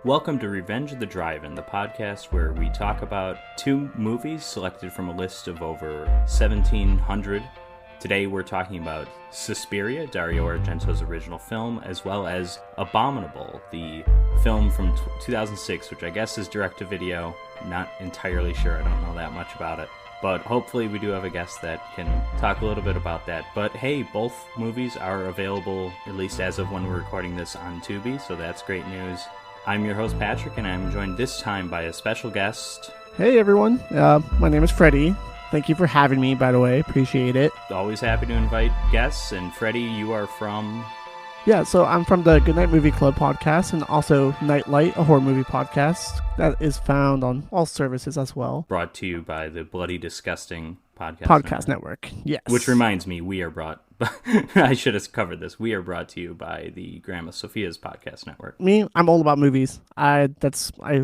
Welcome to Revenge of the Drive-In, the podcast where we talk about two movies selected from a list of over 1,700. Today we're talking about Suspiria, Dario Argento's original film, as well as Abominable, the film from 2006, which I guess is direct-to-video. Not entirely sure, I don't know that much about it. But hopefully we do have a guest that can talk a little bit about that. But hey, both movies are available, at least as of when we're recording this, on Tubi, so that's great news. I'm your host, Patrick, and I'm joined this time by a special guest. Hey, everyone. My name is Freddy. Thank you for having me, by the way. Appreciate it. Always happy to invite guests. And Freddy, you are from... Yeah, so I'm from the Goodnight Movie Club podcast and also Night Light, a horror movie podcast that is found on all services as well. Brought to you by the Bloody Disgusting Podcast Network. Yes. Which reminds me, we are brought... I should have covered this. We are brought to you by the Grandma Sophia's Podcast Network. Me, I'm all about movies. I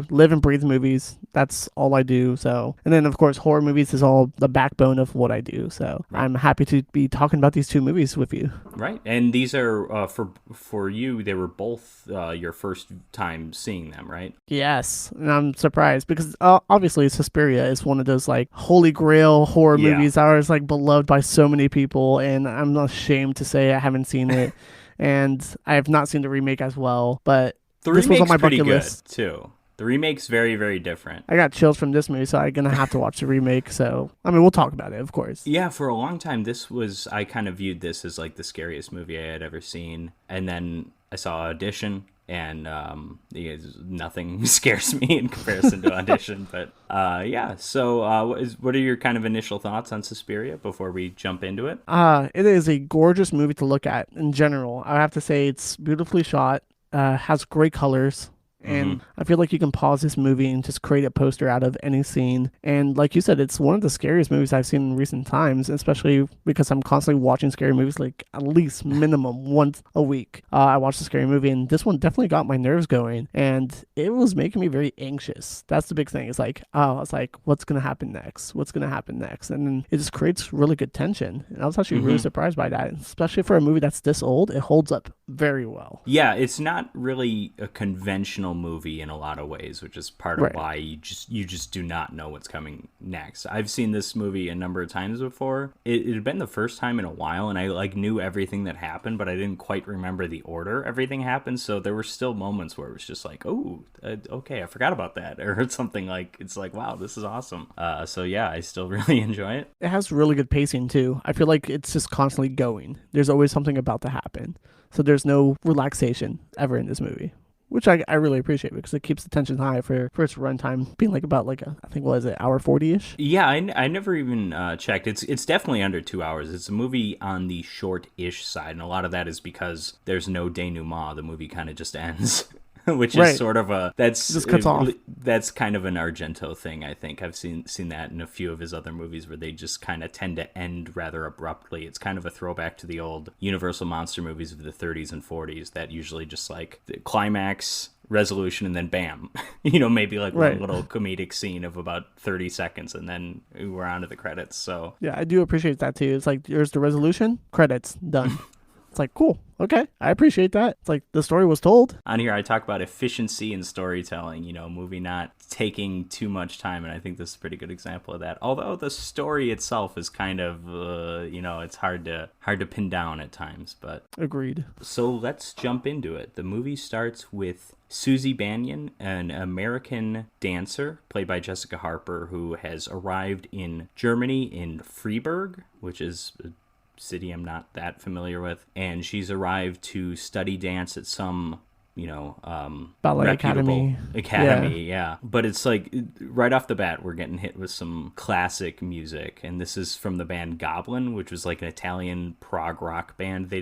live and breathe movies. That's all I do. So, and then of course, horror movies is all the backbone of what I do. So, right. I'm happy to be talking about these two movies with you. Right, and these are for you. They were both your first time seeing them, right? Yes, and I'm surprised because obviously Suspiria is one of those like holy grail horror movies that are like beloved by so many people, and I'm not ashamed to say I haven't seen it, and I have not seen the remake as well. But this was on my bucket list too. The remake's very, very different. I got chills from this movie, so I'm gonna have to watch the remake. So I mean, we'll talk about it, of course. Yeah, for a long time, I kind of viewed this as like the scariest movie I had ever seen, and then I saw Audition. And nothing scares me in comparison to Audition. But so what are your kind of initial thoughts on Suspiria before we jump into it? It is a gorgeous movie to look at in general. I have to say it's beautifully shot, has great colors. And I feel like you can pause this movie and just create a poster out of any scene. And like you said, it's one of the scariest movies I've seen in recent times, especially because I'm constantly watching scary movies like at least minimum once a week. I watched a scary movie, and this one definitely got my nerves going, and it was making me very anxious. That's the big thing. It's like, what's going to happen next? What's going to happen next? And then it just creates really good tension. And I was actually really surprised by that, especially for a movie that's this old. It holds up very well. Yeah, it's not really a conventional movie in a lot of ways, which is part of why you just do not know what's coming next. I've seen this movie a number of times before. It had been the first time in a while, and I like knew everything that happened, but I didn't quite remember the order everything happened. So there were still moments where it was just like, okay, I forgot about that, or something like it's like, wow, this is awesome. So yeah, I still really enjoy it. It has really good pacing too. I feel like it's just constantly going. There's always something about to happen. So there's no relaxation ever in this movie, which I really appreciate because it keeps the tension high for its runtime being like about like I think, what is it, hour 40-ish? Yeah, I never even checked. It's definitely under 2 hours. It's a movie on the short-ish side, and a lot of that is because there's no denouement. The movie kind of just ends. Which is sort of just cuts off. That's kind of an Argento thing, I think. I've seen that in a few of his other movies where they just kind of tend to end rather abruptly. It's kind of a throwback to the old Universal monster movies of the 30s and 40s that usually just like the climax, resolution, and then bam. Maybe like one little comedic scene of about 30 seconds, and then we're on to the credits. So yeah, I do appreciate that too. It's like there's the resolution, credits, done. It's like, cool. Okay. I appreciate that. It's like the story was told. On here, I talk about efficiency in storytelling, movie not taking too much time. And I think this is a pretty good example of that. Although the story itself is kind of, it's hard to pin down at times. But agreed. So let's jump into it. The movie starts with Susie Banyan, an American dancer played by Jessica Harper, who has arrived in Germany in Freiburg, which is a city I'm not that familiar with, and she's arrived to study dance at some ballet academy. Yeah. But it's like right off the bat we're getting hit with some classic music, and this is from the band Goblin, which was like an Italian prog rock band. They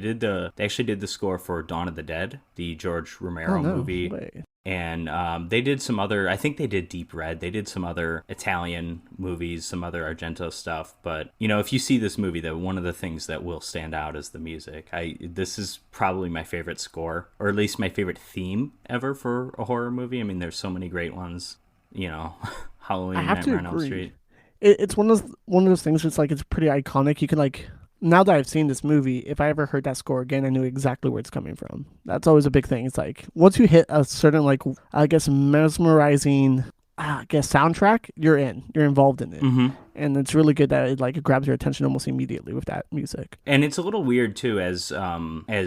actually did the score for Dawn of the Dead, the George Romero movie. Wait. And they did some other, I think they did Deep Red. They did some other Italian movies, some other Argento stuff. But, if you see this movie, though, one of the things that will stand out is the music. This is probably my favorite score, or at least my favorite theme ever for a horror movie. I mean, there's so many great ones, Halloween, Nightmare on Elm Street. It's one of those things that's like, it's pretty iconic. You can like now that I've seen this movie, if I ever heard that score again, I knew exactly where it's coming from. That's always a big thing. It's like once you hit a certain, like, I guess, mesmerizing, I guess, soundtrack, you're in. You're involved in it. Mm-hmm. And it's really good that it grabs your attention almost immediately with that music. And it's a little weird too as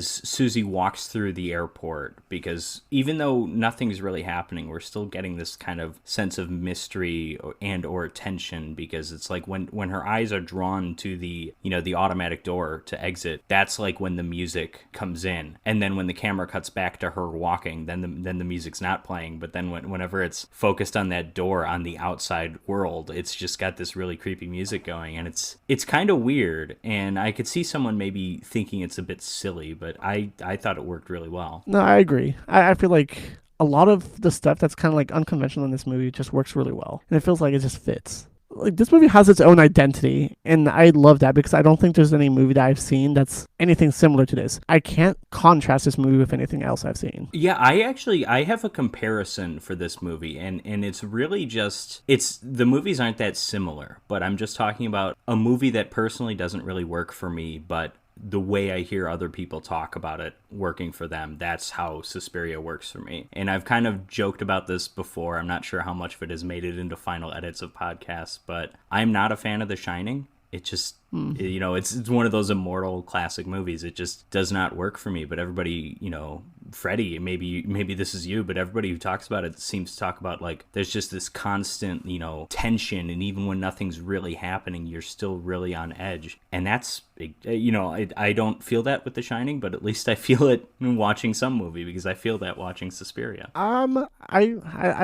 Susie walks through the airport, because even though nothing's really happening, we're still getting this kind of sense of mystery or tension, because it's like when her eyes are drawn to the the automatic door to exit, that's like when the music comes in, and then when the camera cuts back to her walking, then the music's not playing, but then whenever it's focused on that door on the outside world, it's just got this really creepy music going, and it's kind of weird, and I could see someone maybe thinking it's a bit silly, but I thought it worked really well. No, I agree. I feel like a lot of the stuff that's kind of like unconventional in this movie just works really well, and it feels like it just fits. Like, this movie has its own identity, and I love that, because I don't think there's any movie that I've seen that's anything similar to this. I can't contrast this movie with anything else I've seen. Yeah, I have a comparison for this movie, and it's really just, the movies aren't that similar, but I'm just talking about a movie that personally doesn't really work for me, but the way I hear other people talk about it working for them, that's how Suspiria works for me. And I've kind of joked about this before. I'm not sure how much of it has made it into final edits of podcasts, but I'm not a fan of The Shining. It just, it's one of those immortal classic movies. It just does not work for me. But everybody, Freddy, maybe this is you, but everybody who talks about it seems to talk about, like, there's just this constant, tension, and even when nothing's really happening, you're still really on edge. And that's, I don't feel that with The Shining, but at least I feel it watching some movie, because I feel that watching Suspiria. I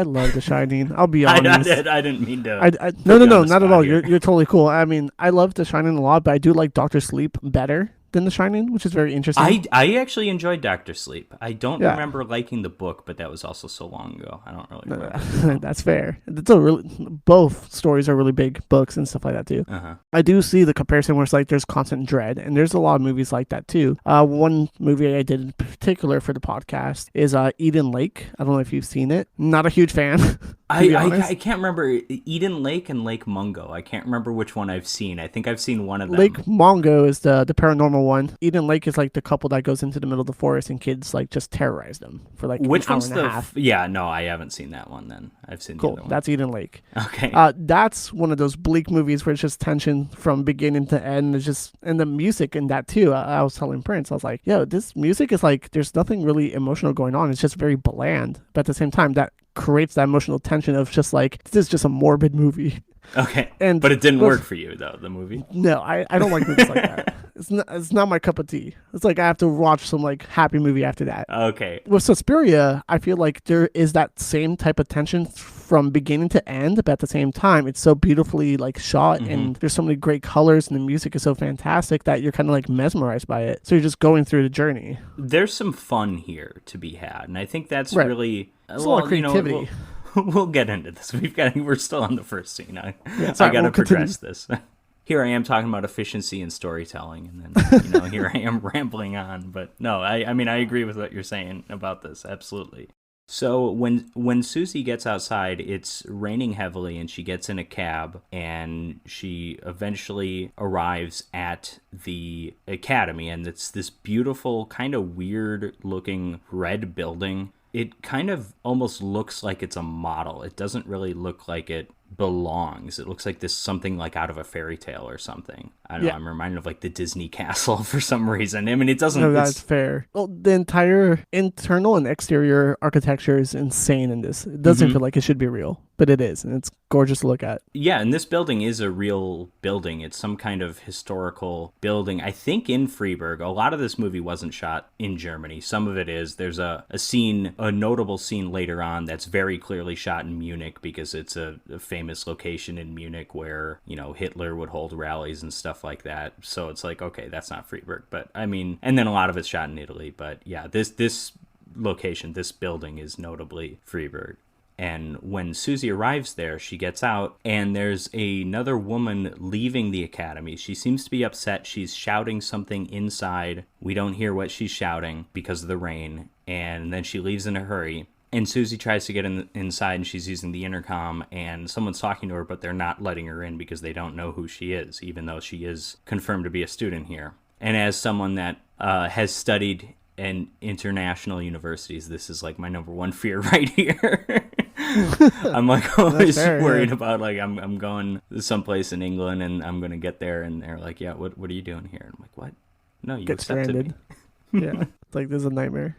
love The Shining. I'll be honest. I didn't mean to. No, not at all. You're totally cool. I mean, I love The Shining a lot, but I do like Dr. Sleep better than The Shining, which is very interesting. I actually enjoyed Dr. Sleep. I don't remember liking the book, but that was also so long ago. I don't really remember. That's fair. Both stories are really big books and stuff like that too. Uh-huh. I do see the comparison where it's like there's constant dread, and there's a lot of movies like that too. One movie I did in particular for the podcast is Eden Lake. I don't know if you've seen it. Not a huge fan. I can't remember Eden Lake and Lake Mungo. I can't remember which one I've seen. I think I've seen one of them. Lake Mungo is the paranormal one. Eden Lake is like the couple that goes into the middle of the forest and kids like just terrorize them for like which an hour one's and a half. Yeah, no, I haven't seen that one. Then I've seen the other one. That's Eden Lake. Okay. That's one of those bleak movies where it's just tension from beginning to end. It's just, and the music in that too. I was telling Prince, I was like, yo, this music is like, there's nothing really emotional going on. It's just very bland, but at the same time, that creates that emotional tension of just like, this is just a morbid movie. Okay. But it didn't work for you though, the movie. No, I don't like movies like that. It's not my cup of tea. It's like I have to watch some like happy movie after that. Okay. With Suspiria, I feel like there is that same type of tension from beginning to end, but at the same time, it's so beautifully like shot, and there's so many great colors, and the music is so fantastic that you're kind of like mesmerized by it. So you're just going through the journey. There's some fun here to be had, and I think that's right. It's a lot of creativity. We'll get into this. We're still on the first scene. I got to progress this. Here I am talking about efficiency and storytelling, and then here I am rambling on. But no, I mean I agree with what you're saying about this. Absolutely. So when Susie gets outside, it's raining heavily, and she gets in a cab, and she eventually arrives at the academy, and it's this beautiful, kind of weird-looking red building. It kind of almost looks like it's a model. It doesn't really look like it belongs. It looks like this something like out of a fairy tale or something. I don't know. I'm reminded of like the Disney castle for some reason. I mean, it doesn't. No, that's fair. Well, the entire internal and exterior architecture is insane in this. It doesn't feel like it should be real, but it is, and it's gorgeous to look at. Yeah, and this building is a real building. It's some kind of historical building. I think in Freiburg. A lot of this movie wasn't shot in Germany. Some of it is. There's a notable scene later on that's very clearly shot in Munich, because it's a famous location in Munich where, Hitler would hold rallies and stuff like that. So it's like, okay, that's not Freiburg. But I mean, and then a lot of it's shot in Italy. But yeah, this location, this building is notably Freiburg. And when Susie arrives there, she gets out, and there's another woman leaving the academy. She seems to be upset. She's shouting something inside. We don't hear what she's shouting because of the rain. And then she leaves in a hurry. And Susie tries to get inside, and she's using the intercom, and someone's talking to her, but they're not letting her in because they don't know who she is, even though she is confirmed to be a student here. And as someone that has studied in international universities, this is like my number one fear right here. I'm like always worried about like I'm going someplace in England and I'm gonna get there and they're like, yeah, what are you doing here? And I'm like, what? No, you accepted me. Yeah, it's like this is a nightmare.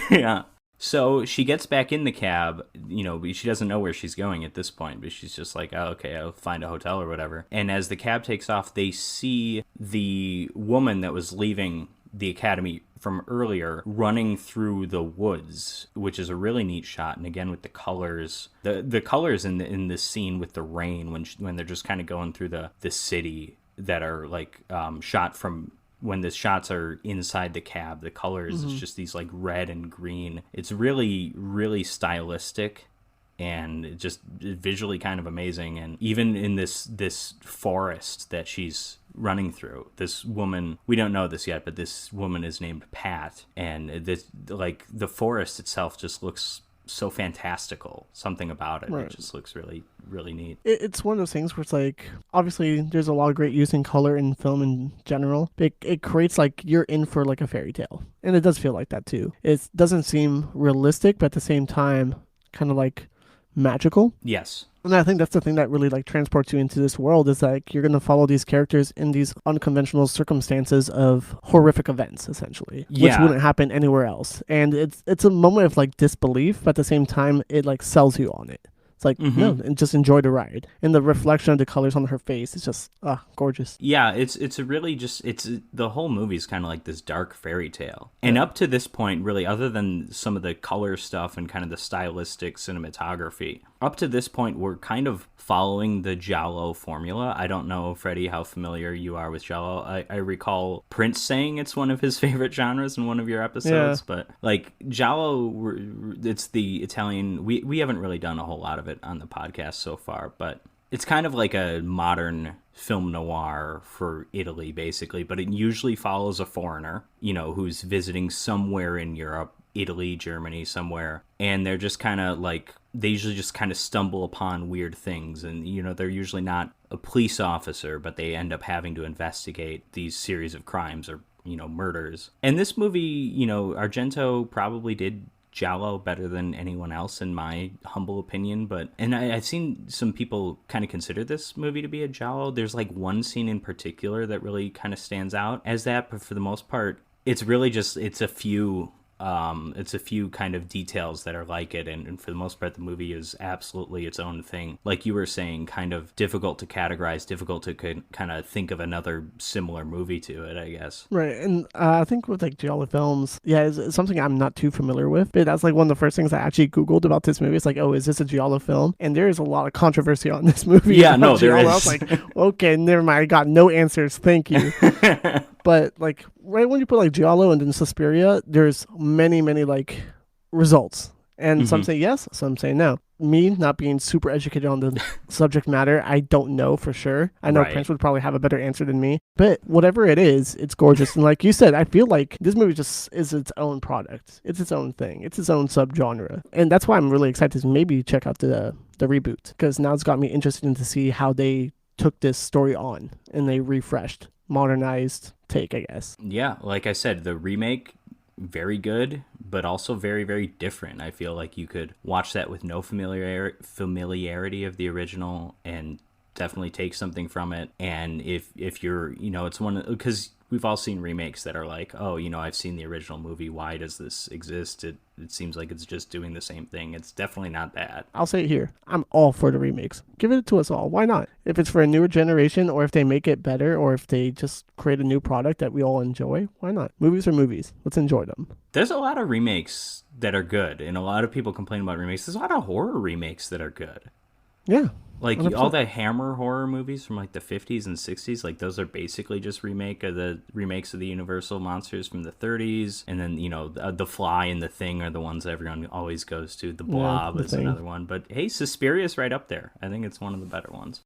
Yeah. So she gets back in the cab, you know, she doesn't know where she's going at this point, but she's just like, oh, okay, I'll find a hotel or whatever. And as the cab takes off, they see the woman that was leaving the academy from earlier running through the woods, which is a really neat shot. And again, with the colors, the colors in this scene with the rain when they're just kind of going through the city that are like shot from when the shots are inside the cab, the colors, it's just these like red and green. It's really, really stylistic and just visually kind of amazing. And even in this forest that she's running through, this woman, we don't know this yet, but this woman is named Pat. And this, like, the forest itself just looks so fantastical. Something about it. Right. It just looks really, really neat. It's one of those things where it's like, obviously there's a lot of great use in color in film in general. It creates like you're in for like a fairy tale. And it does feel like that too. It doesn't seem realistic, but at the same time, kind of like magical. Yes. And I think that's the thing that really like transports you into this world is like you're going to follow these characters in these unconventional circumstances of horrific events, essentially, which wouldn't happen anywhere else. And it's a moment of like disbelief, but at the same time, it like sells you on it. It's like, no, and just enjoy the ride. And the reflection of the colors on her face is just gorgeous. Yeah, it's a really just, the whole movie is kind of like this dark fairy tale. And up to this point, really, other than some of the color stuff and kind of the stylistic cinematography, up to this point, we're kind of following the Giallo formula. I don't know, Freddie, how familiar you are with Giallo. I recall Prince saying it's one of his favorite genres in one of your episodes, but like Giallo, it's the Italian, we haven't really done a whole lot of it on the podcast so far, but it's kind of like a modern film noir for Italy, basically, but it usually follows a foreigner, you know, who's visiting somewhere in Europe, Italy, Germany, somewhere, and they're just kind of like, they usually just kind of stumble upon weird things, and, you know, they're usually not a police officer, but they end up having to investigate these series of crimes or, you know, murders. And this movie, you know, Argento probably did Giallo better than anyone else in my humble opinion, and I've seen some people kind of consider this movie to be a Giallo. There's like one scene in particular that really kind of stands out as that, but for the most part, it's really just, it's a few kind of details that are like it, and for the most part the movie is absolutely its own thing. Like you were saying, kind of difficult to categorize, difficult to kind of think of another similar movie to it, I guess. Right, and I think with like Giallo films, it's something I'm not too familiar with, but that's like one of the first things I actually Googled about this movie. It's like, oh, is this a Giallo film? And there is a lot of controversy on this movie. Yeah, no, there is. I was like, okay, never mind, I got no answers, thank you. But like right when you put like Giallo and then Suspiria, there's many like results, and some say yes, some say no. Me not being super educated on the subject matter, I don't know for sure. I know Prince would probably have a better answer than me, but whatever it is, it's gorgeous. And like you said, I feel like this movie just is its own product. It's its own thing. It's its own subgenre, and that's why I'm really excited to maybe check out the reboot, because now it's got me interested in to see how they took this story on and they refreshed, modernized take, I guess. Yeah, like I said, the remake, very good, but also very, very different. I feel like you could watch that with no familiarity of the original and definitely take something from it. And if you're, you know, it's one, because we've all seen remakes that are like, oh, you know, I've seen the original movie, why does this exist? It seems like it's just doing the same thing. It's definitely not that. I'll say it here, I'm all for the remakes. Give it to us all. Why not? If it's for a newer generation, or if they make it better, or if they just create a new product that we all enjoy, why not? Movies are movies. Let's enjoy them. There's a lot of remakes that are good, and a lot of people complain about remakes. There's a lot of horror remakes that are good. Yeah. Like 100%. All the Hammer horror movies from like the 50s and 60s, like those are basically just remakes of the Universal monsters from the 30s. And then, you know, the Fly and the Thing are the ones everyone always goes to. The Blob is another one. But hey, Suspiria is right up there. I think it's one of the better ones.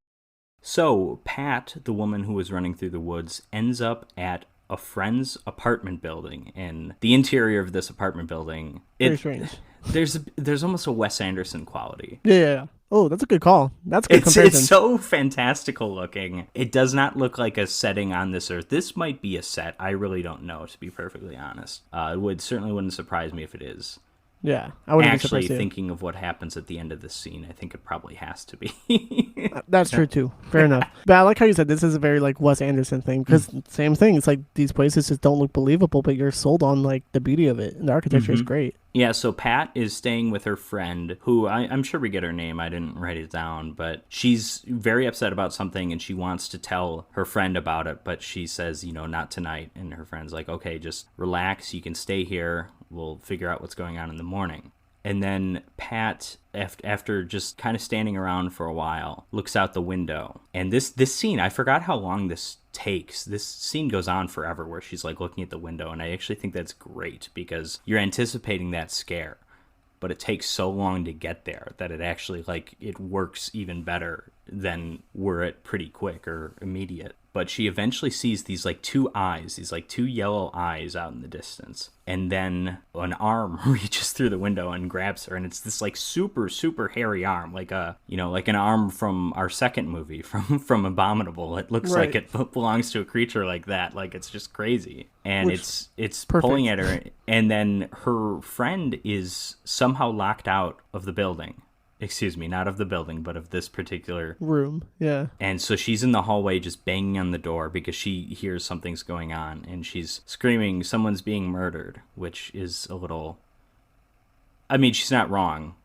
So Pat, the woman who was running through the woods, ends up at a friend's apartment building, and the interior of this apartment building, very strange. there's almost a Wes Anderson quality. Yeah. Oh, that's a good call. That's a good comparison. It's so fantastical looking. It does not look like a setting on this earth. This might be a set. I really don't know, to be perfectly honest. It certainly wouldn't surprise me if it is. Yeah, I wouldn't Actually, be surprised thinking of what happens at the end of this scene, I think it probably has to be. That's true too. Fair enough. But I like how you said this is a very like Wes Anderson thing, because same thing. It's like these places just don't look believable, but you're sold on like the beauty of it, and the architecture is great. Yeah, so Pat is staying with her friend, who I'm sure we get her name. I didn't write it down, but she's very upset about something, and she wants to tell her friend about it, but she says, not tonight. And her friend's like, okay, just relax. You can stay here. We'll figure out what's going on in the morning. And then Pat, after just kind of standing around for a while, looks out the window. And this scene, I forgot how long this takes. This scene goes on forever, where she's like looking at the window. And I actually think that's great, because you're anticipating that scare, but it takes so long to get there that it actually it works even better than were it pretty quick or immediate. But she eventually sees these two eyes, these two yellow eyes out in the distance. And then an arm reaches through the window and grabs her. And it's this super, super hairy arm, like an arm from our second movie, from Abominable. It looks like it belongs to a creature like that. It's just crazy. And it's perfect. Pulling at her. And then her friend is somehow locked out of the building. Excuse me, not of the building, but of this particular room. Yeah. And so she's in the hallway just banging on the door because she hears something's going on, and she's screaming, someone's being murdered, which is a little... I mean, she's not wrong,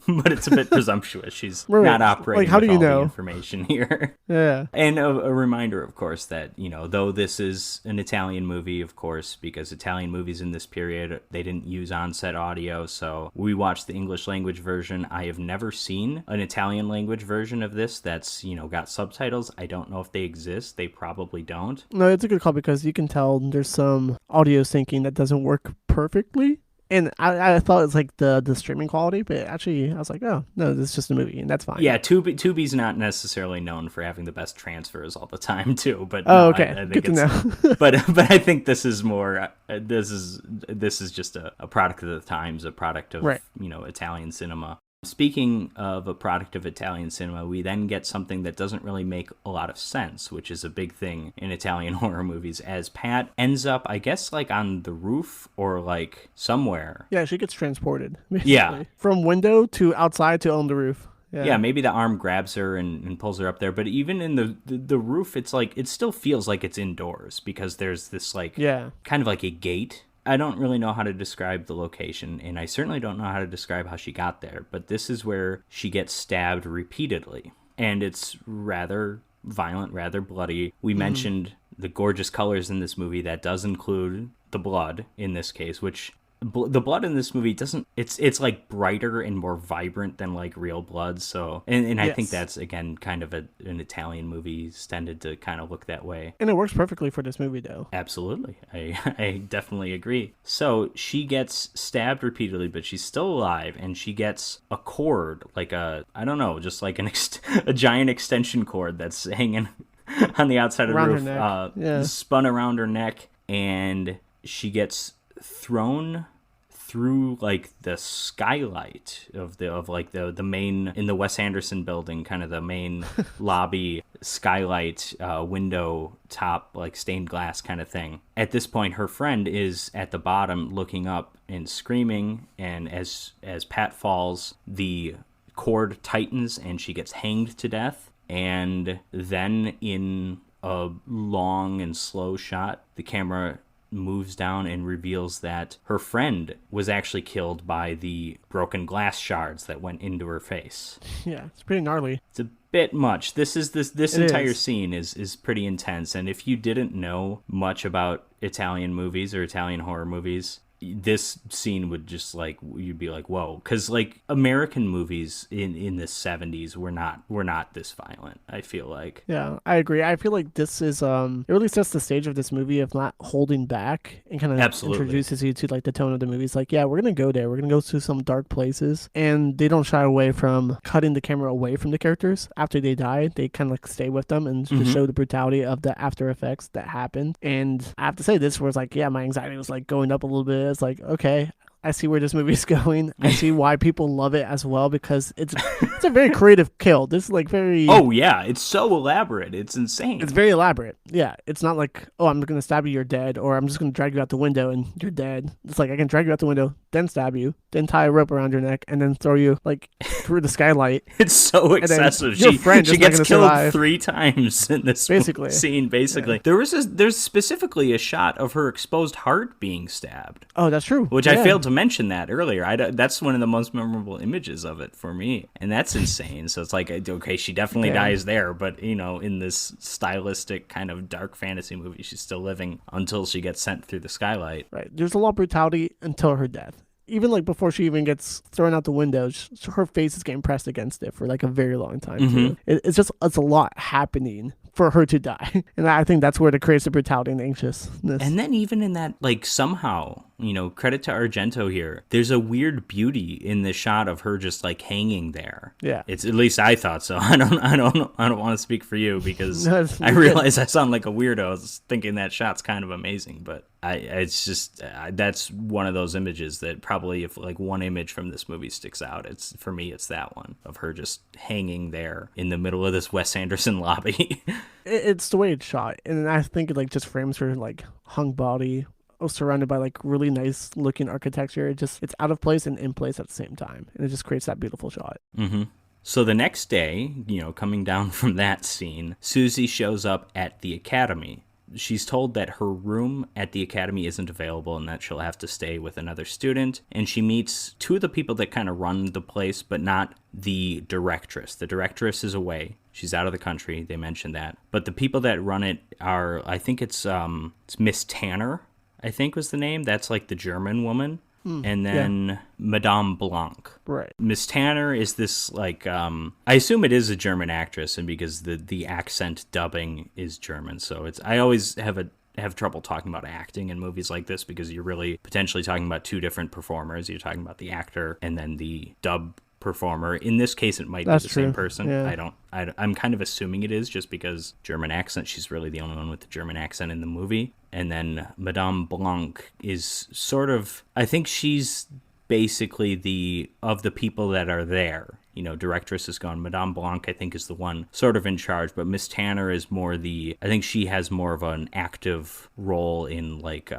but it's a bit presumptuous. She's not operating how with do you all know? the information here. Yeah. And a reminder, of course, that, though this is an Italian movie, of course, because Italian movies in this period, they didn't use on-set audio, so we watched the English language version. I have never seen an Italian language version of this that's, got subtitles. I don't know if they exist. They probably don't. No, it's a good call, because you can tell there's some audio syncing that doesn't work perfectly. And I thought it was the streaming quality, but actually I was like, oh, no, this is just a movie, and that's fine. Yeah, Tubi's not necessarily known for having the best transfers all the time, too. But okay, I think good to know. but I think this is more. This is just a product of the times, a product of Italian cinema. Speaking of a product of Italian cinema, we then get something that doesn't really make a lot of sense, which is a big thing in Italian horror movies, as Pat ends up, I guess, on the roof or somewhere. Yeah, she gets transported. Basically. Yeah. From window to outside to on the roof. Yeah, maybe the arm grabs her and pulls her up there, but even in the roof, it's it still feels like it's indoors, because there's this kind of like a gate. I don't really know how to describe the location, and I certainly don't know how to describe how she got there, but this is where she gets stabbed repeatedly, and it's rather violent, rather bloody. We mentioned the gorgeous colors in this movie. That does include the blood in this case, which... the blood in this movie doesn't... It's brighter and more vibrant than real blood. So, and I think that's again kind of an Italian movie tended to kind of look that way. And it works perfectly for this movie, though. Absolutely, I definitely agree. So she gets stabbed repeatedly, but she's still alive, and she gets a cord, a giant extension cord that's hanging on the outside of the roof, spun around her neck, and she gets thrown through the skylight of the main, in the Wes Anderson building, kind of the main lobby skylight, window top, stained glass kind of thing. At this point, her friend is at the bottom looking up and screaming, and as Pat falls, the cord tightens and she gets hanged to death. And then in a long and slow shot, the camera moves down and reveals that her friend was actually killed by the broken glass shards that went into her face. Yeah, it's pretty gnarly. It's a bit much. This entire scene is pretty intense, and if you didn't know much about Italian movies or Italian horror movies, this scene would just you'd be like, whoa, because American movies in the 70s were not this violent, I feel like. Yeah, I agree. I feel like this is it really sets the stage of this movie of not holding back, and kind of introduces you to the tone of the movie. It's we're gonna go there, we're gonna go to some dark places, and they don't shy away from cutting the camera away from the characters after they die. They kind of stay with them and just show the brutality of the after effects that happened. And I have to say, this was my anxiety was going up a little bit. It's okay, I see where this movie's going. I see why people love it as well, because it's a very creative kill. This is like very... Oh, yeah. It's so elaborate. It's insane. It's very elaborate. Yeah. It's not like, oh, I'm going to stab you, you're dead, or I'm just going to drag you out the window and you're dead. It's like, I can drag you out the window, then stab you, then tie a rope around your neck, and then throw you like through the skylight. It's so excessive. Your friend she gets killed survive. 3 times in this scene, basically. Yeah. There's specifically a shot of her exposed heart being stabbed. Oh, that's true. Which I failed to mention that earlier. That's one of the most memorable images of it for me. And that's insane. So it's like, okay, she definitely dies there, but, you know, in this stylistic kind of dark fantasy movie, she's still living until she gets sent through the skylight. Right. There's a lot of brutality until her death. Even like before she even gets thrown out the window, her face is getting pressed against it for like a very long time. Too. It's a lot happening for her to die. And I think that's where it creates the brutality and anxiousness. And then even in that, like, somehow, you know, credit to Argento here, there's a weird beauty in the shot of her just like hanging there. Yeah. It's, at least I thought so. I don't want to speak for you, because I realize I sound like a weirdo. I was thinking that shot's kind of amazing, but it's just that's one of those images that probably, if like one image from this movie sticks out, it's, for me, it's that one of her just hanging there in the middle of this Wes Anderson lobby. It's the way it's shot, and I think it like just frames her like hung body, surrounded by like really nice looking architecture. It's out of place and in place at the same time, and it just creates that beautiful shot. So the next day, you know, coming down from that scene, Susie shows up at the academy. She's told that her room at the academy isn't available and that she'll have to stay with another student. And she meets 2 of the people that kind of run the place, but not the directress. The directress is away. She's out of the country. They mentioned that. But the people that run it are, I think it's Miss Tanner, I think was the name. That's like the German woman. And then Madame Blanc. Right. Miss Tanner is this, like, I assume it is a German actress, and because the accent dubbing is German, so it's, I always have trouble talking about acting in movies like this, because you're really potentially talking about 2 different performers. You're talking about the actor and then the dub performer. In this case, it might be the same person. Yeah. I'm kind of assuming it is, just because German accent, she's really the only one with the German accent in the movie. And then Madame Blanc is sort of, I think she's basically of the people that are there. You know, directress is gone. Madame Blanc, I think, is the one sort of in charge, but Miss Tanner is more I think she has more of an active role in, like,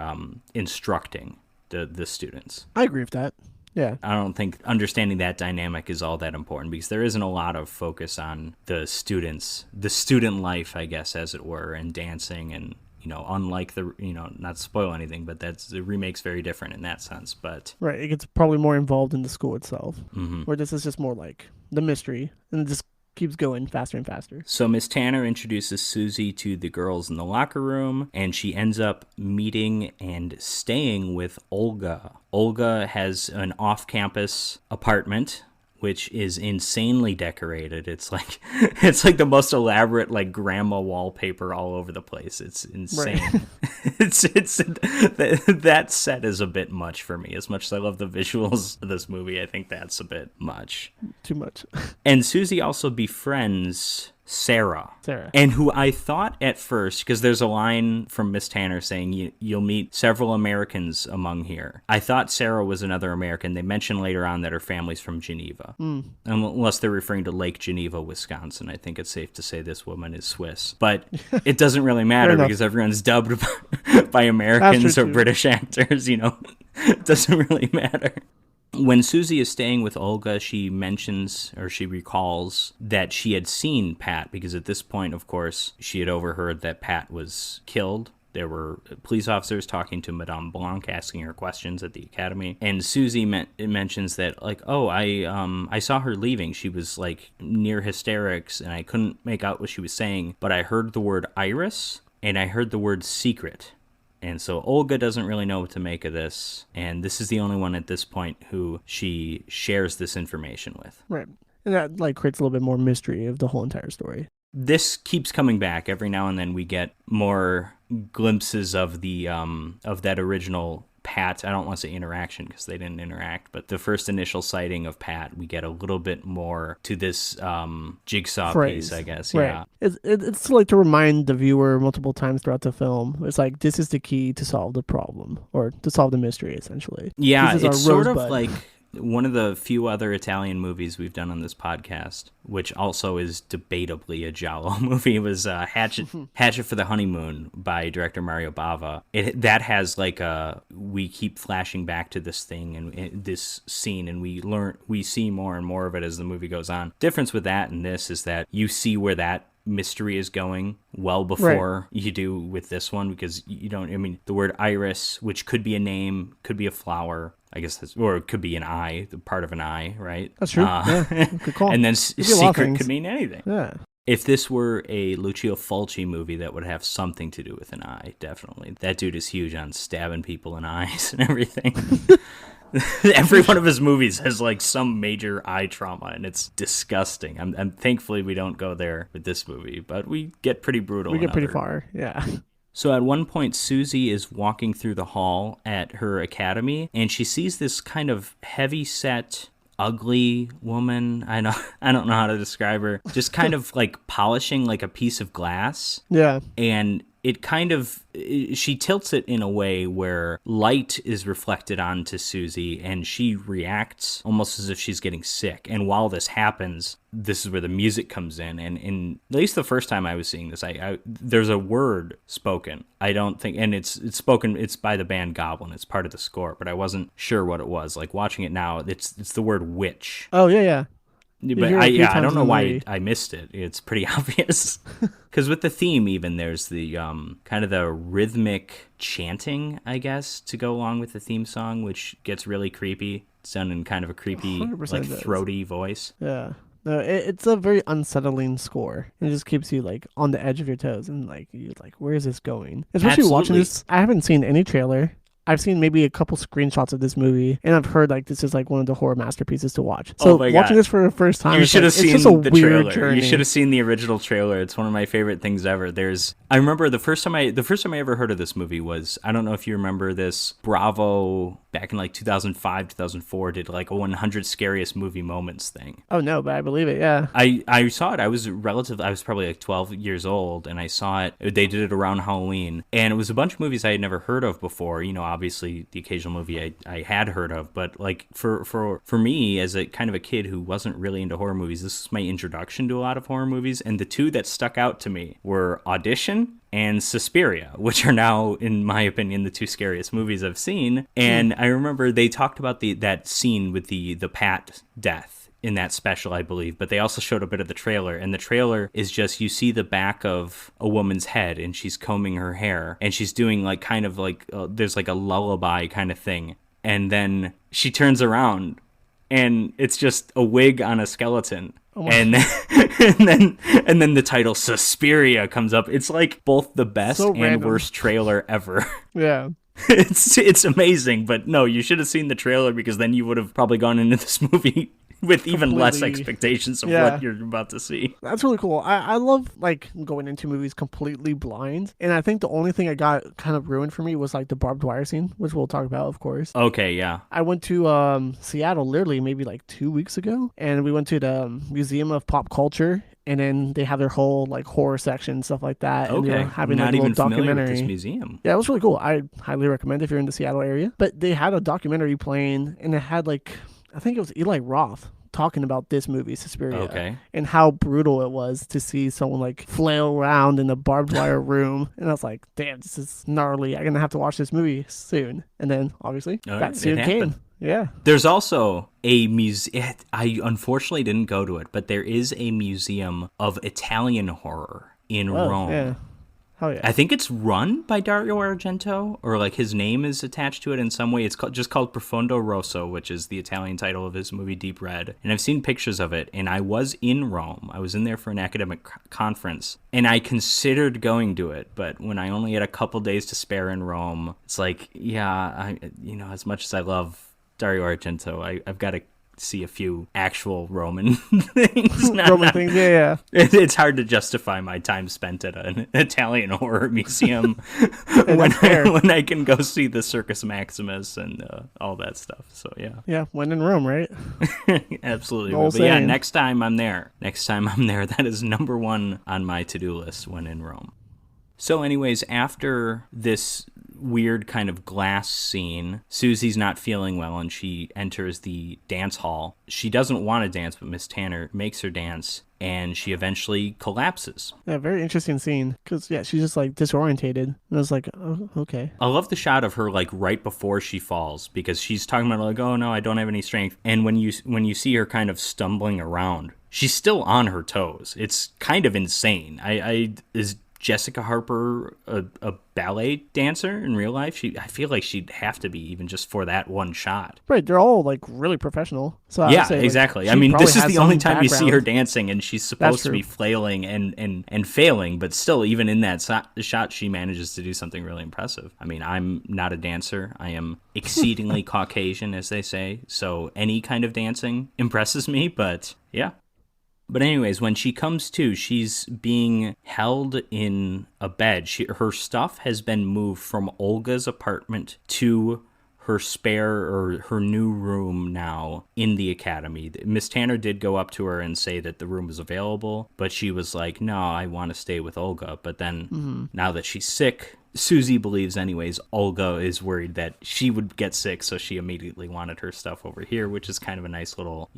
instructing the students. I agree with that. Yeah. I don't think understanding that dynamic is all that important, because there isn't a lot of focus on the student life, I guess, as it were, and dancing, and, you know, unlike the, you know, not to spoil anything, but the remake's very different in that sense. But right, it gets probably more involved in the school itself, where this is just more like the mystery, and it just keeps going faster and faster. So Miss Tanner introduces Susie to the girls in the locker room, and she ends up meeting and staying with Olga. Olga has an off-campus apartment, which is insanely decorated. It's like the most elaborate, like, grandma wallpaper all over the place. It's insane. Right. That set is a bit much for me. As much as I love the visuals of this movie, I think that's a bit much. Too much. And Susie also befriends Sarah. And who I thought at first, because there's a line from Miss Tanner saying you'll meet several Americans among here. I thought Sarah was another American. They mention later on that her family's from Geneva. Unless they're referring to Lake Geneva, Wisconsin. I think it's safe to say this woman is Swiss. But it doesn't really matter, because everyone's dubbed by Americans or British actors, you know. It doesn't really matter. When Susie is staying with Olga, she mentions, or she recalls, that she had seen Pat, because at this point, of course, she had overheard that Pat was killed. There were police officers talking to Madame Blanc, asking her questions at the academy. And Susie mentions that, like, oh, I saw her leaving. She was, like, near hysterics, and I couldn't make out what she was saying. But I heard the word iris, and I heard the word secret. And so Olga doesn't really know what to make of this. And this is the only one at this point who she shares this information with. Right. And that, like, creates a little bit more mystery of the whole entire story. This keeps coming back. Every now and then we get more glimpses of the of that original Pat, I don't want to say interaction because they didn't interact, but the first initial sighting of Pat, we get a little bit more to this jigsaw Phrase. piece, I guess. Right. Yeah. It's like to remind the viewer multiple times throughout the film. It's like, this is the key to solve the problem, or to solve the mystery, essentially. Yeah, this is it's sort of rosebud. like one of the few other Italian movies we've done on this podcast, which also is debatably a giallo movie, was Hatchet for the Honeymoon by director Mario Bava. That has like we keep flashing back to this thing and this scene, and we see more and more of it as the movie goes on. Difference with that and this is that you see where that mystery is going well before you do with this one, because you don't, I mean, the word iris, which could be a name, could be a flower, I guess, or it could be an eye, the part of an eye, right? That's true. Yeah, good call. And then secret could mean anything. Yeah. If this were a Lucio Fulci movie, that would have something to do with an eye, definitely. That dude is huge on stabbing people in eyes and everything. Every one of his movies has like some major eye trauma, and it's disgusting. I'm thankfully we don't go there with this movie, but we get pretty brutal. We get pretty far, yeah. So at one point, Susie is walking through the hall at her academy, and she sees this kind of heavy-set, ugly woman. I don't know how to describe her. Just kind of like polishing like a piece of glass. Yeah. And it kind of, she tilts it in a way where light is reflected onto Susie, and she reacts almost as if she's getting sick. And while this happens, this is where the music comes in. And at least the first time I was seeing this, I there's a word spoken. I don't think, and it's spoken, it's by the band Goblin. It's part of the score, but I wasn't sure what it was. Like watching it now, it's the word witch. Oh, yeah. But I don't know why I missed it. It's pretty obvious. Because with the theme, even, there's the kind of the rhythmic chanting, I guess, to go along with the theme song, which gets really creepy. It's done in kind of a creepy, like, throaty voice. Yeah. No, it's a very unsettling score. It just keeps you, like, on the edge of your toes, and, like, you're like, where is this going? Especially watching this, I haven't seen any trailer. I've seen maybe a couple screenshots of this movie, and I've heard like this is like one of the horror masterpieces to watch. So watching this for the first time, you should have seen the trailer. Journey. You should have seen the original trailer. It's one of my favorite things ever. I remember the first time I ever heard of this movie was, I don't know if you remember this, Bravo back in like 2005, 2004 did like a 100 scariest movie moments thing. Oh no, but I believe it. Yeah. I saw it. I was probably like 12 years old, and I saw it. They did it around Halloween, and it was a bunch of movies I had never heard of before. You know, obviously the occasional movie I had heard of, but like for me as a kind of a kid who wasn't really into horror movies, this was my introduction to a lot of horror movies, and the two that stuck out to me were Audition and Suspiria, which are now, in my opinion, the two scariest movies I've seen. And I remember they talked about that scene with the Pat death in that special, I believe, but they also showed a bit of the trailer, and the trailer is just, you see the back of a woman's head, and she's combing her hair, and she's doing like kind of like, there's like a lullaby kind of thing, and then she turns around, and it's just a wig on a skeleton. Oh, and then the title Suspiria comes up. It's like both the best and worst trailer ever. Yeah. It's amazing, but no, you should have seen the trailer, because then you would have probably gone into this movie with even less expectations of what you're about to see. That's really cool. I love like going into movies completely blind, and I think the only thing I got kind of ruined for me was like the barbed wire scene, which we'll talk about, of course. Okay, yeah. I went to Seattle literally maybe like 2 weeks ago, and we went to the Museum of Pop Culture, and then they have their whole like horror section, stuff like that. Okay, and they're having not like, a even little familiar documentary. with this museum. Yeah, it was really cool. I highly recommend if you're in the Seattle area. But they had a documentary playing, and it had like, I think it was Eli Roth talking about this movie, Suspiria, and how brutal it was to see someone like flail around in a barbed wire room. And I was like, damn, this is gnarly. I'm gonna have to watch this movie soon. And then obviously that soon came. Yeah. There's also a museum. I unfortunately didn't go to it, but there is a museum of Italian horror in Rome. Yeah. Oh, yeah. I think it's run by Dario Argento, or like his name is attached to it in some way. It's just called Profondo Rosso, which is the Italian title of his movie Deep Red. And I've seen pictures of it, and I was in Rome. I was in there for an academic conference, and I considered going to it. But when I only had a couple days to spare in Rome, it's like, yeah, as much as I love Dario Argento, I've got to see a few actual Roman things. Things, yeah. It's hard to justify my time spent at an Italian horror museum when I can go see the Circus Maximus and all that stuff. So yeah. Yeah, when in Rome, right? Absolutely. But yeah, next time I'm there, that is number one on my to-do list when in Rome. So anyways, after this weird kind of glass scene, Susie's not feeling well and she enters the dance hall. She doesn't want to dance, but Miss Tanner makes her dance and she eventually collapses. Yeah, very interesting scene because, yeah, she's just like disorientated. And I was like, oh, okay. I love the shot of her like right before she falls because she's talking about like, oh no, I don't have any strength. And when you see her kind of stumbling around, she's still on her toes. It's kind of insane. Is Jessica Harper a ballet dancer in real life? I feel like she'd have to be, even just for that one shot. Right, they're all like really professional. So yeah, exactly. I mean, this is the only time you see her dancing, and she's supposed to be flailing and failing, but still, even in that shot, she manages to do something really impressive. I mean, I'm not a dancer. I am exceedingly Caucasian, as they say, so any kind of dancing impresses me, but yeah. But anyways, when she comes to, she's being held in a bed. Her stuff has been moved from Olga's apartment to her her new room now in the academy. Miss Tanner did go up to her and say that the room was available, but she was like, no, I want to stay with Olga. But then now that she's sick, Susie believes anyways, Olga is worried that she would get sick, so she immediately wanted her stuff over here, which is kind of a nice little,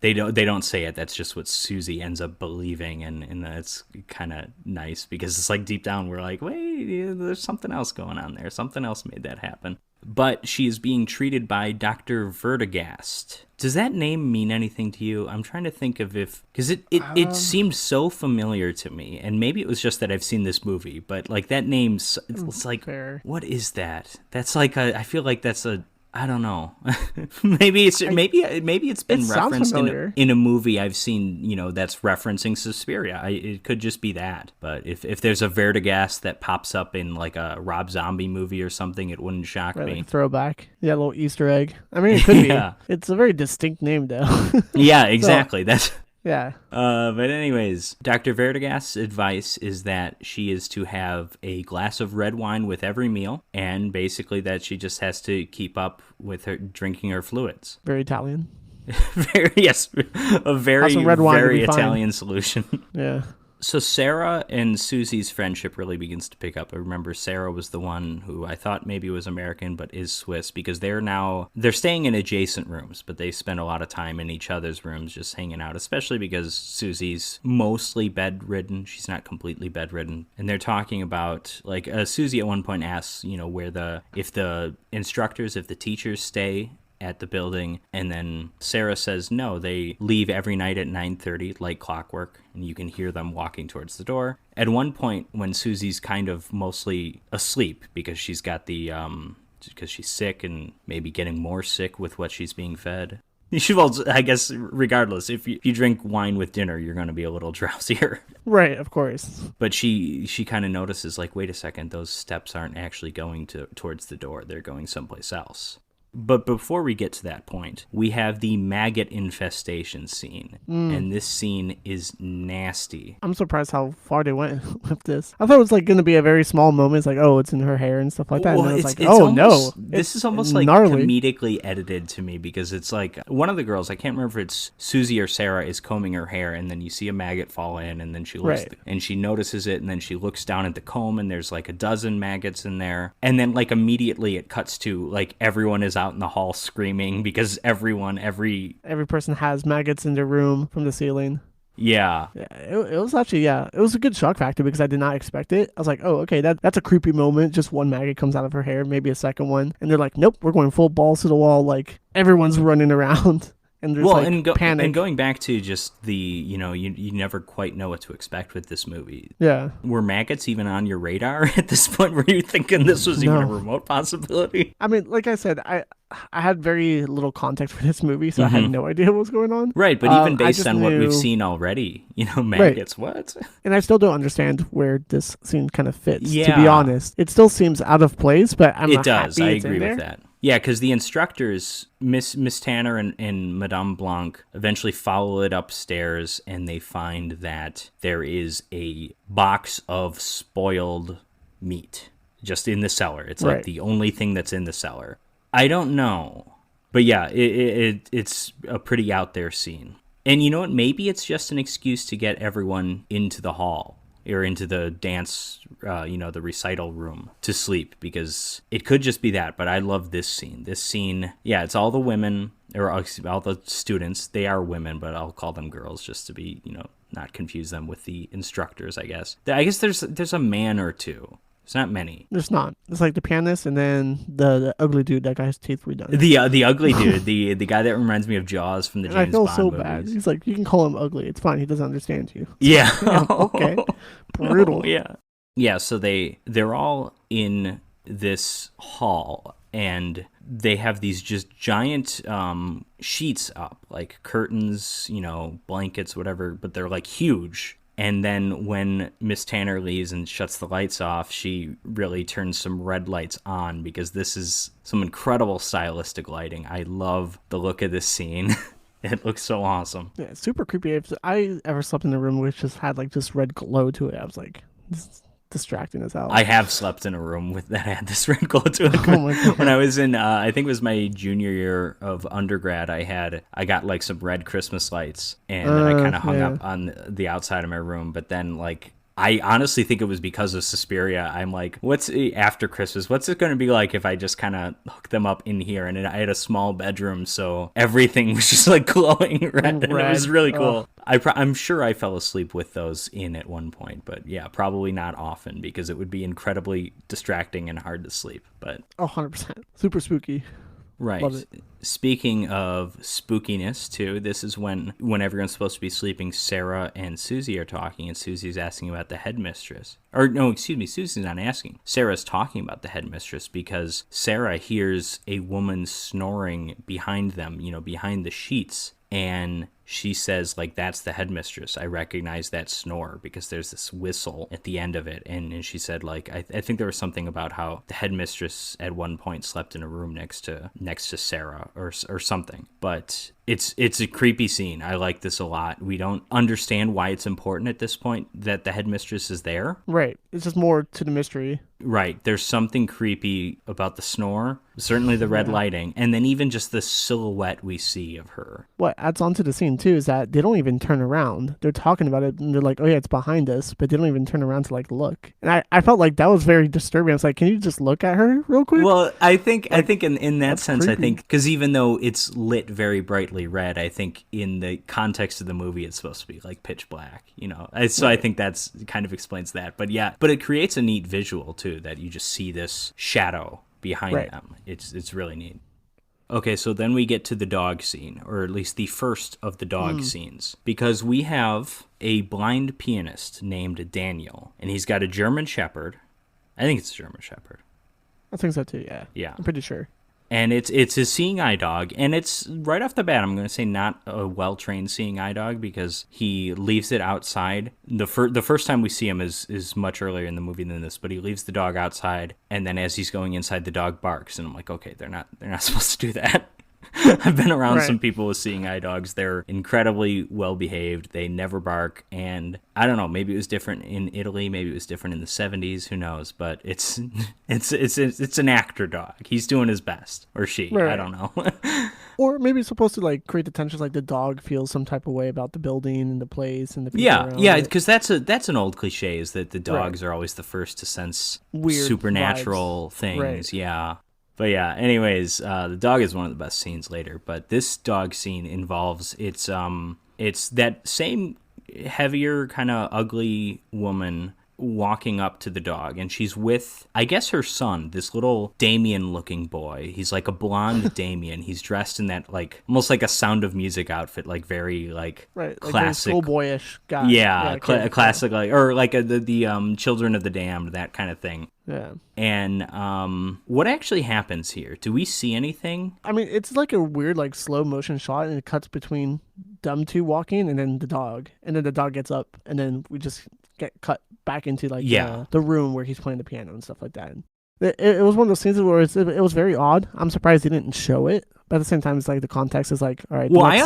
They don't say it. That's just what Susie ends up believing, and that's kind of nice because it's like deep down we're like, wait, there's something else going on there. Something else made that happen. But she is being treated by Dr. Vertigast. Does that name mean anything to you? I'm trying to think of because it seemed so familiar to me, and maybe it was just that I've seen this movie, but like that name, it's like, fair. What is that? That's like I feel like that's I don't know. maybe it's been referenced in a movie I've seen, that's referencing Suspiria. It could just be that. But if there's a Vertigast that pops up in like a Rob Zombie movie or something, it wouldn't shock me. Like throwback. Yeah, a little Easter egg. I mean, it could be. It's a very distinct name, though. Yeah, exactly. That's... Yeah. But anyways, Dr. Vertigast's advice is that she is to have a glass of red wine with every meal, and basically that she just has to keep up with her drinking her fluids. Very Italian. Yes, a very Italian solution. Yeah. So Sarah and Susie's friendship really begins to pick up. I remember Sarah was the one who I thought maybe was American but is Swiss, because they're staying in adjacent rooms, but they spend a lot of time in each other's rooms just hanging out, especially because Susie's mostly bedridden. She's not completely bedridden. And they're talking about, like, Susie at one point asks, if the teachers stay at the building, and then Sarah says no, they leave every night at 9:30 like clockwork, and you can hear them walking towards the door. At one point when Susie's kind of mostly asleep because she's got because she's sick and maybe getting more sick with what she's being fed. I guess regardless, if you drink wine with dinner, you're going to be a little drowsier. Right, of course. But she kind of notices, like, wait a second, those steps aren't actually going towards the door. They're going someplace else. But before we get to that point, we have the maggot infestation scene. And this scene is nasty. I'm surprised how far they went with this. I thought it was like going to be a very small moment. It's like, oh, it's in her hair and stuff like that. Well, and it's like, oh, no. This is almost like comedically edited to me, because it's like one of the girls, I can't remember if it's Susie or Sarah, is combing her hair, and then you see a maggot fall in, and then she looks and she notices it, and then she looks down at the comb, and there's like a dozen maggots in there. And then like immediately it cuts to like everyone is out in the hall screaming because every person has maggots in their room from the ceiling. Yeah. It was actually, it was a good shock factor because I did not expect it. I was like, oh, okay, that's a creepy moment. Just one maggot comes out of her hair, maybe a second one. And they're like, nope, we're going full balls to the wall. Like, everyone's running around. And there's panic. And going back to just the, you never quite know what to expect with this movie. Yeah. Were maggots even on your radar at this point? Were you thinking this was even a remote possibility? I mean, like I said, I had very little context for this movie, so I had no idea what was going on. Right, but even based on what we've seen already, maggots, what? And I still don't understand where this scene kind of fits, to be honest. It still seems out of place, but it does. I agree with that. Yeah, because the instructors, Miss Tanner and Madame Blanc, eventually follow it upstairs, and they find that there is a box of spoiled meat just in the cellar. It's like the only thing that's in the cellar. I don't know, but yeah, it's a pretty out there scene. And you know what? Maybe it's just an excuse to get everyone into the hall or into the dance, the recital room to sleep, because it could just be that. But I love this scene. This scene, yeah, it's all the women, or all the students. They are women, but I'll call them girls just to be, not confuse them with the instructors, I guess. I guess there's a man or two. It's not many. There's not. It's like the pianist and then the ugly dude that got his teeth redone. The ugly dude, the guy that reminds me of Jaws from the James Bond movies. I feel so bad. He's like, you can call him ugly. It's fine. He doesn't understand you. Yeah. Okay. Brutal. No, yeah. Yeah. So they're all in this hall, and they have these just giant sheets up, like curtains, blankets, whatever. But they're like huge. And then when Miss Tanner leaves and shuts the lights off, she really turns some red lights on, because this is some incredible stylistic lighting. I love the look of this scene. It looks so awesome. Yeah, it's super creepy. If I ever slept in a room which just had like this red glow to it, I was like, this is distracting as hell. I have slept in a room that had this red glow to it. Oh my God. When I was in, I think it was my junior year of undergrad, I got like some red Christmas lights, and I kind of hung up on the outside of my room. But then I honestly think it was because of Suspiria. I'm like, what's after Christmas? What's it going to be like if I just kind of hook them up in here? And I had a small bedroom, so everything was just like glowing red. And it was really cool. I'm sure I fell asleep with those in at one point, but yeah, probably not often, because it would be incredibly distracting and hard to sleep. But 100%. Super spooky. Right. Love it. Speaking of spookiness, too, this is when everyone's supposed to be sleeping, Sarah and Susie are talking, and Susie's asking about the headmistress. Or, no, excuse me, Susie's not asking. Sarah's talking about the headmistress, because Sarah hears a woman snoring behind them, behind the sheets, and she says, like, that's the headmistress. I recognize that snore because there's this whistle at the end of it. And she said, like, I think there was something about how the headmistress at one point slept in a room next to Sarah or something. But it's a creepy scene. I like this a lot. We don't understand why it's important at this point that the headmistress is there. Right. It's just more to the mystery. Right. There's something creepy about the snore, certainly the red lighting, and then even just the silhouette we see of her. What adds on to the scene, too, is that they don't even turn around. They're talking about it, and they're like, oh, yeah, it's behind us, but they don't even turn around to, like, look. And I felt like that was very disturbing. I was like, can you just look at her real quick? Well, I think in that sense, creepy. I think, because even though it's lit very brightly red, I think in the context of the movie, it's supposed to be, like, pitch black, So I think that's kind of explains that. But yeah, but it creates a neat visual, too, that you just see this shadow behind them. It's really neat. Okay, so then we get to the dog scene, or at least the first of the dog scenes, because we have a blind pianist named Daniel, and he's got a German Shepherd. I think it's a German Shepherd. I think so too, yeah. Yeah. I'm pretty sure. And it's his seeing eye dog, and it's right off the bat, I'm going to say not a well-trained seeing eye dog, because he leaves it outside. The first time we see him is much earlier in the movie than this, but he leaves the dog outside, and then as he's going inside, the dog barks, and I'm like, okay, they're not supposed to do that. I've been around some people with seeing eye dogs. They're incredibly well behaved. They never bark. And I don't know, maybe it was different in Italy. Maybe it was different in the 70s. Who knows? But it's an actor dog. He's doing his best. Or she. Right. I don't know. Or maybe it's supposed to like create the tension, like the dog feels some type of way about the building and the place and the people around it. Because that's an old cliche, is that the dogs are always the first to sense weird supernatural things. Right. Yeah. But yeah, anyways, the dog is one of the best scenes later. But this dog scene involves it's that same heavier kind of ugly woman walking up to the dog, and she's with, I guess, her son, this little Damien-looking boy. He's like a blonde Damien. He's dressed in that like almost like a Sound of Music outfit, like very like classic, like schoolboyish guy. Yeah, classic, like or like the Children of the Damned, that kind of thing. Yeah. And what actually happens here? Do we see anything? I mean, it's like a weird like slow motion shot, and it cuts between them two walking and then the dog, and then the dog gets up, and then we just get cut back into like the room where he's playing the piano and stuff like that. It was one of those scenes where it was very odd. I'm surprised they didn't show it, but at the same time, it's like the context is like, all right. Well, I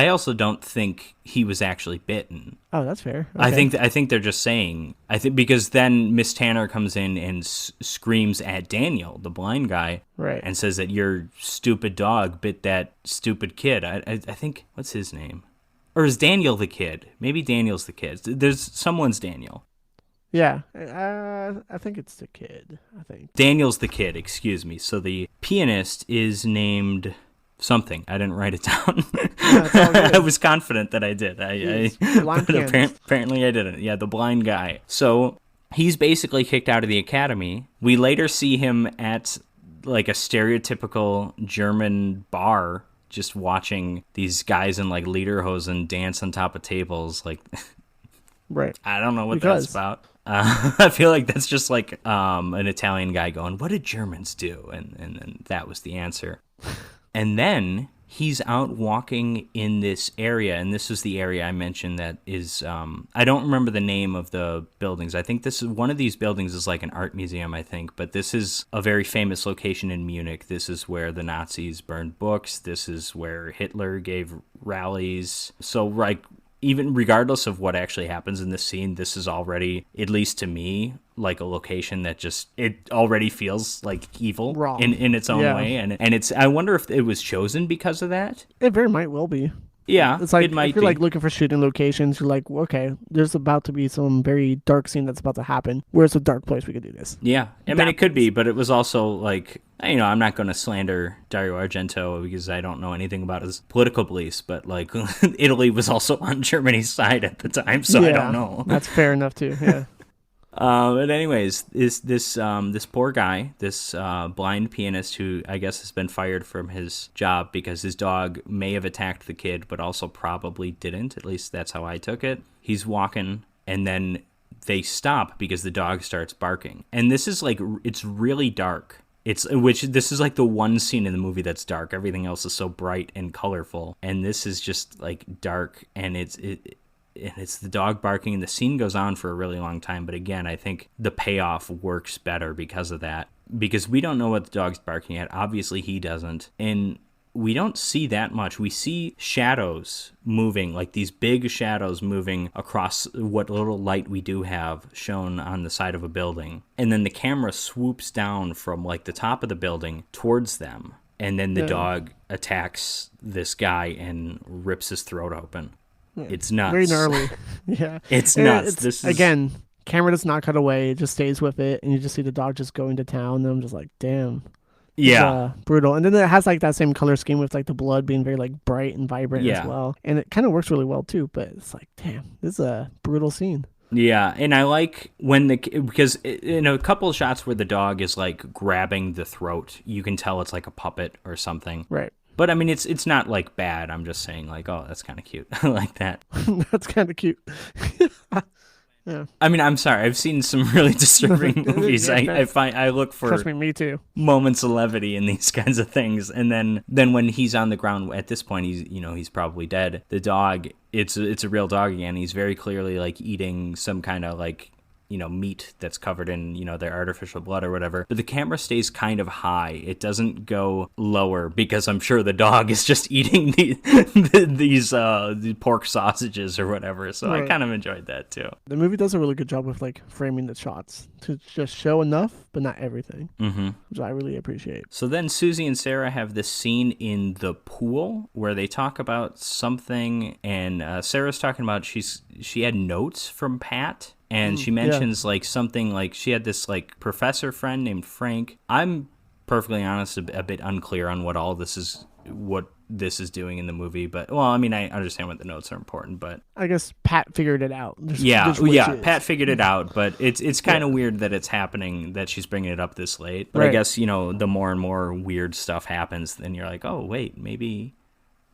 also don't think he was actually bitten. Oh, that's fair. Okay. I think they're just saying. I think because then Miss Tanner comes in and screams at Daniel, the blind guy, right, and says that your stupid dog bit that stupid kid. I think, what's his name? Or is Daniel the kid? Maybe Daniel's the kid. There's someone's Daniel. Yeah, I think it's the kid. I think Daniel's the kid. Excuse me. So the pianist is named something. I didn't write it down. I was confident that I did. But apparently I didn't. Yeah, the blind guy. So he's basically kicked out of the academy. We later see him at like a stereotypical German bar, just watching these guys in like lederhosen dance on top of tables. Like, right. I don't know what that's about. I feel like that's just like an Italian guy going, "What did Germans do?" And that was the answer. And then he's out walking in this area, and this is the area I mentioned that is, I don't remember the name of the buildings. I think this is one of these buildings is like an art museum, I think, but this is a very famous location in Munich. This is where the Nazis burned books. This is where Hitler gave rallies. So, like, even regardless of what actually happens in this scene, this is already, at least to me, like a location that just, it already feels like evil. Wrong. in its own way. And it's, I wonder if it was chosen because of that. It very might well be. Yeah, it's like it might if you're be. like looking for shooting locations, you're like, well, okay, there's about to be some very dark scene that's about to happen. Where's a dark place we could do this? Yeah, I mean, it could be, but it was also like, you know, I'm not going to slander Dario Argento because I don't know anything about his political beliefs, but like Italy was also on Germany's side at the time, so I don't know. That's fair enough too. Yeah. But anyways, this poor guy, this blind pianist who I guess has been fired from his job because his dog may have attacked the kid, but also probably didn't. At least that's how I took it. He's walking, and then they stop because the dog starts barking. And this is like, it's really dark. This is like the one scene in the movie that's dark. Everything else is so bright and colorful, and this is just like dark, and it's the dog barking, and the scene goes on for a really long time. But again, I think the payoff works better because of that, because we don't know what the dog's barking at. Obviously he doesn't, and we don't see that much. We see shadows moving, like these big shadows moving across what little light we do have shown on the side of a building, and then the camera swoops down from like the top of the building towards them, and then the dog attacks this guy and rips his throat open. Yeah. It's nuts. Very gnarly. Yeah. It's nuts. Again, camera does not cut away. It just stays with it, and you just see the dog just going to town, and I'm just like, damn. Yeah. Brutal. And then it has like that same color scheme with like the blood being very like bright and vibrant as well. And it kind of works really well too, but it's like, damn, this is a brutal scene. Yeah, and I like when because in a couple of shots where the dog is like grabbing the throat, you can tell it's like a puppet or something. Right. But I mean, it's not like bad. I'm just saying like, oh, that's kind of cute. I like that. That's kind of cute. Yeah. I mean, I'm sorry. I've seen some really disturbing movies. I look for trust me, me too. Moments of levity in these kinds of things, and then when he's on the ground at this point, he's probably dead. The dog, it's a real dog again. He's very clearly like eating some kind of like, meat that's covered in, their artificial blood or whatever. But the camera stays kind of high. It doesn't go lower because I'm sure the dog is just eating these pork sausages or whatever. So right. I kind of enjoyed that too. The movie does a really good job with like framing the shots to just show enough, but not everything, which I really appreciate. So then Susie and Sarah have this scene in the pool where they talk about something, and Sarah's talking about she had notes from Pat. And she mentions like something like she had this like professor friend named Frank. I'm perfectly honest, a bit unclear on what this is doing in the movie. But, well, I mean, I understand what the notes are important, but I guess Pat figured it out. Pat figured it out, but it's kind of weird that it's happening, that she's bringing it up this late. But right. I guess, the more and more weird stuff happens, then you're like, oh, wait, maybe...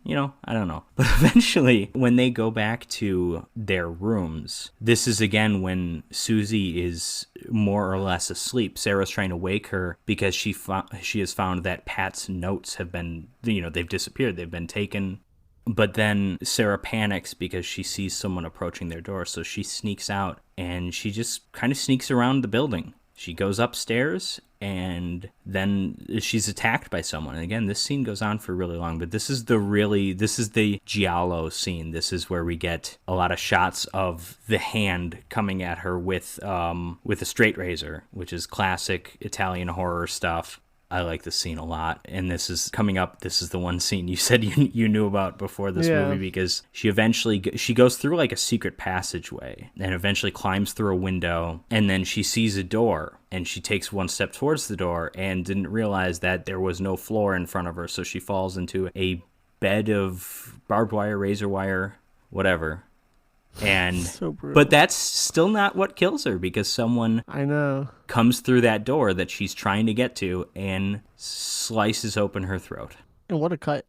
I don't know. But eventually, when they go back to their rooms, this is again when Susie is more or less asleep. Sarah's trying to wake her because she has found that Pat's notes have been, they've disappeared. They've been taken. But then Sarah panics because she sees someone approaching their door. So she sneaks out and she just kind of sneaks around the building. She goes upstairs and then she's attacked by someone. And again, this scene goes on for really long, but this is the giallo scene. This is where we get a lot of shots of the hand coming at her with a straight razor, which is classic Italian horror stuff. I like this scene a lot, and this is coming up. This is the one scene you said you knew about before this movie, because she goes through like a secret passageway and eventually climbs through a window, and then she sees a door, and she takes one step towards the door and didn't realize that there was no floor in front of her, so she falls into a bed of barbed wire, razor wire, whatever. And so brutal. But that's still not what kills her, because someone comes through that door that she's trying to get to and slices open her throat. And what a cut.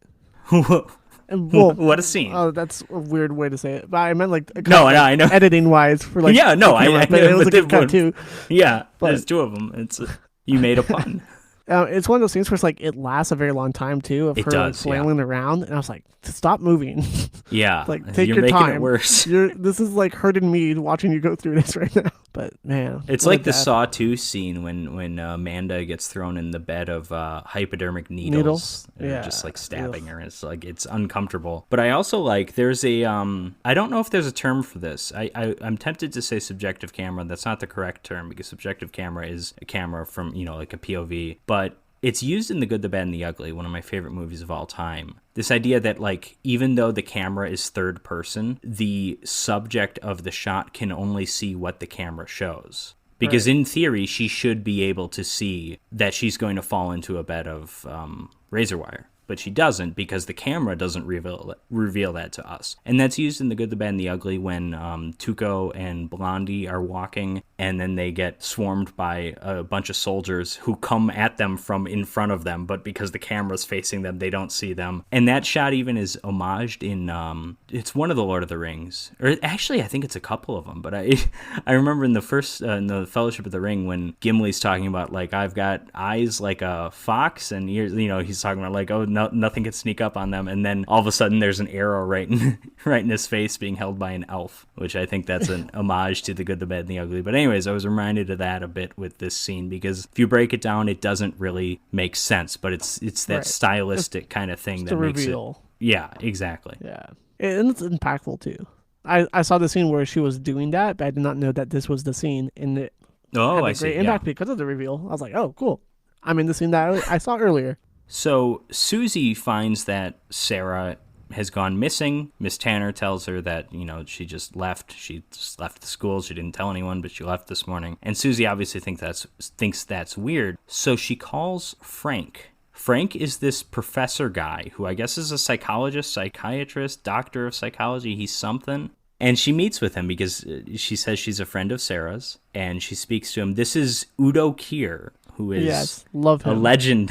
And, well, what a scene. Oh, that's a weird way to say it. But I meant like a cut, no, I know. Editing wise for like I know. But it was a good cut too. Yeah, there's two of them. You made a pun. It's one of those scenes where it's like it lasts a very long time too, of her flailing around, and I was like, stop moving. Yeah, like take you're your time. It worse. This is like hurting me watching you go through this right now. But man, it's like the Saw 2 scene when Amanda gets thrown in the bed of hypodermic needles. Yeah, just like stabbing her. It's like it's uncomfortable. But I also like there's a I don't know if there's a term for this. I'm tempted to say subjective camera. That's not the correct term, because subjective camera is a camera from like a POV, but it's used in The Good, the Bad, and the Ugly, one of my favorite movies of all time. This idea that, like, even though the camera is third person, the subject of the shot can only see what the camera shows. Because in theory, she should be able to see that she's going to fall into a bed of razor wire. But she doesn't, because the camera doesn't reveal that to us. And that's used in The Good, the Bad, and the Ugly when Tuco and Blondie are walking, and then they get swarmed by a bunch of soldiers who come at them from in front of them, but because the camera's facing them, they don't see them. And that shot even is homaged in, it's one of the Lord of the Rings. Or actually, I think it's a couple of them, but I remember in the first, in the Fellowship of the Ring, when Gimli's talking about, like, I've got eyes like a fox, and ears, he's talking about, like, oh, no, nothing can sneak up on them, and then all of a sudden there's an arrow right in his face being held by an elf, which I think that's an homage to The Good, the Bad, and the Ugly. But anyways, I was reminded of that a bit with this scene, because if you break it down, it doesn't really make sense, but it's that stylistic kind of thing that makes reveal. It. Yeah, exactly. Yeah, and it's impactful too. I saw the scene where she was doing that, but I did not know that this was the scene, and it had a great impact because of the reveal. I was like, oh, cool. I'm in the scene that I saw earlier. So Susie finds that Sarah has gone missing. Miss Tanner tells her that, she just left. She just left the school. She didn't tell anyone, but she left this morning. And Susie obviously thinks that's weird. So she calls Frank. Frank is this professor guy who I guess is a psychologist, psychiatrist, doctor of psychology. He's something. And she meets with him because she says she's a friend of Sarah's, and she speaks to him. This is Udo Kier, who is love him. A legend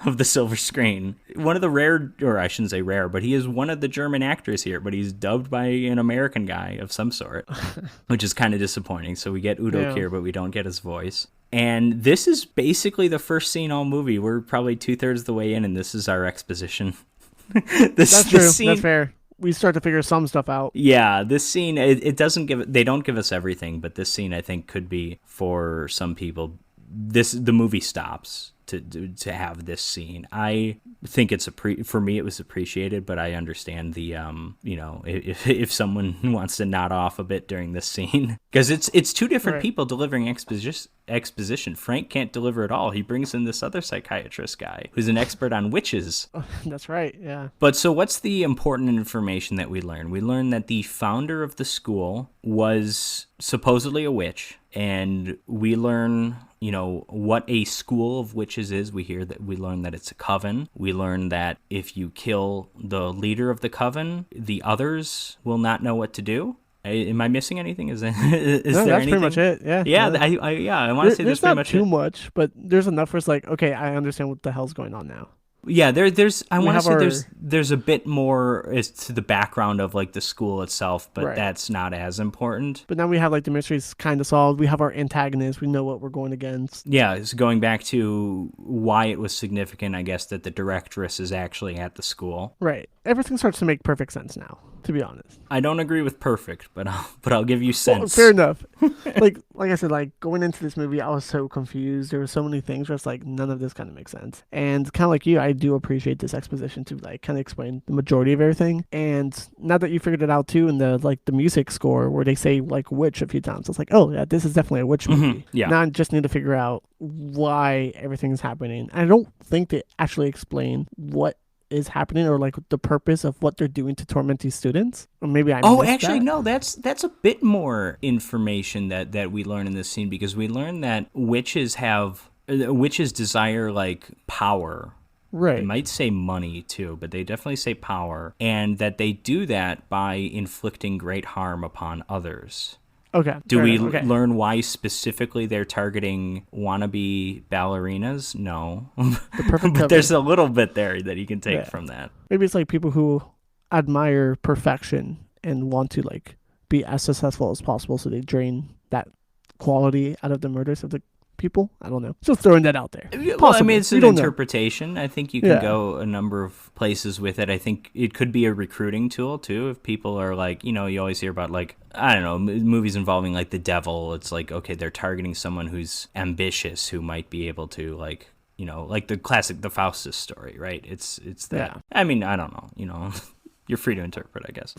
of the silver screen. One of the rare, or I shouldn't say rare, but he is one of the German actors here, but he's dubbed by an American guy of some sort, which is kind of disappointing. So we get Udo Kier, but we don't get his voice. And this is basically the first scene all movie. We're probably 2/3 of the way in, and this is our exposition. That's true. That's fair. We start to figure some stuff out. Yeah, this scene, they don't give us everything, but this scene I think could be, for some people, the movie stops to have this scene. I think for me it was appreciated, but I understand the if someone wants to nod off a bit during this scene, because it's two different people delivering exposition. Frank can't deliver it all. He brings in this other psychiatrist guy who's an expert on witches. That's right, yeah. But so what's the important information that we learn? We learn that the founder of the school was supposedly a witch, and we learn what a school of witches is. We learn that it's a coven. We learn that if you kill the leader of the coven, the others will not know what to do. Am I missing anything? Is there that's anything? Pretty much it. Yeah. I want to say there's pretty much not too much, but there's enough where it's like, okay, I understand what the hell's going on now. Yeah, there's I We want to have say our- there's a bit more as to the background of like the school itself, but Right. that's not as important. But now we have like the mysteries kind of solved. We have our antagonist. We know what we're going against. Yeah, it's going back to why it was significant, I guess, that the directress is actually at the school. Right. Everything starts to make perfect sense now, to be honest. I don't agree with perfect, but I'll give you Well, sense. fair enough. like I said, like going into this movie, I was so confused. There were so many things where it's like none of this kind of makes sense. And kind of like you, I do appreciate this exposition to like kind of explain the majority of everything. And now that you figured it out too, in the music score where they say like witch a few times, it's like, oh yeah, this is definitely a witch movie. yeah. Now I just need to figure out why everything is happening. I don't think they actually explain what is happening or like the purpose of what they're doing to torment these students. Or maybe I Oh, missed actually, that. no. That's a bit more information that we learn in this scene, because we learn that witches desire like power. Right. They might say money too, but they definitely say power, and that they do that by inflicting great harm upon others. Okay. Do fair we enough. Okay. learn why specifically they're targeting wannabe ballerinas? No. The perfect But cover. there's a little bit there that you can take Yeah. from that. Maybe it's like people who admire perfection and want to like be as successful as possible, so they drain that quality out of the murders of the people. I don't know. Just throwing that out there. Well, I Possibly. mean, it's We an don't know. interpretation. I think you can Yeah. go a number of places with it. I think it could be a recruiting tool, too, if people are like, you always hear about, like, I don't know, movies involving, like, the devil. It's like, okay, they're targeting someone who's ambitious, who might be able to, like, like the classic, the Faustus story, right? It's that. Yeah. I mean, I don't know, you're free to interpret, I guess.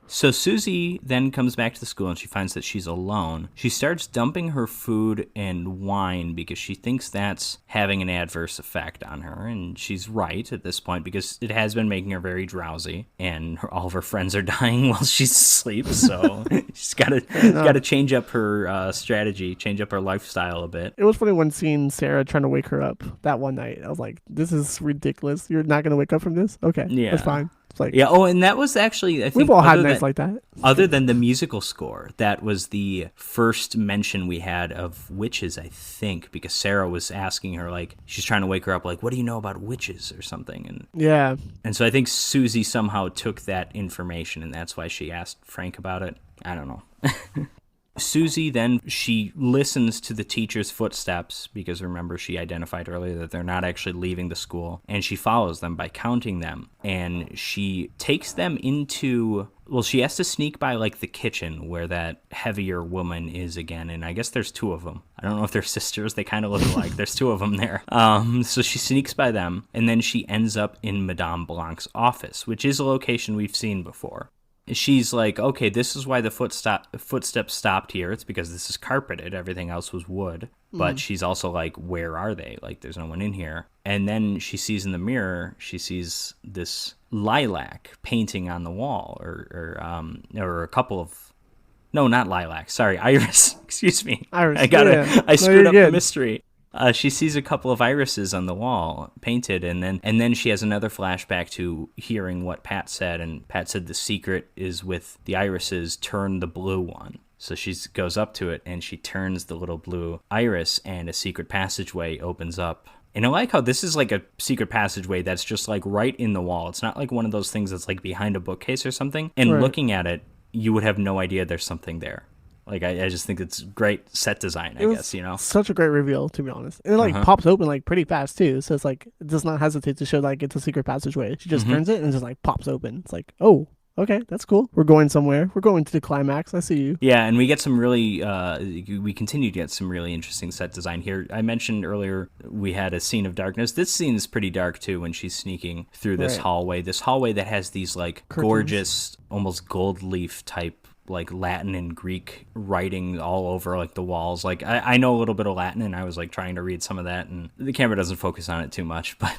So Susie then comes back to the school and she finds that she's alone. She starts dumping her food and wine because she thinks that's having an adverse effect on her. And she's right at this point, because it has been making her very drowsy, and all of her friends are dying while she's asleep. So she's got to change up her strategy, change up her lifestyle a bit. It was funny when seeing Sarah trying to wake her up that one night. I was like, this is ridiculous. You're not going to wake up from this? Okay. Yeah. That's fine. It's like, Yeah. Oh, and that was actually, I think, we've all had other nights than- like that. Other than the musical score, that was the first mention we had of witches, I think, because Sarah was asking her, like, she's trying to wake her up, like, what do you know about witches or something? Yeah. And so I think Susie somehow took that information, and that's why she asked Frank about it. I don't know. Susie then, she listens to the teacher's footsteps, because remember, she identified earlier that they're not actually leaving the school, and she follows them by counting them, and she takes them into, well, she has to sneak by like the kitchen where that heavier woman is again, and I guess there's two of them. I don't know if they're sisters, they kind of look alike. There's two of them there. So she sneaks by them, and then she ends up in Madame Blanc's office, which is a location we've seen before. She's like, okay, this is why the footsteps stopped here. It's because this is carpeted. Everything else was wood. But she's also like, where are they? Like, there's no one in here. And then she sees in the mirror, she sees this lilac painting on the wall, or a couple of, no, not lilac. Sorry, iris. Excuse me. Iris. I screwed up good. the mystery. She sees a couple of irises on the wall painted, and then she has another flashback to hearing what Pat said, and Pat said the secret is with the irises, turn the blue one. So she goes up to it, and she turns the little blue iris, and a secret passageway opens up. And I like how this is like a secret passageway that's just like right in the wall. It's not like one of those things that's like behind a bookcase or something. And Right. looking at it, you would have no idea there's something there. Like, I just think it's great set design, I guess, Such a great reveal, to be honest. And it like pops open like pretty fast too. So it's like, it does not hesitate to show like it's a secret passageway. She just turns it and it just like pops open. It's like, oh, okay, that's cool. We're going somewhere. We're going to the climax. I see you. Yeah, and we get some really, we continue to get some really interesting set design here. I mentioned earlier we had a scene of darkness. This scene is pretty dark too when she's sneaking through this hallway. This hallway that has these like Curtains. gorgeous, almost gold leaf type, like Latin and Greek writing all over like the walls. Like I know a little bit of Latin, and I was like trying to read some of that, and the camera doesn't focus on it too much, but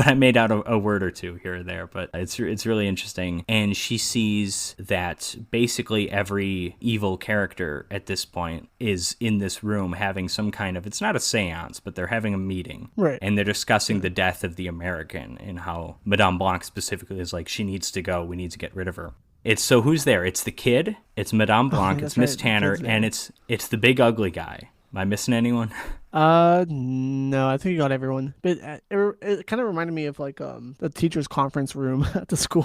I made out a word or two here or there. But it's really interesting. And she sees that basically every evil character at this point is in this room having some kind of, it's not a seance, but they're having a meeting. Right. And they're discussing the death of the American, and how Madame Blanc specifically is like, she needs to go. We need to get rid of her. So who's there? It's the kid, it's Madame Blanc, it's that's Miss right, the Tanner, kid's there. and it's the big ugly guy. Am I missing anyone? No, I think you got everyone. But it kind of reminded me of like the teachers' conference room at the school.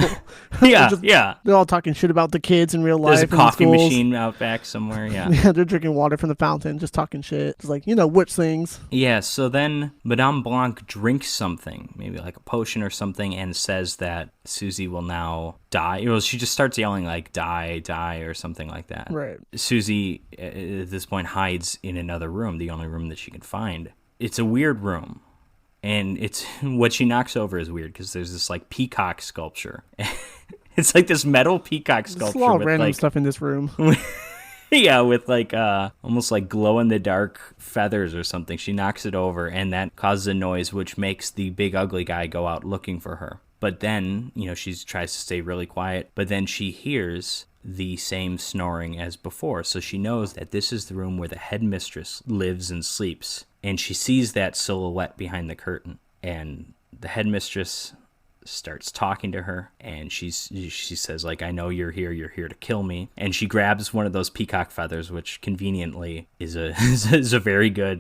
Yeah, yeah. They're all talking shit about the kids in real There's life. a coffee machine out back somewhere. Yeah. Yeah, they're drinking water from the fountain, just talking shit. Just like, witch things. Yeah, so then Madame Blanc drinks something, maybe like a potion or something, and says that Susie will now die. Well, she just starts yelling like, die, die, or something like that. Right. Susie, at this point, hides in another room, the only room that she can find. It's a weird room. And it's what she knocks over is weird because there's this like peacock sculpture. It's like this metal peacock sculpture. There's a lot of with random like, stuff in this room. yeah, with like almost like glow in the dark feathers or something. She knocks it over and that causes a noise which makes the big ugly guy go out looking for her. But then, she tries to stay really quiet, but then she hears the same snoring as before. So she knows that this is the room where the headmistress lives and sleeps. And she sees that silhouette behind the curtain. And the headmistress starts talking to her, and she says, like, I know you're here to kill me. And she grabs one of those peacock feathers, which conveniently is a very good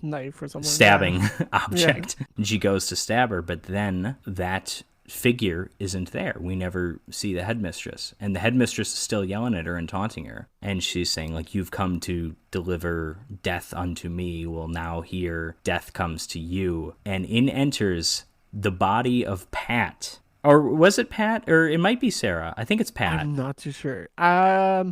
knife or something, stabbing object. Yeah. And she goes to stab her, but then that figure isn't there. We never see the headmistress, and the headmistress is still yelling at her and taunting her, and she's saying, like, you've come to deliver death unto me. Well, now here death comes to you. And in enters the body of Pat. Or was it Pat? Or it might be Sarah. I think it's Pat. I'm not too sure. I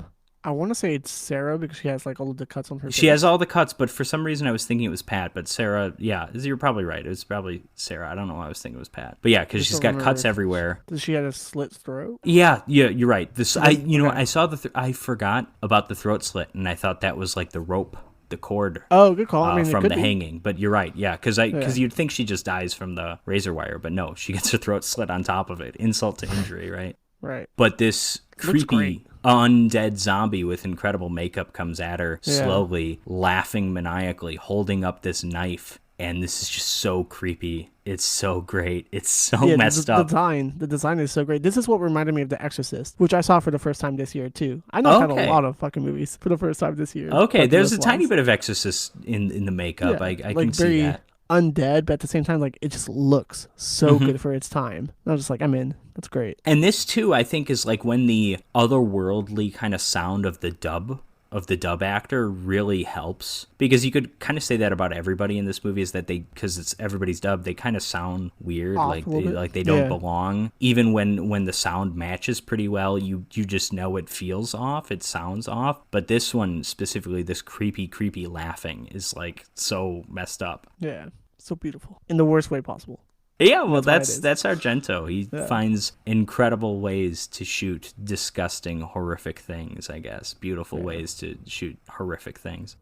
want to say it's Sarah because she has like all of the cuts on her face. She has all the cuts, but for some reason I was thinking it was Pat. But Sarah, yeah, you're probably right. It was probably Sarah. I don't know why I was thinking it was Pat. But yeah, because she's got cuts everywhere. Does she have a slit throat? Yeah, you're right. I saw I forgot about the throat slit, and I thought that was like the rope. The cord. Oh, good call. From the hanging, but you're right. Yeah, because you'd think she just dies from the razor wire, but no, she gets her throat slit on top of it. Insult to injury, right? Right. But this creepy undead zombie with incredible makeup comes at her slowly, laughing maniacally, holding up this knife. And this is just so creepy. It's so great. It's so messed up. The design is so great. This is what reminded me of The Exorcist, which I saw for the first time this year, too. I know I've had a lot of fucking movies for the first time this year. Okay, there's a tiny bit of Exorcist in the makeup. Yeah, I can see that. Undead, but at the same time, like, it just looks so good for its time. I was just like, I'm in. That's great. And this, too, I think is like when the otherworldly kind of sound of the dub actor really helps, because you could kind of say that about everybody in this movie, is that because it's everybody's dub, they kind of sound weird, like they don't belong. Even when the sound matches pretty well, you just know it feels off, it sounds off. But this one specifically, this creepy laughing is like so messed up. Yeah, so beautiful in the worst way possible. Yeah, well, that's Argento. He finds incredible ways to shoot disgusting, horrific things, I guess. Beautiful ways to shoot horrific things.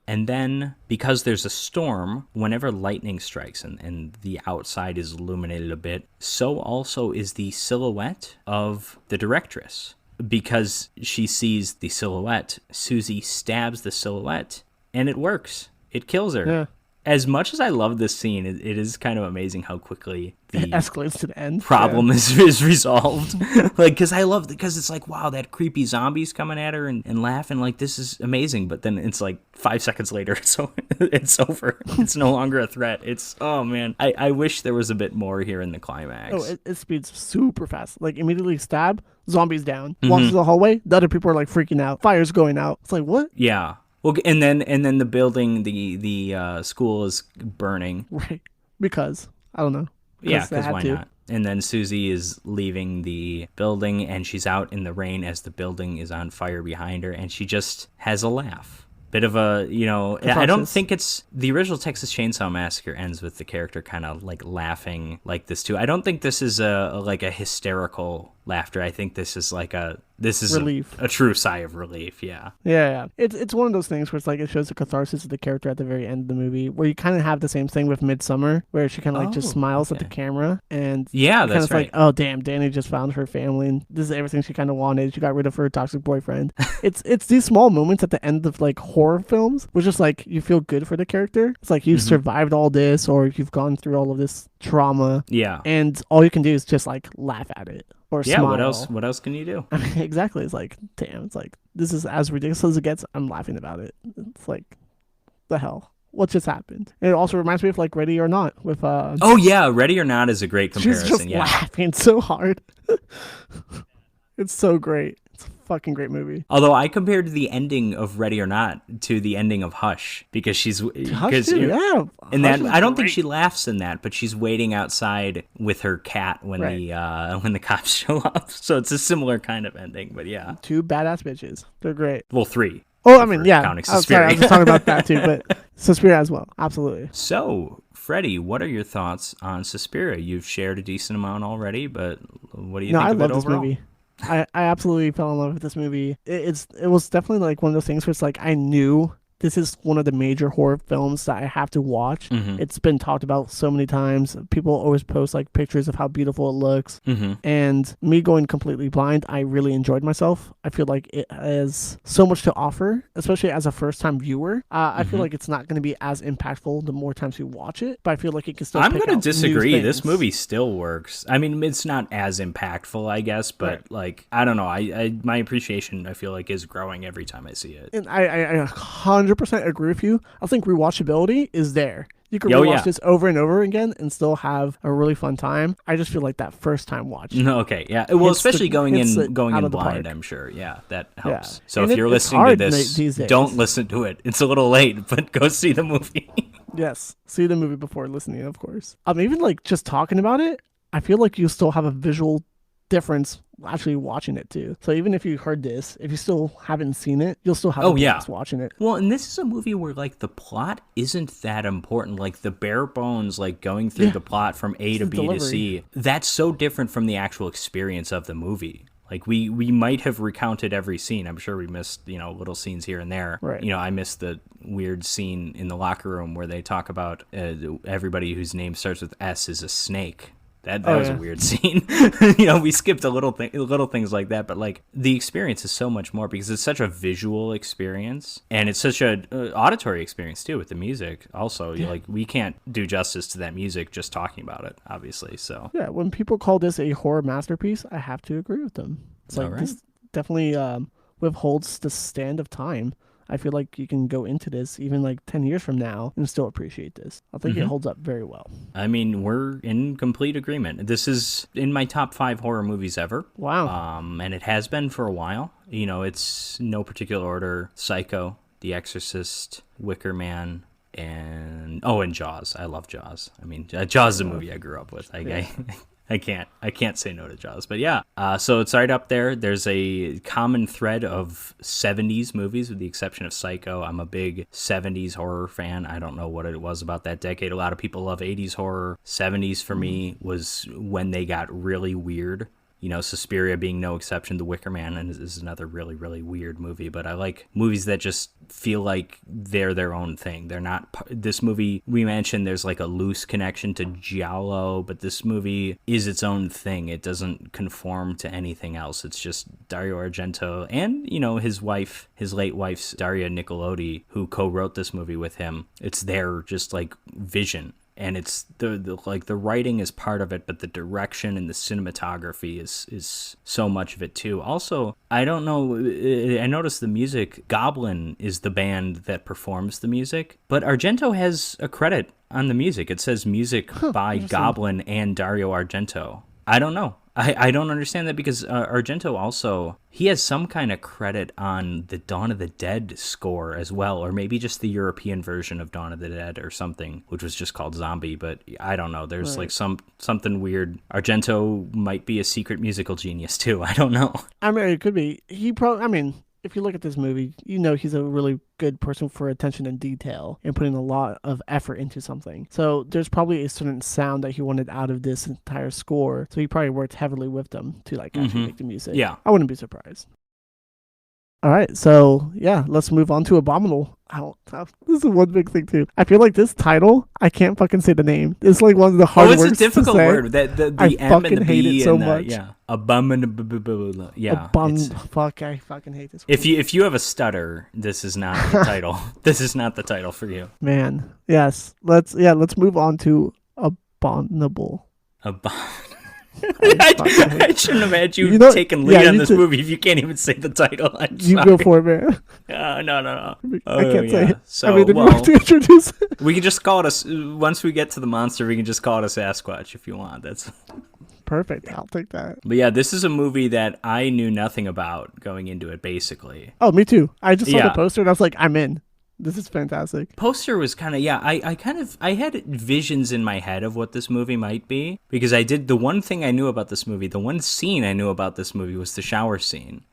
And then, because there's a storm, whenever lightning strikes and the outside is illuminated a bit, so also is the silhouette of the directress. Because she sees the silhouette, Susie stabs the silhouette, and it works. It kills her. Yeah. As much as I love this scene, it is kind of amazing how quickly it escalates to the end. Problem is resolved. Because it's like, wow, that creepy zombie's coming at her and laughing, like, this is amazing. But then it's like 5 seconds later, so it's over. It's no longer a threat. Oh man, I wish there was a bit more here in the climax. Oh, it speeds super fast. Like, immediately stab, zombies down. Walks through the hallway, the other people are like freaking out. Fire's going out. It's like, what? Yeah. Well, and then the building, the school is burning. Right. Because, I don't know. Yeah, because why not? And then Susie is leaving the building, and she's out in the rain as the building is on fire behind her, and she just has a laugh. Bit of a, I don't think it's the original Texas Chainsaw Massacre ends with the character kind of like laughing like this too. I don't think this is a hysterical laughter. I think this is like relief. A true sigh of relief. Yeah. Yeah. It's one of those things where it's like it shows the catharsis of the character at the very end of the movie, where you kind of have the same thing with Midsummer, where she kind of just smiles at the camera, and that's right. Like, oh damn, Danny just found her family, and this is everything she kind of wanted. She got rid of her toxic boyfriend. it's these small moments at the end of like horror films, which is like you feel good for the character. It's like you've survived all this, or you've gone through all of this trauma. Yeah. And all you can do is just like laugh at it. Or smile. What else can you do? Exactly. It's like, damn, it's like, this is as ridiculous as it gets. I'm laughing about it. It's like, the hell? what just happened. And it also reminds me of like Ready or Not with Oh yeah, Ready or Not is a great comparison. she's just yeah. laughing so hard. It's so great. It's a fucking great movie. Although I compared the ending of Ready or Not to the ending of Hush, because Hush too, yeah. In Hush that, is I don't think great. she laughs in that, but she's waiting outside with her cat when the cops show up. So it's a similar kind of ending, but yeah. 2 badass bitches. They're great. Well, 3. Oh, I mean, yeah. Counting I'm sorry, I Suspiria. was just talking about that too, but Suspiria as well. Absolutely. So, Freddie, what are your thoughts on Suspiria? You've shared a decent amount already, but what do you think I of love it this overall? movie. I absolutely fell in love with this movie. It was definitely like one of those things where it's like I knew this is one of the major horror films that I have to watch. Mm-hmm. It's been talked about so many times. People always post like pictures of how beautiful it looks. Mm-hmm. And me going completely blind, I really enjoyed myself. I feel like it has so much to offer, especially as a first-time viewer. I feel like it's not going to be as impactful the more times you watch it, but I feel like it can still. I'm going to to disagree. This movie still works. I mean, it's not as impactful, I guess, but like, I don't know. I my appreciation, I feel like, is growing every time I see it. And I 100% agree with you. I think rewatchability is there. You can rewatch this over and over again and still have a really fun time. I just feel like that first time watch. No, okay, yeah. Well, especially going in out of the blind, park. I'm sure. Yeah, that helps. Yeah. So And if you're it's listening to hard this, these days. don't listen to it. It's a little late, but go see the movie. Yes, see the movie before listening, of course. Even like just talking about it, I feel like you still have a visual difference actually watching it too. So even if you heard this, if you still haven't seen it, you'll still have a blast watching it. Well, and this is a movie where like the plot isn't that important. Like the bare bones, like going through the plot from A to B to C, that's so different from the actual experience of the movie. Like we might have recounted every scene. I'm sure we missed, little scenes here and there. Right. I missed the weird scene in the locker room where they talk about everybody whose name starts with S is a snake. That was a weird scene. We skipped little things like that, but like the experience is so much more because it's such a visual experience and it's such a auditory experience too with the music. Also, like we can't do justice to that music just talking about it, obviously. So yeah, when people call this a horror masterpiece, I have to agree with them. It's like this definitely withholds the stand of time. I feel like you can go into this even like 10 years from now and still appreciate this. I think it holds up very well. I mean, we're in complete agreement. This is in my top 5 horror movies ever. Wow. And it has been for a while. It's no particular order. Psycho, The Exorcist, Wicker Man, and Jaws. I love Jaws. I mean, Jaws is a movie I grew up with. I can't say no to Jaws, but yeah. So it's right up there. There's a common thread of 70s movies with the exception of Psycho. I'm a big 70s horror fan. I don't know what it was about that decade. A lot of people love 80s horror. 70s for me was when they got really weird. Suspiria being no exception. The Wicker Man is another really, really weird movie. But I like movies that just feel like they're their own thing. They're not... This movie, we mentioned there's like a loose connection to Giallo, but this movie is its own thing. It doesn't conform to anything else. It's just Dario Argento and, his late wife's Daria Nicolodi, who co-wrote this movie with him. It's their just like vision. And it's the writing is part of it, but the direction and the cinematography is so much of it too. Also, I don't know, I noticed the music, Goblin is the band that performs the music, but Argento has a credit on the music. It says music by Goblin and Dario Argento. I don't know. I don't understand that because Argento also, he has some kind of credit on the Dawn of the Dead score as well, or maybe just the European version of Dawn of the Dead or something, which was just called Zombie, but I don't know. There's like something weird. Argento might be a secret musical genius too. I don't know. I mean, it could be. If you look at this movie, he's a really good person for attention and detail and putting a lot of effort into something. So there's probably a certain sound that he wanted out of this entire score. So he probably worked heavily with them to actually make the music. Yeah. I wouldn't be surprised. All right, so let's move on to Abominable. This is one big thing too. I feel like this title, I can't fucking say the name. It's like one of the hard words to say. It's a difficult word. The M and the B hate it so much. Yeah. Abominable. Yeah. Fuck, I fucking hate this word. If you have a stutter, this is not the title. This is not the title for you. Man, yes. Let's move on to Abominable. I shouldn't have had you taking lead on this movie if you can't even say the title. You go for it, man. No. I can't say it. So, if you want to introduce it. We can just call it once we get to the monster, we can just call it a Sasquatch if you want. That's perfect. I'll take that. But yeah, this is a movie that I knew nothing about going into it, basically. Oh, me too. I just saw the poster and I was like, I'm in. This is fantastic. Poster was kind of, I had visions in my head of what this movie might be, because the one thing I knew about this movie, the one scene I knew about this movie was the shower scene,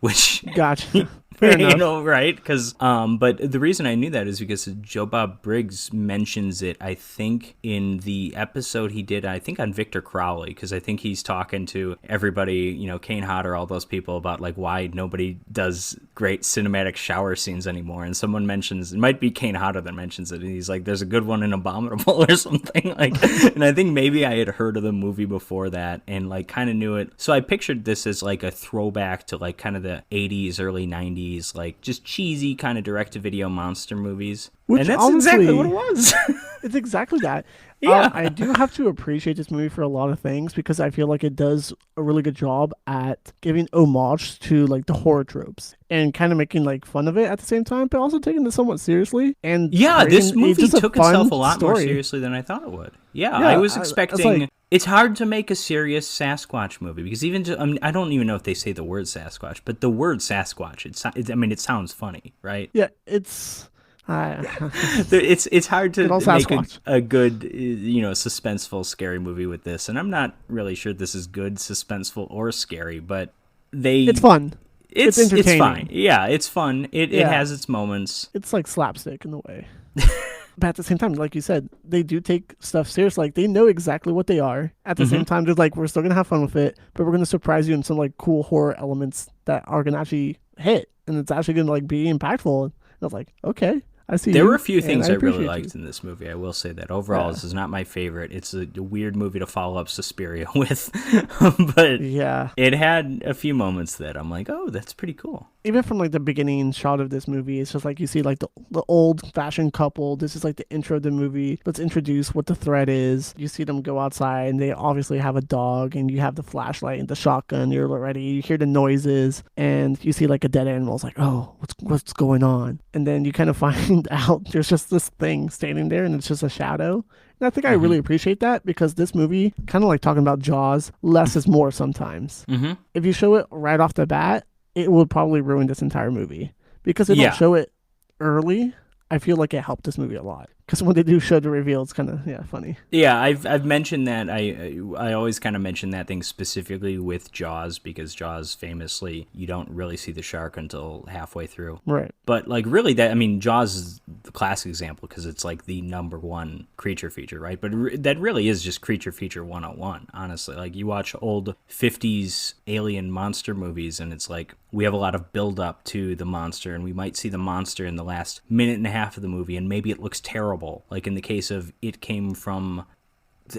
which... Gotcha. Fair enough. Right? Because, but the reason I knew that is because Joe Bob Briggs mentions it, I think, in the episode he did, I think, on Victor Crowley, because I think he's talking to everybody, Kane Hodder, all those people, about, like, why nobody does great cinematic shower scenes anymore, and someone mentions, it might be Kane Hodder that mentions it, and he's like, there's a good one in Abominable or something, like, and I think maybe I had heard of the movie before that, and, like, kind of knew it, so I pictured this as, like, a throwback to, like, kind of the 80s, early 90s, like just cheesy kind of direct-to-video monster movies. Which, and that's honestly, exactly what it was. It's exactly that. Yeah. I do have to appreciate this movie for a lot of things, because I feel like it does a really good job at giving homage to like the horror tropes and kind of making like fun of it at the same time, but also taking it somewhat seriously. And yeah, this movie took itself a lot story. more seriously than I thought it would. Yeah, I was expecting... It's hard to make a serious Sasquatch movie, because I don't even know if they say the word Sasquatch, but the word Sasquatch, it sounds funny, right? Yeah, it's hard to make a good, suspenseful, scary movie with this, and I'm not really sure this is good, suspenseful, or scary, but it's fun. It's entertaining. It's fine. Yeah, it's fun. It has its moments. It's like slapstick in a way. But at the same time, like you said, they do take stuff serious. Like, they know exactly what they are. At the same time, they're like, we're still going to have fun with it, but we're going to surprise you in some, like, cool horror elements that are going to actually hit. And it's actually going to, like, be impactful. And I was like, okay, I see. There were a few things I really liked in this movie. I will say that. Overall, this is not my favorite. It's a weird movie to follow up Suspiria with. But it had a few moments that I'm like, oh, that's pretty cool. Even from like the beginning shot of this movie, it's just like you see like the old-fashioned couple. This is like the intro of the movie. Let's introduce what the threat is. You see them go outside, and they obviously have a dog, and you have the flashlight and the shotgun. You're ready. You hear the noises, and you see like a dead animal. It's like, oh, what's going on? And then you kind of find out there's just this thing standing there, and it's just a shadow. And I think I really appreciate that, because this movie, kind of like talking about Jaws, less is more sometimes. If you show it right off the bat, it would probably ruin this entire movie, because they don't show it early. I feel like it helped this movie a lot, because when they do show the reveal, it's kind of funny. Yeah, I've mentioned that. I always kind of mention that thing specifically with Jaws, because Jaws famously, you don't really see the shark until halfway through. Right. But like really, Jaws is the classic example, because it's like the number one creature feature, right? But that really is just creature feature 101, honestly. Like, you watch old 50s alien monster movies, and it's like, we have a lot of build up to the monster, and we might see the monster in the last minute and a half of the movie, and maybe it looks terrible. Like in the case of It Came From...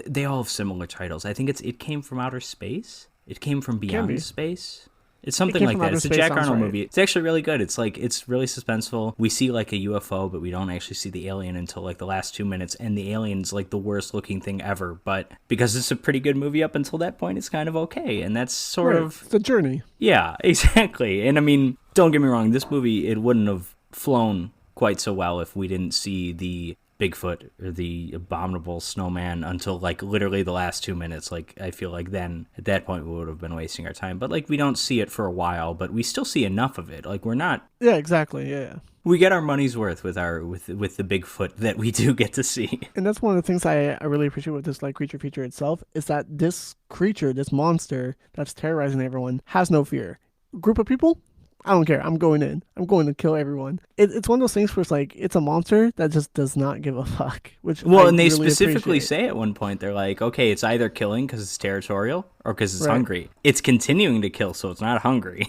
They all have similar titles. I think It Came From Outer Space? It Came From Beyond Space? It's something like that. It's a Jack Arnold movie. It's actually really good. It's like, it's really suspenseful. We see like a UFO, but we don't actually see the alien until like the last 2 minutes, and the alien's like the worst looking thing ever. But because it's a pretty good movie up until that point, it's kind of okay. And that's sort of... It's a journey. Yeah, exactly. And don't get me wrong, this movie, it wouldn't have flown quite so well if we didn't see the Bigfoot or the abominable snowman until like literally the last 2 minutes. Like, I feel like then at that point we would have been wasting our time, but like, we don't see it for a while, but we still see enough of it. Like, we're not... Yeah, exactly. Yeah. We get our money's worth with the Bigfoot that we do get to see. And that's one of the things I really appreciate with this like creature feature itself, is that this creature, this monster that's terrorizing everyone, has no fear. Group of people, I don't care. I'm going in. I'm going to kill everyone. It's one of those things where it's like, it's a monster that just does not give a fuck. And they really specifically say at one point, they're like, okay, it's either killing because it's territorial or because it's hungry. It's continuing to kill, so it's not hungry,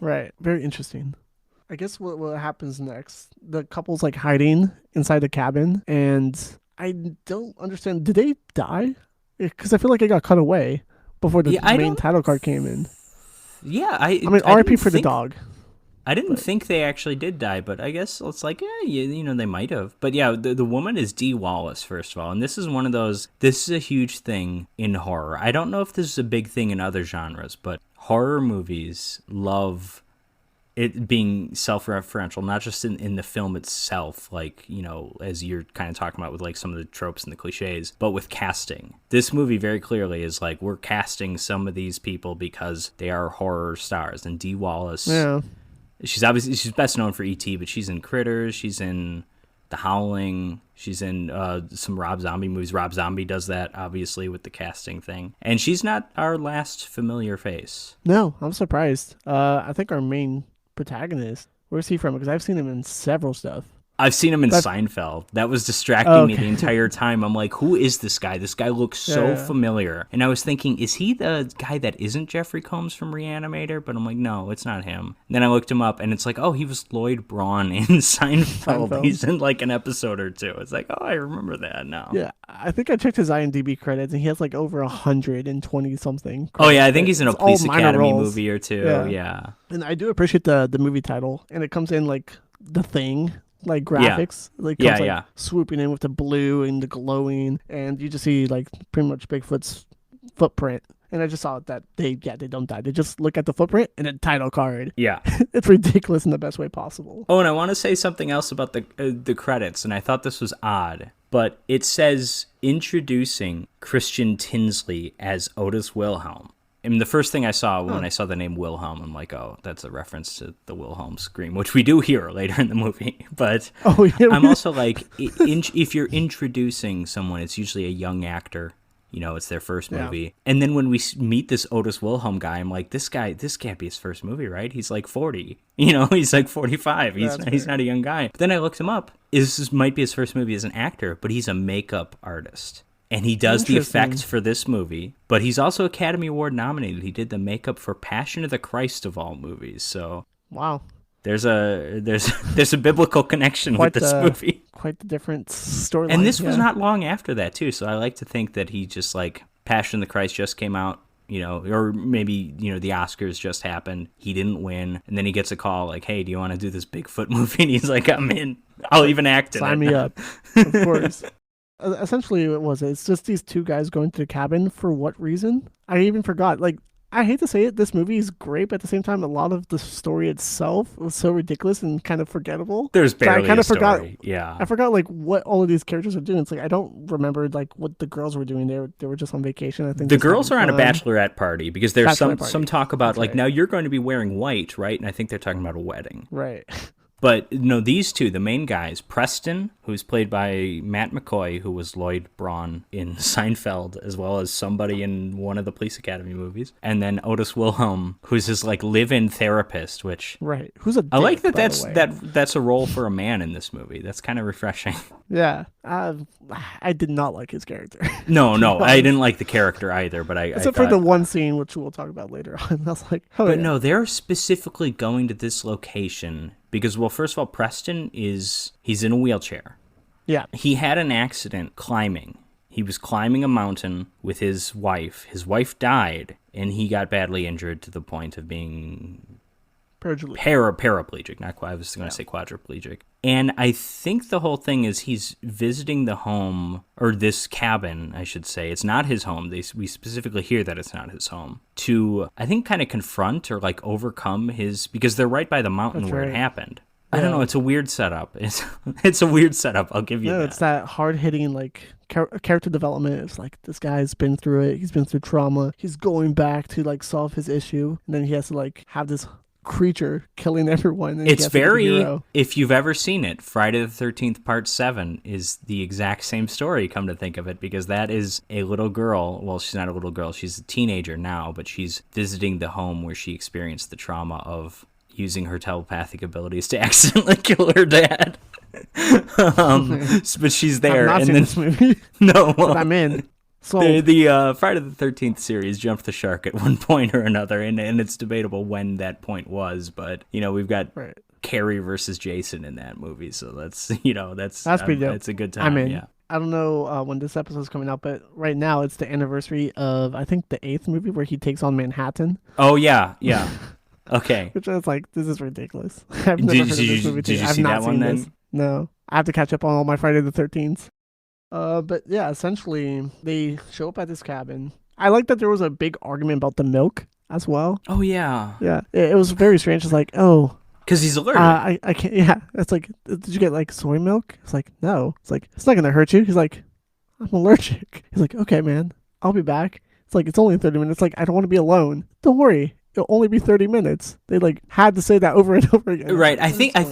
Right. Very interesting. I guess what happens next, the couple's like hiding inside the cabin, and I don't understand. Did they die? Because I feel like it got cut away before the main title card came in. Yeah, RIP for the dog. I didn't think they actually did die, but I guess it's like, they might have. But yeah, the woman is Dee Wallace, first of all. And this is this is a huge thing in horror. I don't know if this is a big thing in other genres, but horror movies love it being self-referential, not just in the film itself, like, as you're kind of talking about with like some of the tropes and the cliches, but with casting. This movie very clearly is like, we're casting some of these people because they are horror stars. And Dee Wallace, she's best known for E.T., but she's in Critters, she's in The Howling, she's in some Rob Zombie movies. Rob Zombie does that, obviously, with the casting thing. And she's not our last familiar face. No, I'm surprised. I think our main protagonist, where's he from? Because I've seen him in several stuff. I've seen him in Seinfeld. That was distracting me the entire time. I'm like, who is this guy? This guy looks so familiar. And I was thinking, is he the guy that isn't Jeffrey Combs from Reanimator? But I'm like, no, it's not him. And then I looked him up, and it's like, oh, he was Lloyd Braun in Seinfeld. He's in like an episode or two. It's like, oh, I remember that now. Yeah, I think I checked his IMDb credits, and he has like over 120 something. Oh yeah, I think he's in a Police Academy movie or two. Yeah. And I do appreciate the movie title, and it comes in like The Thing. Like graphics, like swooping in with the blue and the glowing, and you just see like pretty much Bigfoot's footprint. And I just saw that they don't die. They just look at the footprint and then title card. Yeah, it's ridiculous in the best way possible. Oh, and I want to say something else about the credits, and I thought this was odd, but it says introducing Christian Tinsley as Otis Wilhelm. And the first thing I saw when I saw the name Wilhelm, I'm like, oh, that's a reference to the Wilhelm scream, which we do hear later in the movie. But I'm also like, if you're introducing someone, it's usually a young actor. It's their first movie. Yeah. And then when we meet this Otis Wilhelm guy, I'm like, this can't be his first movie, right? He's like 40. He's like 45. He's not a young guy. But then I looked him up. This might be his first movie as an actor, but he's a makeup artist. And he does the effects for this movie, but he's also Academy Award nominated. He did the makeup for Passion of the Christ of all movies. So wow, there's a biblical connection with this movie. Quite the different storyline. And this was not long after that too. So I like to think that he just like Passion of the Christ just came out, or maybe the Oscars just happened. He didn't win, and then he gets a call like, "Hey, do you want to do this Bigfoot movie?" And he's like, "I'm in. I'll even act in it." Sign me up, of course. Essentially, it's just these two guys going to the cabin. For what reason? I even forgot. Like, I hate to say it, this movie is great, but at the same time, a lot of the story itself was so ridiculous and kind of forgettable. There's barely a story. I forgot like what all of these characters are doing. It's like I don't remember like what the girls were doing. They were just on vacation. I think the girls are on a bachelorette party because there's some talk about now you're going to be wearing white, right? And I think they're talking about a wedding, right? But no, these two, the main guys, Preston, who's played by Matt McCoy, who was Lloyd Braun in Seinfeld, as well as somebody in one of the Police Academy movies, and then Otis Wilhelm, who's his like live-in therapist, which who's a dick, I like that's a role for a man in this movie. That's kind of refreshing. Yeah, I did not like his character. No, I didn't like the character either. But except for the one scene, which we'll talk about later on. I was like, no, they're specifically going to this location. Because, well, first of all, Preston he's in a wheelchair. Yeah. He had an accident climbing. He was climbing a mountain with his wife. His wife died, and he got badly injured to the point of being paraplegic. I was going to say quadriplegic. And I think the whole thing is he's visiting the home, or this cabin, I should say. It's not his home. We specifically hear that it's not his home. To, I think, kind of confront or like overcome because they're right by the mountain where it happened. Yeah. I don't know. It's a weird setup. It's a weird setup. I'll give you that. It's that hard-hitting, like, character development. It's like, this guy's been through it. He's been through trauma. He's going back to, like, solve his issue. And then he has to, like, have this creature killing everyone. It's very, if you've ever seen it, Friday the 13th Part 7 is the exact same story, come to think of it, because that is a little girl. Well, she's not a little girl. She's a teenager now, but she's visiting the home where she experienced the trauma of using her telepathic abilities to accidentally kill her dad. But she's there. I've not seen this movie. No. But I'm in. So the Friday the 13th series jumped the shark at one point or another, and it's debatable when that point was, but we've got Carrie versus Jason in that movie, so that's pretty dope. It's a good time. I'm in. Yeah. I don't know when this episode's coming out, but right now it's the anniversary of, I think, the 8th movie where he takes on Manhattan. Oh yeah. Okay. Which I was like, this is ridiculous. I've never heard of this movie. Did you I've see not that one seen then? this. No, I have to catch up on all my Friday the 13th. But yeah, essentially they show up at this cabin. I like that there was a big argument about the milk as well. Oh yeah. Yeah, it was very strange. It's like, oh, Because he's allergic. I can't. Yeah, it's like, did you get like soy milk? It's like, no. It's like, it's not gonna hurt you. He's like, I'm allergic. He's like, okay, man, I'll be back. It's like, it's only 30 minutes. Like, I don't want to be alone. Don't worry. It'll only be 30 minutes. They like had to say that over and over again. Right. Like, I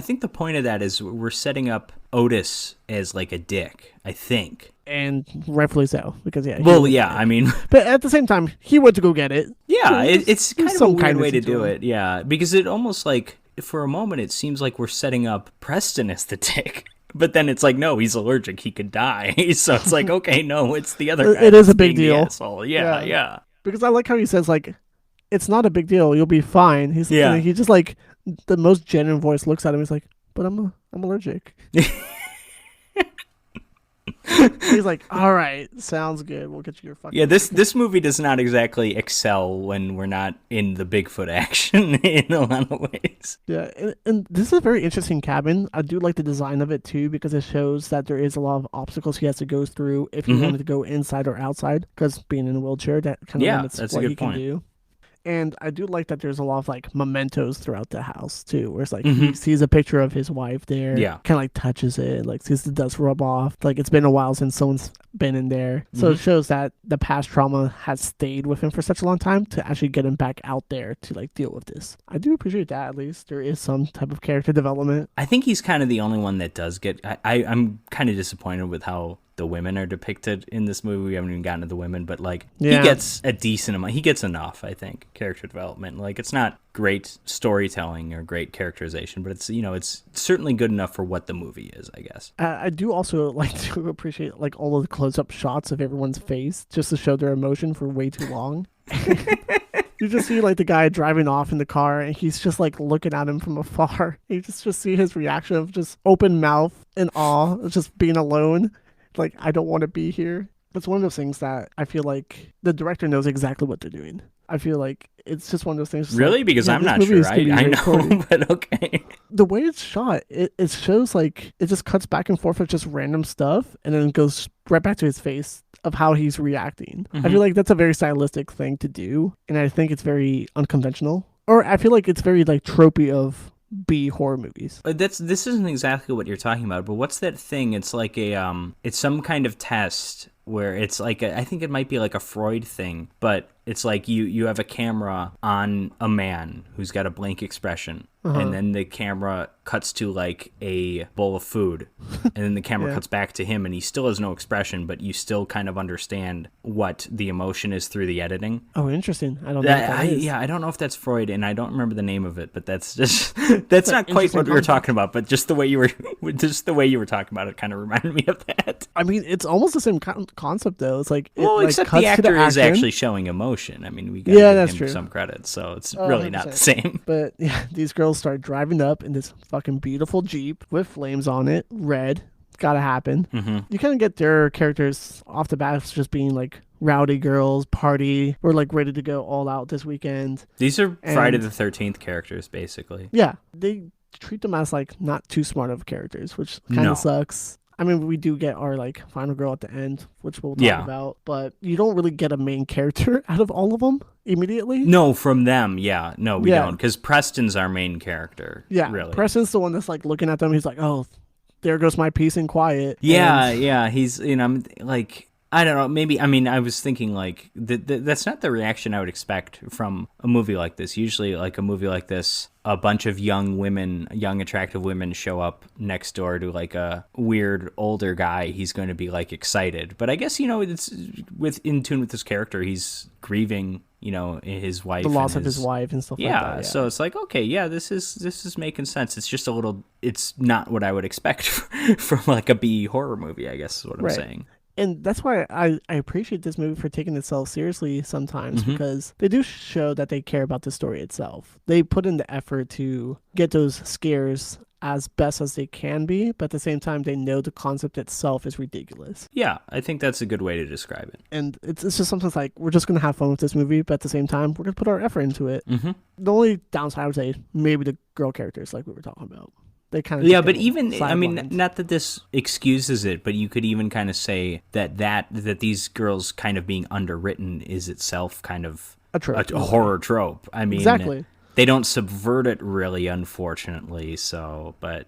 think the point of that is we're setting up Otis as like a dick, I think. And rightfully so, because yeah. Well, yeah, I mean, but at the same time, he went to go get it. Yeah, it's kind of a weird way to do him. it. Yeah, because it almost like for a moment it seems like we're setting up Preston as the dick. But then it's like, no, he's allergic. He could die. So it's like, okay, no, it's the other guy. It is a big deal. Yeah. Because I like how he says, like, it's not a big deal. You'll be fine. He just, like, the most genuine voice looks at him. He's like, but I'm allergic. He's like, all right, sounds good. We'll get you your fucking... Yeah, this movie does not exactly excel when we're not in the Bigfoot action in a lot of ways. Yeah, and this is a very interesting cabin. I do like the design of it, too, because it shows that there is a lot of obstacles he has to go through if he wanted to go inside or outside, because being in a wheelchair, that kind of limits that's what a he good can point. do. And I do like that there's a lot of like mementos throughout the house too, where it's like he sees a picture of his wife there, kind of like touches it, like sees the dust rub off. Like it's been a while since someone's been in there, so it shows that the past trauma has stayed with him for such a long time to actually get him back out there to like deal with this. I do appreciate that. At least there is some type of character development. I think he's kind of the only one that does get. I'm kind of disappointed with how the women are depicted in this movie. We haven't even gotten to the women, but like he gets a decent amount. He gets enough, I think, character development. Like it's not great storytelling or great characterization, but it's it's certainly good enough for what the movie is, I guess. I do also like to appreciate like all of the close-up shots of everyone's face just to show their emotion for way too long. You just see like the guy driving off in the car and he's just like looking at him from afar. You just see his reaction of just open mouth in awe, just being alone. Like, I don't want to be here. It's one of those things that I feel like the director knows exactly what they're doing. I feel like it's just one of those things. Really? Like, because I'm not sure. I know, but okay. The way it's shot, it shows like it just cuts back and forth with just random stuff and then goes right back to his face of how he's reacting. I feel like that's a very stylistic thing to do. And I think it's very unconventional. Or I feel like it's very like tropey of B horror movies. This isn't exactly what you're talking about, but what's that thing? It's like it's some kind of test where it's like I think it might be like a Freud thing, but it's like you have a camera on a man who's got a blank expression, and then the camera cuts to like a bowl of food, and then the camera cuts back to him, and he still has no expression, but you still kind of understand what the emotion is through the editing. Oh, interesting. I don't know what that is. Yeah, I don't know if that's Freud, and I don't remember the name of it, but that's just that's not quite what we were talking about, but just the way you were talking about it kind of reminded me of that. I mean, it's almost the same concept though. It's like except cuts the actor is action. actually showing emotion. I mean, we got to give him some credit, so it's really 100%. not the same. But yeah, these girls start driving up in this fucking beautiful Jeep with flames on it, red. It's gotta happen. You kind of get their characters off the bat just being like rowdy girls, party. We're like ready to go all out this weekend. These are Friday the 13th characters, basically. Yeah, they treat them as like not too smart of characters, which kind of sucks. I mean, we do get our like final girl at the end, which we'll talk about, but you don't really get a main character out of all of them immediately. No, from them, no, we don't, because Preston's our main character. Yeah, really. Preston's the one that's like looking at them. He's like, oh, there goes my peace and quiet. Yeah, he's like. I don't know, maybe, I mean, I was thinking, like, that's not the reaction I would expect from a movie like this. Usually, like, a movie like this, a bunch of young attractive women show up next door to, like, a weird older guy. He's going to be, like, excited. But I guess, it's in tune with his character. He's grieving, his wife. The loss of his wife and stuff like that. Yeah, so it's like, okay, this is making sense. It's just it's not what I would expect from, like, a B horror movie, I guess is what I'm saying. And that's why I appreciate this movie for taking itself seriously sometimes, because they do show that they care about the story itself. They put in the effort to get those scares as best as they can be, but at the same time, they know the concept itself is ridiculous. Yeah, I think that's a good way to describe it. And it's just something like, we're just going to have fun with this movie, but at the same time, we're going to put our effort into it. Mm-hmm. The only downside, I would say, maybe the girl characters, like we were talking about. They kind of but even, I mean, not that this excuses it, but you could even kind of say that these girls kind of being underwritten is itself kind of a horror trope. I mean, exactly. They don't subvert it really, unfortunately. So, but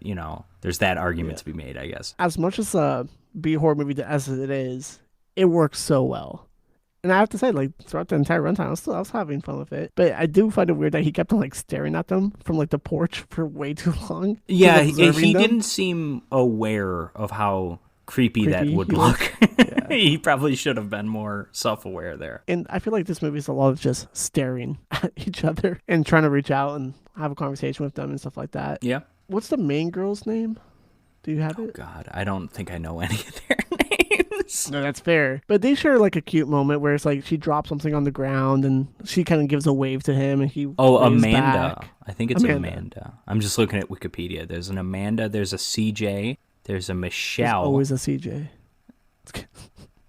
there's that argument to be made, I guess. As much as a B horror movie as it is, it works so well. And I have to say, like, throughout the entire runtime, I was having fun with it. But I do find it weird that he kept on, like, staring at them from, like, the porch for way too long. Yeah, he didn't seem aware of how creepy that would look. He probably should have been more self-aware there. And I feel like this movie is a lot of just staring at each other and trying to reach out and have a conversation with them and stuff like that. Yeah. What's the main girl's name? Do you have it? Oh, God. I don't think I know any of their names. No, that's fair. But they share like a cute moment where it's like she drops something on the ground and she kind of gives a wave to him and he waves Amanda. back. I think it's Amanda. I'm just looking at Wikipedia. There's an Amanda. There's a CJ. There's a Michelle. There's always a CJ.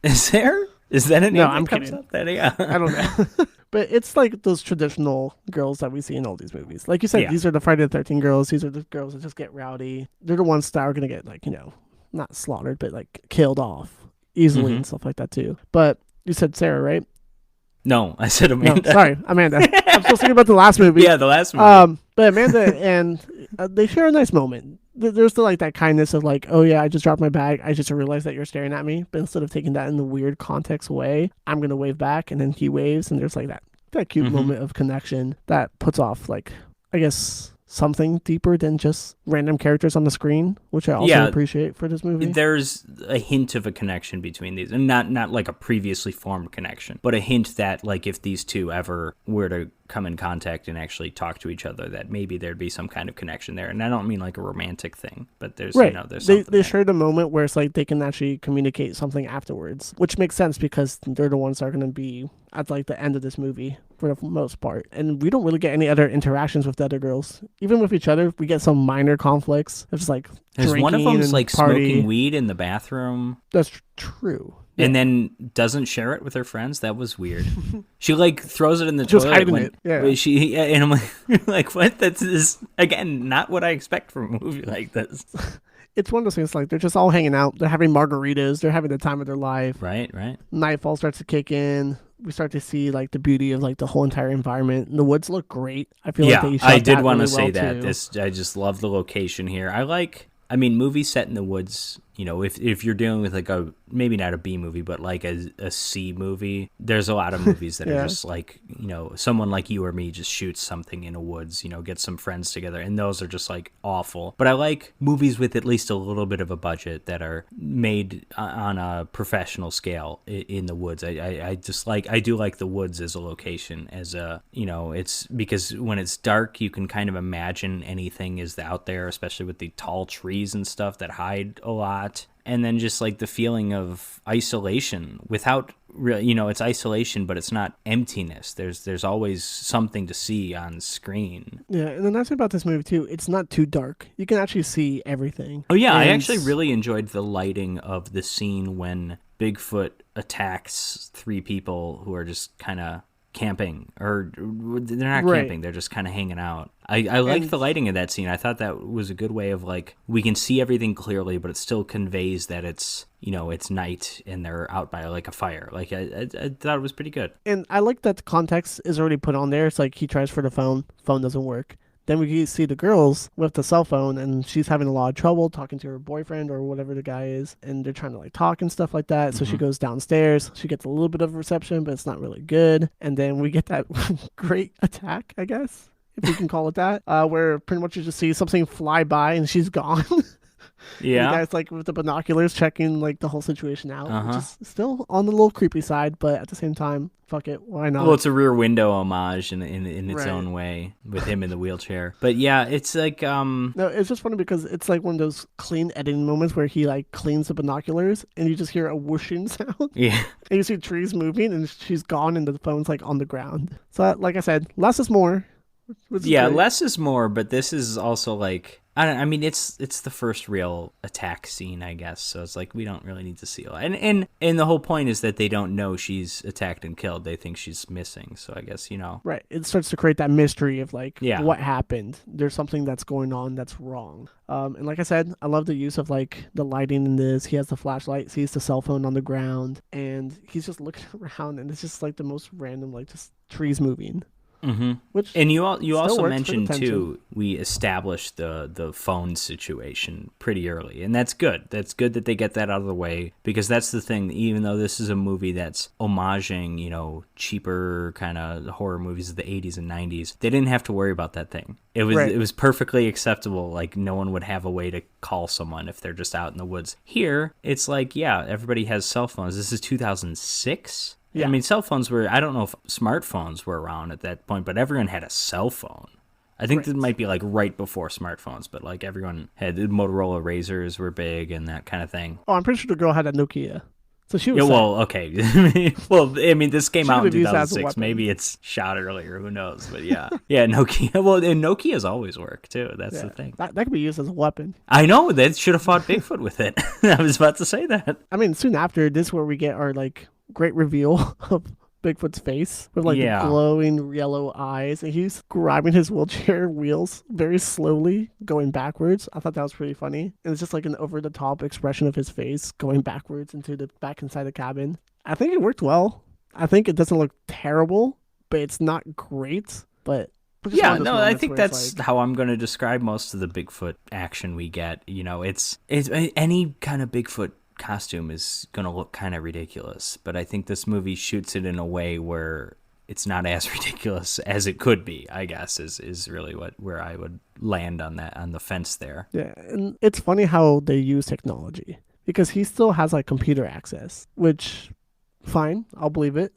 Is there? Is that a name no, that I'm comes kidding. up there? Yeah. I don't know. But it's like those traditional girls that we see in all these movies. Like you said, these are the Friday the 13th girls. These are the girls that just get rowdy. They're the ones that are going to get, like, not slaughtered, but like killed off easily and stuff like that too. But you said Sarah, right? No, I said Amanda. No, sorry, Amanda. I'm still thinking about the last movie. Yeah, the last movie. But Amanda and they share a nice moment. There's still like that kindness of like, oh yeah, I just dropped my bag. I just realized that you're staring at me. But instead of taking that in the weird context way, I'm going to wave back. And then he waves. And there's like that cute moment of connection that puts off, like, I guess, something deeper than just random characters on the screen, which I also appreciate for this movie. There's a hint of a connection between these, and not like a previously formed connection, but a hint that, like, if these two ever were to come in contact and actually talk to each other, that maybe there'd be some kind of connection there. And I don't mean like a romantic thing, but there's there's something they shared a moment where it's like they can actually communicate something afterwards, which makes sense because they're the ones that are going to be at like the end of this movie for the most part. And we don't really get any other interactions with the other girls. Even with each other, we get some minor conflicts. It's like there's one of them's like party. Smoking weed in the bathroom. That's true. And then doesn't share it with her friends. That was weird. She like throws it in the Just toilet. hiding it. Yeah. And I'm like, what? That's again not what I expect from a movie like this. It's one of those things like they're just all hanging out. They're having margaritas. They're having the time of their life. Right. Nightfall starts to kick in. We start to see like the beauty of like the whole entire environment. And the woods look great. I feel like they shot I did want to say well that. too. I just love the location here. I mean, movies set in the woods, if you're dealing with like maybe not a B movie, but like a C movie, there's a lot of movies that are just like, someone like you or me just shoots something in a woods, get some friends together. And those are just like awful. But I like movies with at least a little bit of a budget that are made on a professional scale in the woods. I do like the woods as a location, as it's because when it's dark, you can kind of imagine anything is out there, especially with the tall trees and stuff that hide a lot. And then just like the feeling of isolation without real, it's isolation, but it's not emptiness. There's always something to see on screen. Yeah, and the nice thing about this movie too, it's not too dark. You can actually see everything. Oh yeah, I actually really enjoyed the lighting of the scene when Bigfoot attacks three people who are just kind of camping, or they're not camping, they're just kind of hanging out. I liked the lighting of that scene. I thought that was a good way of like, we can see everything clearly, but it still conveys that it's, it's night and they're out by like a fire. Like I thought it was pretty good. And I like that the context is already put on there. It's like he tries for the phone doesn't work. Then we see the girls with the cell phone, and she's having a lot of trouble talking to her boyfriend or whatever the guy is, and they're trying to like talk and stuff like that. So she goes downstairs. She gets a little bit of reception, but it's not really good. And then we get that great attack, I guess, if we can call it that, where pretty much you just see something fly by and she's gone. Yeah. The guy's like with the binoculars checking like the whole situation out, which is still on the little creepy side, but at the same time, fuck it, why not? Well, it's a Rear Window homage in its own way with him in the wheelchair. But yeah, it's like No, it's just funny because it's like one of those clean editing moments where he like cleans the binoculars and you just hear a whooshing sound. Yeah. And you see trees moving and she's gone and the phone's like on the ground. So like I said, less is more. which is Yeah, great. less is more, but this is also like I mean, it's the first real attack scene, I guess. So it's like we don't really need to see a lot. And the whole point is that they don't know she's attacked and killed. They think she's missing. So I guess Right. It starts to create that mystery of like Yeah. what happened. There's something that's going on that's wrong. And like I said, I love the use of like the lighting in this. He has the flashlight, sees the cell phone on the ground, and he's just looking around, and it's just like the most random, like just trees moving. Mm-hmm. Which And you still also works for mentioned the tension. too, we established the phone situation pretty early, and that's good. That's good that they get that out of the way, because that's the thing. Even though this is a movie that's homaging, cheaper kind of horror movies of the 80s and 90s, they didn't have to worry about that thing. It was perfectly acceptable. Like no one would have a way to call someone if they're just out in the woods. Here, it's like, yeah, everybody has cell phones. This is 2006. Yeah. I mean, cell phones I don't know if smartphones were around at that point, but everyone had a cell phone. I think that might be like right before smartphones, but like everyone had Motorola Razors were big and that kind of thing. Oh, I'm pretty sure the girl had a Nokia. So she was Yeah, well, okay. Well, I mean, this came out in could've used that as a 2006. weapon. Maybe it's shot earlier. Who knows? But yeah. Yeah, Nokia. Well, and Nokia's always work, too. That's the thing. That could be used as a weapon. I know. They should have fought Bigfoot with it. I was about to say that. I mean, soon after, this is where we get our like great reveal of Bigfoot's face with like the glowing yellow eyes, and he's grabbing his wheelchair wheels very slowly, going backwards. I thought that was pretty funny. And it's just like an over-the-top expression of his face going backwards into the back inside the cabin. I think it worked well. I think it doesn't look terrible, but it's not great. But yeah, no, I think that's how I'm going to describe most of the Bigfoot action we get. It's any kind of Bigfoot costume is going to look kind of ridiculous, but I think this movie shoots it in a way where it's not as ridiculous as it could be, I guess, is really where I would land on the fence there. Yeah, and it's funny how they use technology, because he still has like computer access, which fine, I'll believe it.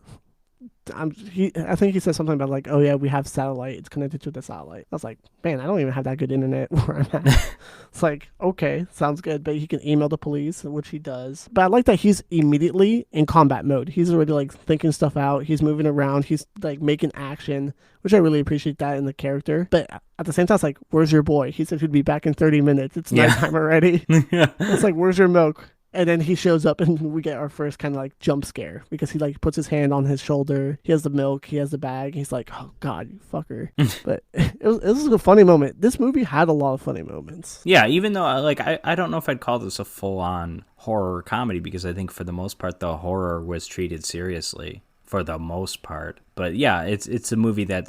I think he said something about like, oh yeah, we have satellite, it's connected to the satellite. I was like, man, I don't even have that good internet where I'm at. It's like, okay, sounds good, but he can email the police, which he does. But I like that he's immediately in combat mode. He's already like thinking stuff out, he's moving around, he's like making action, which I really appreciate that in the character. But at the same time, it's like, where's your boy? He said he'd be back in 30 minutes. It's nighttime already. It's like, where's your milk? And then he shows up and we get our first kind of like jump scare, because he like puts his hand on his shoulder. He has the milk, he has the bag. He's like, oh God, you fucker. But it was a funny moment. This movie had a lot of funny moments. Yeah, even though like I don't know if I'd call this a full-on horror comedy, because I think for the most part the horror was treated seriously for the most part. But yeah, it's a movie that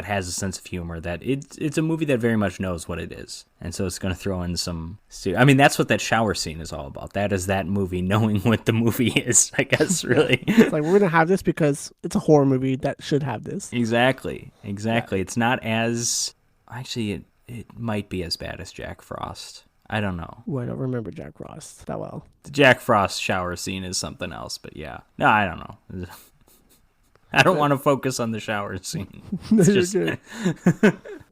has a sense of humor, that it's a movie that very much knows what it is. And so it's going to throw in some... I mean, that's what that shower scene is all about. That is that movie knowing what the movie is, I guess, really. It's like, we're going to have this because it's a horror movie that should have this. Exactly. Yeah. It's not as... Actually, it might be as bad as Jack Frost. I don't know. Well, I don't remember Jack Frost that well. The Jack Frost shower scene is something else, but yeah. No, I don't know. I don't want to focus on the shower scene. It's just... good.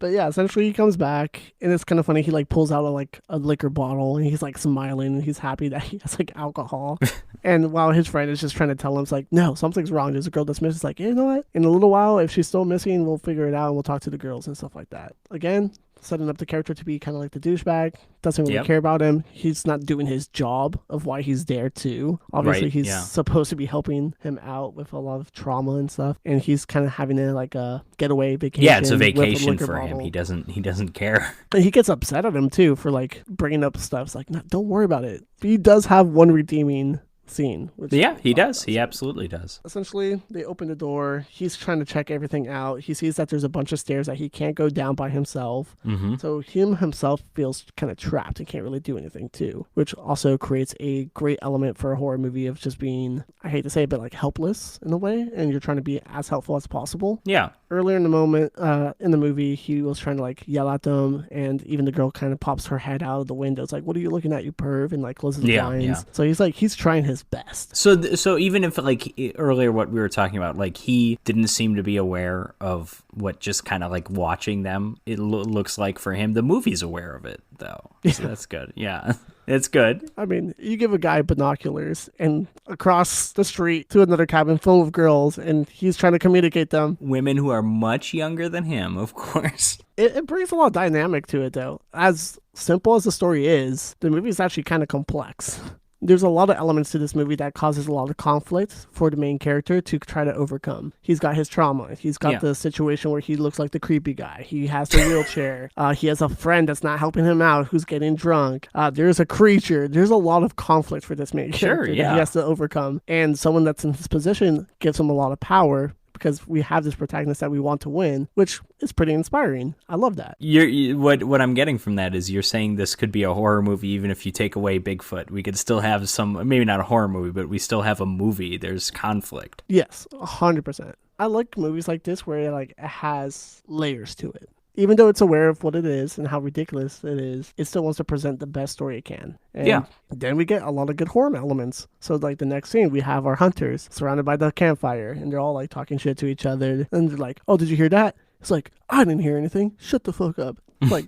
But yeah, essentially he comes back, and it's kind of funny. He like pulls out a liquor bottle, and he's like smiling, and he's happy that he has like alcohol. And while his friend is just trying to tell him, it's like, no, something's wrong. There's a girl that's missing. It's like, you know what? In a little while, if she's still missing, we'll figure it out, and we'll talk to the girls and stuff like that. Again, setting up the character to be kind of like the douchebag. Doesn't really care about him. He's not doing his job of why he's there too. Obviously, he's supposed to be helping him out with a lot of trauma and stuff, and he's kind of having like a getaway vacation. Yeah, it's a vacation for him. He doesn't care. And he gets upset at him too for like bringing up stuff. It's like, no, don't worry about it. But he does have one redeeming scene. Yeah, he does. He absolutely does. Essentially, they open the door. He's trying to check everything out. He sees that there's a bunch of stairs that he can't go down by himself. Mm-hmm. So himself feels kind of trapped and can't really do anything too, which also creates a great element for a horror movie of just being, I hate to say it, but like helpless in a way, and you're trying to be as helpful as possible. Yeah. Earlier in the movie, he was trying to like yell at them, and even the girl kind of pops her head out of the window. It's like, what are you looking at, you perv? And like closes the blinds. Yeah. So he's trying his best. So even if like earlier what we were talking about, like he didn't seem to be aware of what just kind of like watching them, it looks like for him, the movie's aware of it though. So that's good. Yeah. It's good. I mean, you give a guy binoculars and across the street to another cabin full of girls, and he's trying to communicate them. Women who are much younger than him, of course. It brings a lot of dynamic to it, though. As simple as the story is, the movie is actually kind of complex. There's a lot of elements to this movie that causes a lot of conflict for the main character to try to overcome. He's got his trauma. He's got the situation where he looks like the creepy guy. He has the wheelchair. He has a friend that's not helping him out who's getting drunk. There's a creature. There's a lot of conflict for this main character that he has to overcome. And someone that's in his position gives him a lot of power, because we have this protagonist that we want to win, which is pretty inspiring. I love that. What I'm getting from that is you're saying this could be a horror movie even if you take away Bigfoot. We could still have some, maybe not a horror movie, but we still have a movie. There's conflict. Yes, 100%. I like movies like this where it has layers to it. Even though it's aware of what it is and how ridiculous it is, it still wants to present the best story it can. And then we get a lot of good horror elements. So the next scene, we have our hunters surrounded by the campfire, and they're all talking shit to each other. And they're like, "Oh, did you hear that?" It's like, "I didn't hear anything. Shut the fuck up."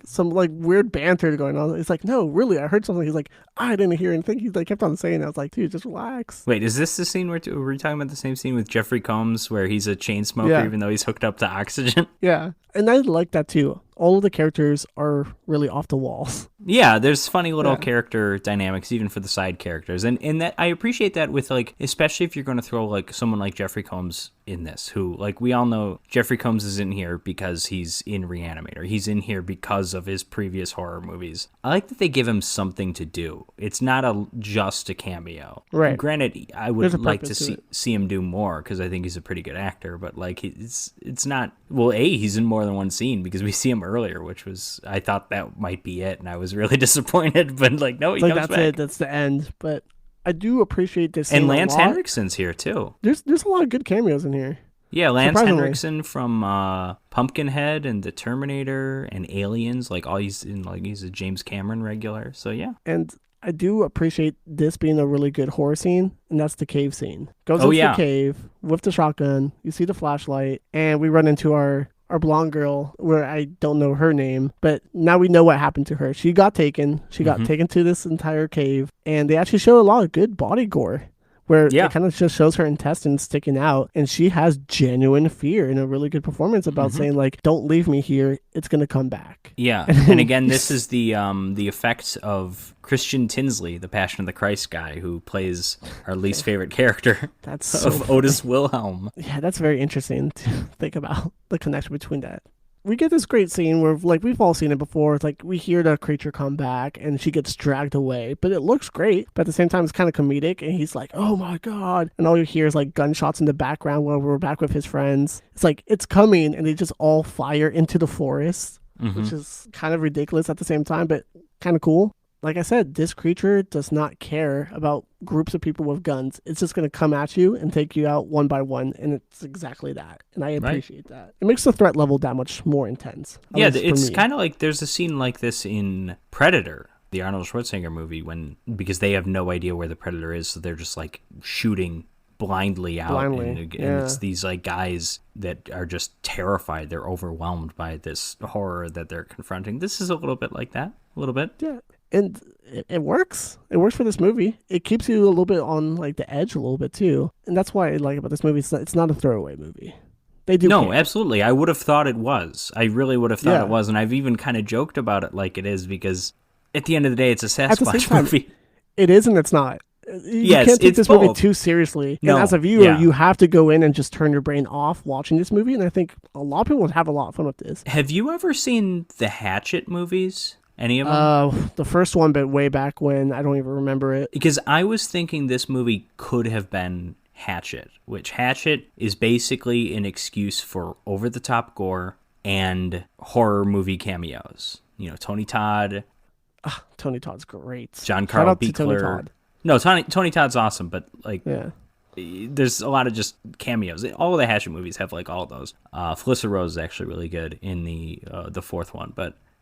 Some weird banter going on. It's like, "No, really, I heard something." He's like, "I didn't hear anything." He kept on saying that. I was like, "Dude, just relax." Wait, is this the scene were we talking about the same scene with Jeffrey Combs where he's a chain smoker even though he's hooked up to oxygen? Yeah, and I like that too. All of the characters are really off the walls. Yeah, there's funny little character dynamics even for the side characters. And that I appreciate that with especially if you're going to throw someone like Jeffrey Combs in this, who we all know Jeffrey Combs is in here because he's in Reanimator. He's in here because of his previous horror movies. I like that they give him something to do. It's not just a cameo. Right. And granted, I would like to see him do more because I think he's a pretty good actor, but it's not, well, he's in more than one scene because we see him earlier, which was, I thought that might be it, and I was really disappointed, but no, he comes that's back. That's the end, but I do appreciate this scene. And Lance Henriksen's here too. There's a lot of good cameos in here. Yeah, Lance Henriksen from Pumpkinhead and The Terminator and Aliens, he's a James Cameron regular, so yeah. And I do appreciate this being a really good horror scene, and that's the cave scene. Goes into the cave with the shotgun, you see the flashlight, and we run into our blonde girl, where I don't know her name, but now we know what happened to her. She got taken. She got taken to this entire cave, and they actually show a lot of good body gore, where it kind of just shows her intestines sticking out, and she has genuine fear and a really good performance about saying, "Don't leave me here. It's going to come back." Yeah, and again, this is the effects of Christian Tinsley, the Passion of the Christ guy, who plays our least favorite character of Otis Wilhelm. Yeah, that's very interesting to think about, the connection between that. We get this great scene where, we've all seen it before. It's we hear the creature come back and she gets dragged away, but it looks great. But at the same time, it's kind of comedic, and he's like, "Oh my God." And all you hear is gunshots in the background while we're back with his friends. It's it's coming, and they just all fire into the forest, which is kind of ridiculous at the same time, but kind of cool. Like I said, this creature does not care about groups of people with guns. It's just going to come at you and take you out one by one, and it's exactly that. And I appreciate that. It makes the threat level that much more intense. Yeah, it's kind of there's a scene like this in Predator, the Arnold Schwarzenegger movie, because they have no idea where the predator is, so they're just shooting blindly out. And it's these guys that are just terrified. They're overwhelmed by this horror that they're confronting. This is a little bit like that. A little bit. Yeah. And it works. It works for this movie. It keeps you a little bit on the edge a little bit too. And that's why I like about this movie. It's not a throwaway movie. They do. No, absolutely. I would have thought it was. I really would have thought it was. And I've even kind of joked about it like it is, because at the end of the day, it's a Sasquatch movie. It is and it's not. You can't take this movie too seriously. And as a viewer, you have to go in and just turn your brain off watching this movie. And I think a lot of people would have a lot of fun with this. Have you ever seen the Hatchet movies? Any of them? The first one, but way back when. I don't even remember it. Because I was thinking this movie could have been Hatchet, which Hatchet is basically an excuse for over-the-top gore and horror movie cameos. Tony Todd. Tony Todd's great. John Carl Buechler. No, Tony Todd's awesome, but there's a lot of just cameos. All of the Hatchet movies have all of those. Felissa Rose is actually really good in the fourth one,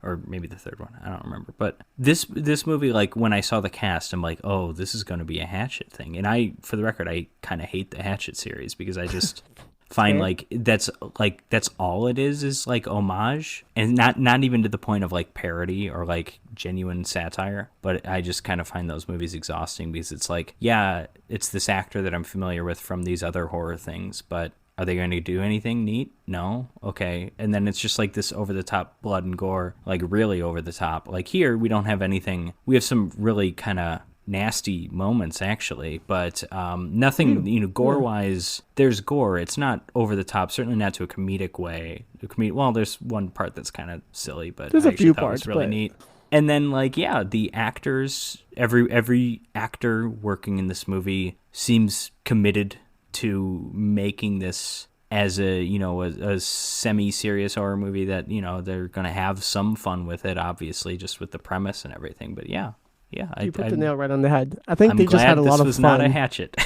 or maybe the third one. I don't remember. But this movie, when I saw the cast, I'm like, oh, this is going to be a Hatchet thing. And for the record, I kind of hate the Hatchet series because I just find that's all it is like homage, and not even to the point of like parody or like genuine satire. But I just kind of find those movies exhausting because it's like, yeah, it's this actor that I'm familiar with from these other horror things, but are they going to do anything neat? No? Okay. And then it's just like this over-the-top blood and gore, like really over-the-top. Like here, we don't have anything. We have some really kind of nasty moments, actually, but nothing, gore-wise, there's gore. It's not over-the-top, certainly not to a comedic way. Well, there's one part that's kind of silly, but there's I a few thought parts, it was really neat. And then, like, yeah, the actors, every actor working in this movie seems committed to making this as a semi-serious horror movie that, they're going to have some fun with it, obviously, just with the premise and everything. But yeah, you put the nail right on the head. I think they just had a lot of fun. This was not a hatchet.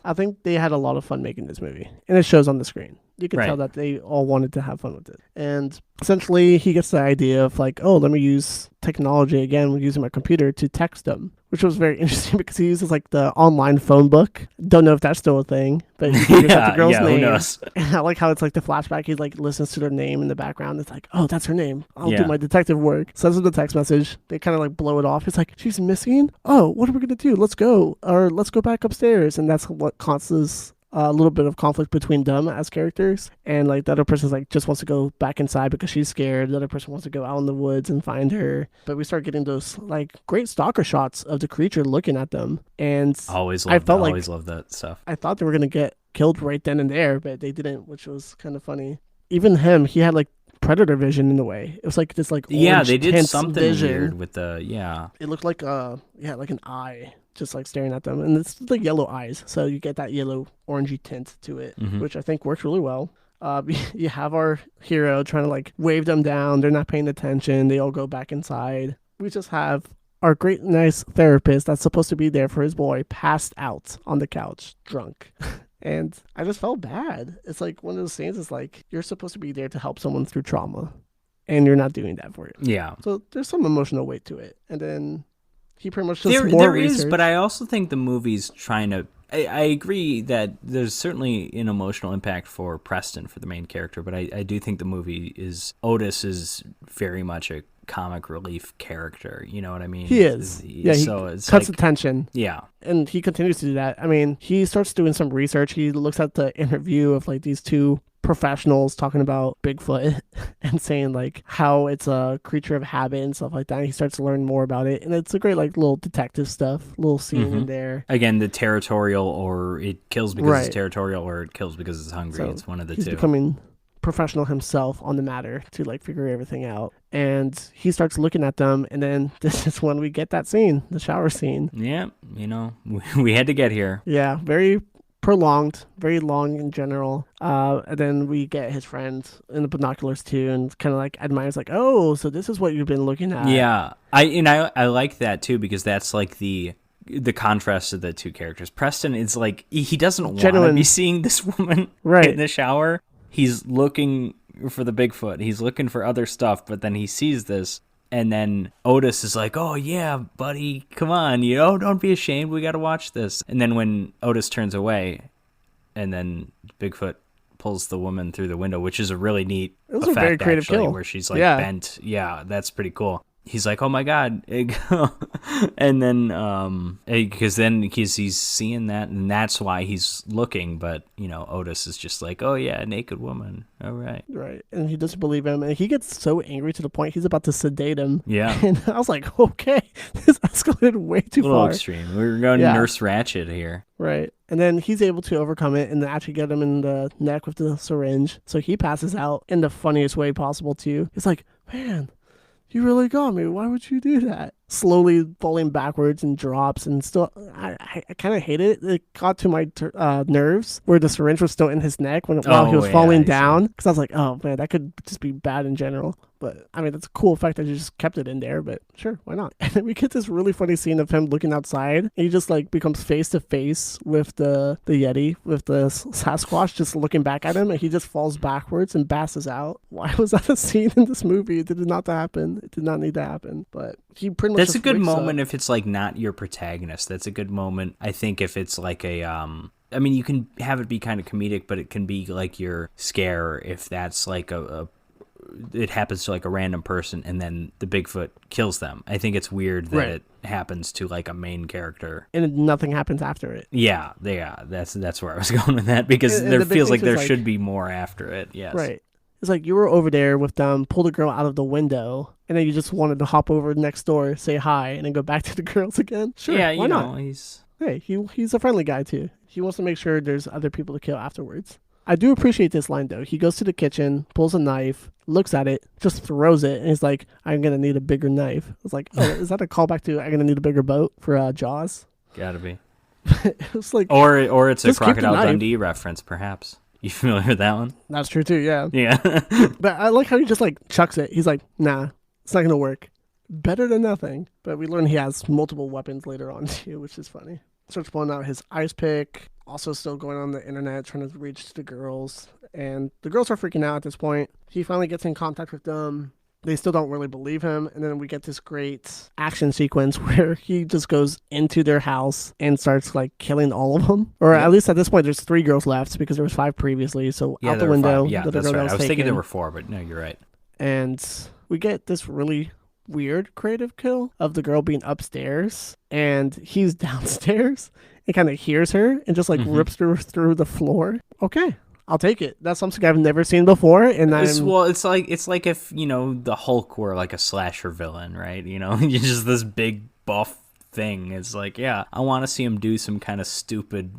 I think they had a lot of fun making this movie, and it shows on the screen. You can tell that they all wanted to have fun with it. And essentially, he gets the idea of like, oh, let me use technology again, using my computer to text them, which was very interesting because he uses like the online phone book. Don't know if that's still a thing, but he figures out the girl's name. Who knows? And I like how it's like the flashback. He like listens to their name in the background. It's like, oh, that's her name. I'll do my detective work. Sends them the text message. They kind of like blow it off. It's like, she's missing? Oh, what are we going to do? Let's go back upstairs. And that's what causes a little bit of conflict between them as characters, and like the other person's like just wants to go back inside because she's scared. The other person wants to go out in the woods and find her. But we start getting those like great stalker shots of the creature looking at them, and always love that stuff. I thought they were gonna get killed right then and there, but they didn't, which was kind of funny. Even him, he had like predator vision in a way. It was like this like orange, they did something vision. weird with the It looked like like an eye just like staring at them, and it's like yellow eyes, so you get that yellow orangey tint to it, which I think works really well. You have our hero trying to like wave them down. They're not paying attention. They all go back inside. We just have our great nice therapist that's supposed to be there for his boy passed out on the couch drunk. And I just felt bad. It's like one of those things. It's like you're supposed to be there to help someone through trauma, and you're not doing that for it. Yeah, so there's some emotional weight to it. And then he pretty much does more there research. is, but I also think the movie's trying to. I agree that there's certainly an emotional impact for Preston, for the main character, but I do think the movie Otis is very much a comic relief character. You know what I mean? He is. Yeah, he cuts the tension. Yeah. And he continues to do that. I mean, he starts doing some research. He looks at the interview of like these two professionals talking about Bigfoot and saying like how it's a creature of habit and stuff like that. And he starts to learn more about it, and it's a great like little detective stuff, little scene in there. Again, the territorial, or it kills because it's territorial, or it kills because it's hungry. So it's one of the two. He's becoming professional himself on the matter to like figure everything out, and he starts looking at them, and then this is when we get that scene, the shower scene. Yeah, we had to get here. Yeah, very prolonged, very long in general. And then we get his friend in the binoculars too, and kind of like admires, like, oh, so this is what you've been looking at. Yeah, I like that too, because that's like the contrast of the two characters. Preston is like, he doesn't want to be seeing this woman in the shower. He's looking for the Bigfoot. He's looking for other stuff, but then he sees this. And then Otis is like, oh, yeah, buddy, come on, don't be ashamed. We got to watch this. And then when Otis turns away, and then Bigfoot pulls the woman through the window, which is a really neat effect, a very creative kill. Where she's like bent. Yeah, that's pretty cool. He's like, oh my God. And then, because he's seeing that, and that's why he's looking. But, Otis is just like, oh yeah, a naked woman. All right. Right. And he doesn't believe him. And he gets so angry to the point he's about to sedate him. Yeah. And I was like, okay, this escalated way too far. A little extreme. We're going Nurse Ratched here. Right. And then he's able to overcome it and actually get him in the neck with the syringe. So he passes out in the funniest way possible too. It's like, man, you really got me. Why would you do that? Slowly falling backwards and drops, and still, I kind of hated it. It got to my nerves where the syringe was still in his neck while he was falling down. Because I was like, oh man, that could just be bad in general. But I mean, that's a cool effect that you just kept it in there. But sure, why not? And then we get this really funny scene of him looking outside, and he just like becomes face to face with the Yeti, with the Sasquatch, just looking back at him, and he just falls backwards and passes out. Why was that a scene in this movie? It did not happen. It did not need to happen. But he pretty much. That's a good moment if it's like not your protagonist. That's a good moment, I think, if it's like a I mean, you can have it be kind of comedic, but it can be like your scare if that's like it happens to like a random person and then the Bigfoot kills them. I think it's weird that it happens to like a main character and nothing happens after it. Yeah, that's where I was going with that, because there feels like there should be more after it. Yes, right. It's like you were over there with them, pulled a girl out of the window, and then you just wanted to hop over next door, say hi, and then go back to the girls again. Sure, yeah, why not? He's Gotta be. It's like, or it's a Crocodile Dundee reference, perhaps. You familiar with that one? That's true too. Yeah. Yeah. But I like how he just like chucks it. He's like, "Nah, it's not gonna work. Better than nothing." But we learn he has multiple weapons later on too, which is funny. Starts pulling out his ice pick. Also still going on the internet trying to reach the girls. And the girls are freaking out at this point. He finally gets in contact with them. They still don't really believe him. And then we get this great action sequence where he just goes into their house and starts like killing all of them. Or at least at this point, there's 3 girls left because there was 5 previously. So out the window. Yeah, that's right. I was thinking there were 4, but no, you're right. And we get this really weird creative kill of the girl being upstairs and he's downstairs and kind of hears her and just like rips through the floor. Okay, I'll take it. That's something I've never seen before. And it's like if, the Hulk were like a slasher villain, right? You're just this big buff thing. It's like, yeah, I want to see him do some kind of stupid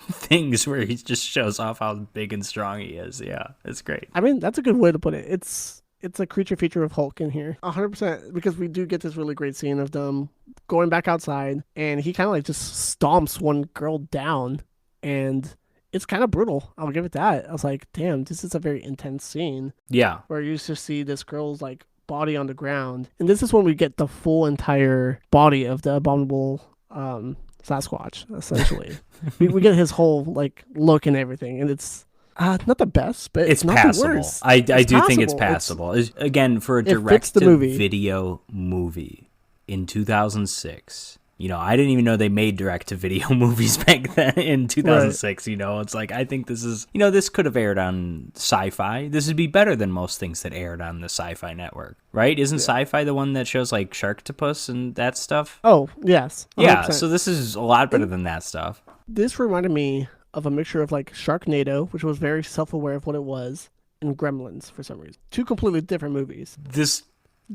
things where he just shows off how big and strong he is. Yeah, it's great. I mean, that's a good way to put it. It's a creature feature of Hulk in here. 100%, because we do get this really great scene of them going back outside, and he kind of like just stomps one girl down, and it's kind of brutal. I'll give it that. I was like, damn, this is a very intense scene. Yeah. Where you just see this girl's like body on the ground. And this is when we get the full entire body of the abominable Sasquatch, essentially. we get his whole like look and everything, and it's not the best, but it's not passable. the worst. I do think it's passable. Again, for a direct-to-video movie in 2006, I didn't even know they made direct-to-video movies back then in 2006, right. It's like, I think this is, this could have aired on Sci-Fi. This would be better than most things that aired on the Sci-Fi network, right? Isn't Sci-Fi the one that shows like Sharktopus and that stuff? Oh, yes. 100%. Yeah, so this is a lot better than that stuff. This reminded me of a mixture of like Sharknado, which was very self-aware of what it was, and Gremlins for some reason. 2 completely different movies. This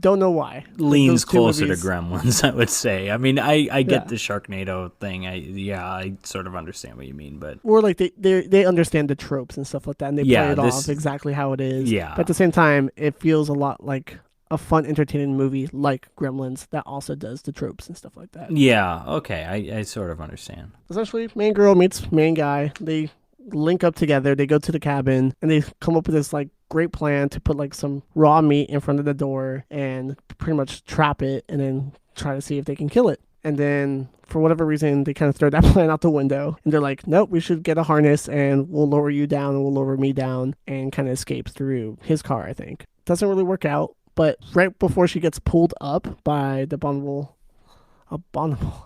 don't know why. Leans closer to Gremlins, I would say. I mean, I get the Sharknado thing. I sort of understand what you mean, but or like they understand the tropes and stuff like that, and they play it off exactly how it is. Yeah. But at the same time, it feels a lot like a fun, entertaining movie like Gremlins that also does the tropes and stuff like that. Yeah, okay, I sort of understand. Essentially, main girl meets main guy. They link up together. They go to the cabin, and they come up with this like great plan to put like some raw meat in front of the door and pretty much trap it, and then try to see if they can kill it. And then for whatever reason, they kind of throw that plan out the window, and they're like, nope, we should get a harness, and we'll lower you down, and we'll lower me down, and kind of escapes through his car, I think. Doesn't really work out. But right before she gets pulled up by the abominable,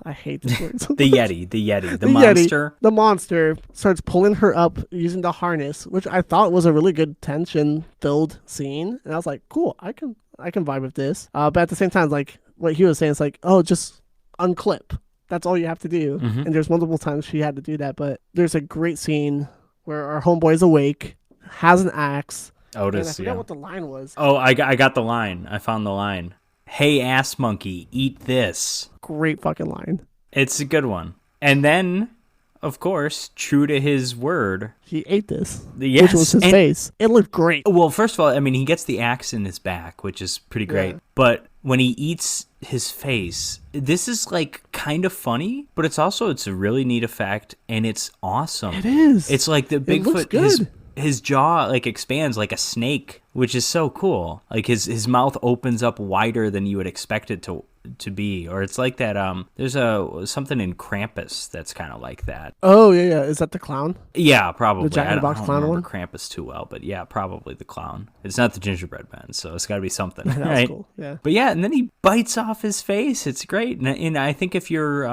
I hate this word. the Yeti, the monster. The monster starts pulling her up using the harness, which I thought was a really good tension-filled scene. And I was like, cool, I can vibe with this. But at the same time, like what he was saying, it's like, oh, just unclip. That's all you have to do. Mm-hmm. And there's multiple times she had to do that. But there's a great scene where our homeboy is awake, has an axe. Otis, I forgot what the line was. Oh, I got the line. I found the line. Hey, ass monkey, eat this. Great fucking line. It's a good one. And then, of course, true to his word, he ate this. Yes, which was his face. It looked great. Well, first of all, I mean, he gets the axe in his back, which is pretty great. Yeah. But when he eats his face, this is like kind of funny, but it's a really neat effect, and it's awesome. It is. It's like the Bigfoot. His jaw like expands like a snake, which is so cool. Like his mouth opens up wider than you would expect it to be. Or it's like that there's something in Krampus that's kind of like that. Oh yeah. Is that the clown? Yeah, probably. The Jack in the Box clown one? I don't remember Krampus too well, but yeah, probably the clown. It's not the gingerbread man, so it's got to be something. That right? was cool. Yeah. But yeah, and then he bites off his face. It's great. And I think if you're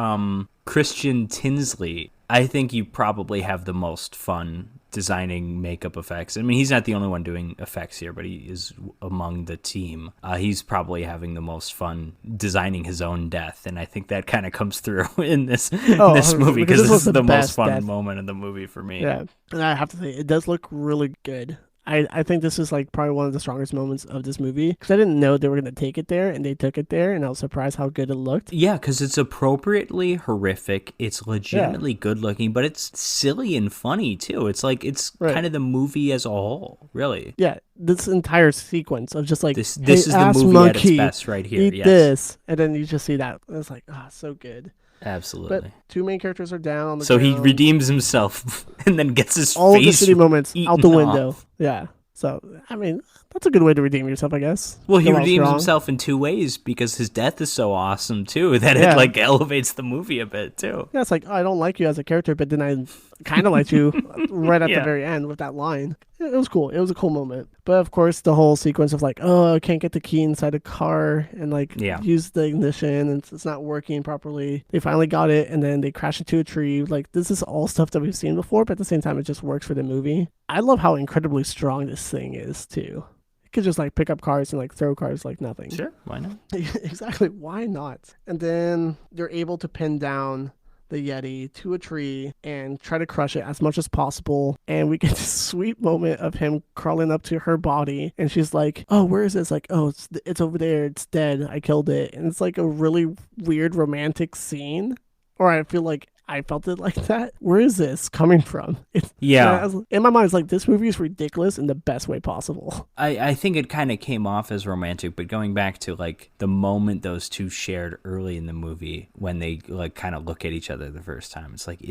Christian Tinsley, I think you probably have the most fun designing makeup effects. I mean, he's not the only one doing effects here, but he is among the team. He's probably having the most fun designing his own death, and I think that kind of comes through in this movie, because this is the most fun moment in the movie for me. Yeah, and I have to say, it does look really good. I think this is like probably one of the strongest moments of this movie, because I didn't know they were going to take it there, and they took it there, and I was surprised how good it looked. Yeah, because it's appropriately horrific. It's legitimately good looking, but it's silly and funny too. It's like it's kind of the movie as a whole, really. Yeah, this entire sequence of just like this is the movie monkey, at its best right here. Eat this, and then you just see that. It's like, so good. Absolutely. But two main characters are down on the ground. He redeems himself and then gets his all face the shitty moments out the window. Off. Yeah. So, I mean, that's a good way to redeem yourself, I guess. Well, he redeems himself in two ways, because his death is so awesome, too, that it, like, elevates the movie a bit, too. Yeah, it's like, I don't like you as a character, but then I kind of liked you right at the very end with that line. It was cool. It was a cool moment. But, of course, the whole sequence of, like, I can't get the key inside the car and, like, use the ignition, and it's not working properly. They finally got it, and then they crash into a tree. Like, this is all stuff that we've seen before, but at the same time, it just works for the movie. I love how incredibly strong this thing is, too. It could just, like, pick up cars and, like, throw cars like nothing. Sure, why not? Exactly, why not? And then they're able to pin down the Yeti to a tree and try to crush it as much as possible. And we get this sweet moment of him crawling up to her body, and she's like, where is this? Like, it's over there, it's dead, I killed it. And it's like a really weird romantic scene, or I feel like I felt it like that. Where is this coming from? In my mind, it's like, this movie is ridiculous in the best way possible. I think it kind of came off as romantic, but going back to, like, the moment those two shared early in the movie when they, like, kind of look at each other the first time, it's like,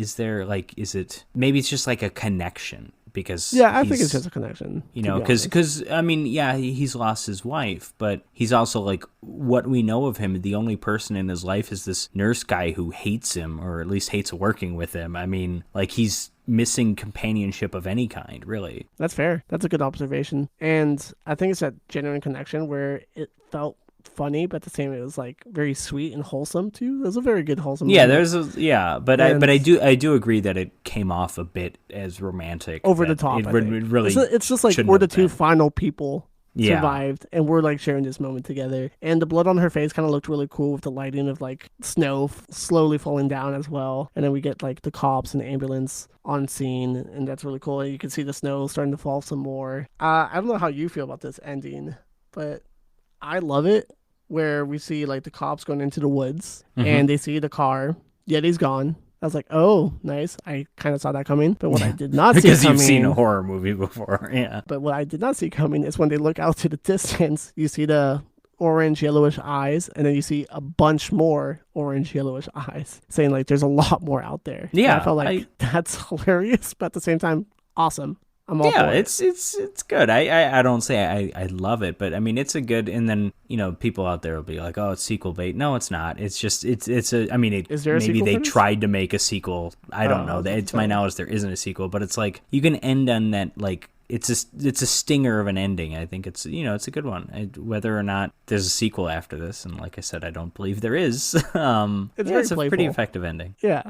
maybe it's just like a connection. Because I think it's just a connection. Because I mean, he's lost his wife, but he's also, like, what we know of him, the only person in his life is this nurse guy who hates him, or at least hates working with him. I mean, like, he's missing companionship of any kind, really. That's fair. That's a good observation. And I think it's that genuine connection where it felt funny, but at the same time it was like very sweet and wholesome too. It was a very good wholesome moment. But I do agree that it came off a bit as romantic, over the top. It's just like we're the two final people survived, and we're like sharing this moment together. And the blood on her face kind of looked really cool with the lighting of like snow slowly falling down as well. And then we get like the cops and the ambulance on scene, and that's really cool. And you can see the snow starting to fall some more. I don't know how you feel about this ending, but I love it, where we see like the cops going into the woods, and they see the car. Yeti's gone. I was like, oh, nice. I kind of saw that coming. But what I did not see coming... Because you've seen a horror movie before, yeah. But what I did not see coming is when they look out to the distance, you see the orange, yellowish eyes, and then you see a bunch more orange, yellowish eyes, saying like there's a lot more out there. Yeah. And I felt like that's hilarious, but at the same time, awesome. I'm all for it. It's good. I don't say I love it, but I mean it's a good. And then people out there will be like, oh, it's sequel bait. No, it's not. It's just it's a. I mean, is there a maybe sequel they tried to make a sequel. I don't know. To my knowledge, there isn't a sequel, but it's like you can end on that like. It's a stinger of an ending. I think it's it's a good one. Whether or not there's a sequel after this, and like I said, I don't believe there is. It's a pretty effective ending. Yeah.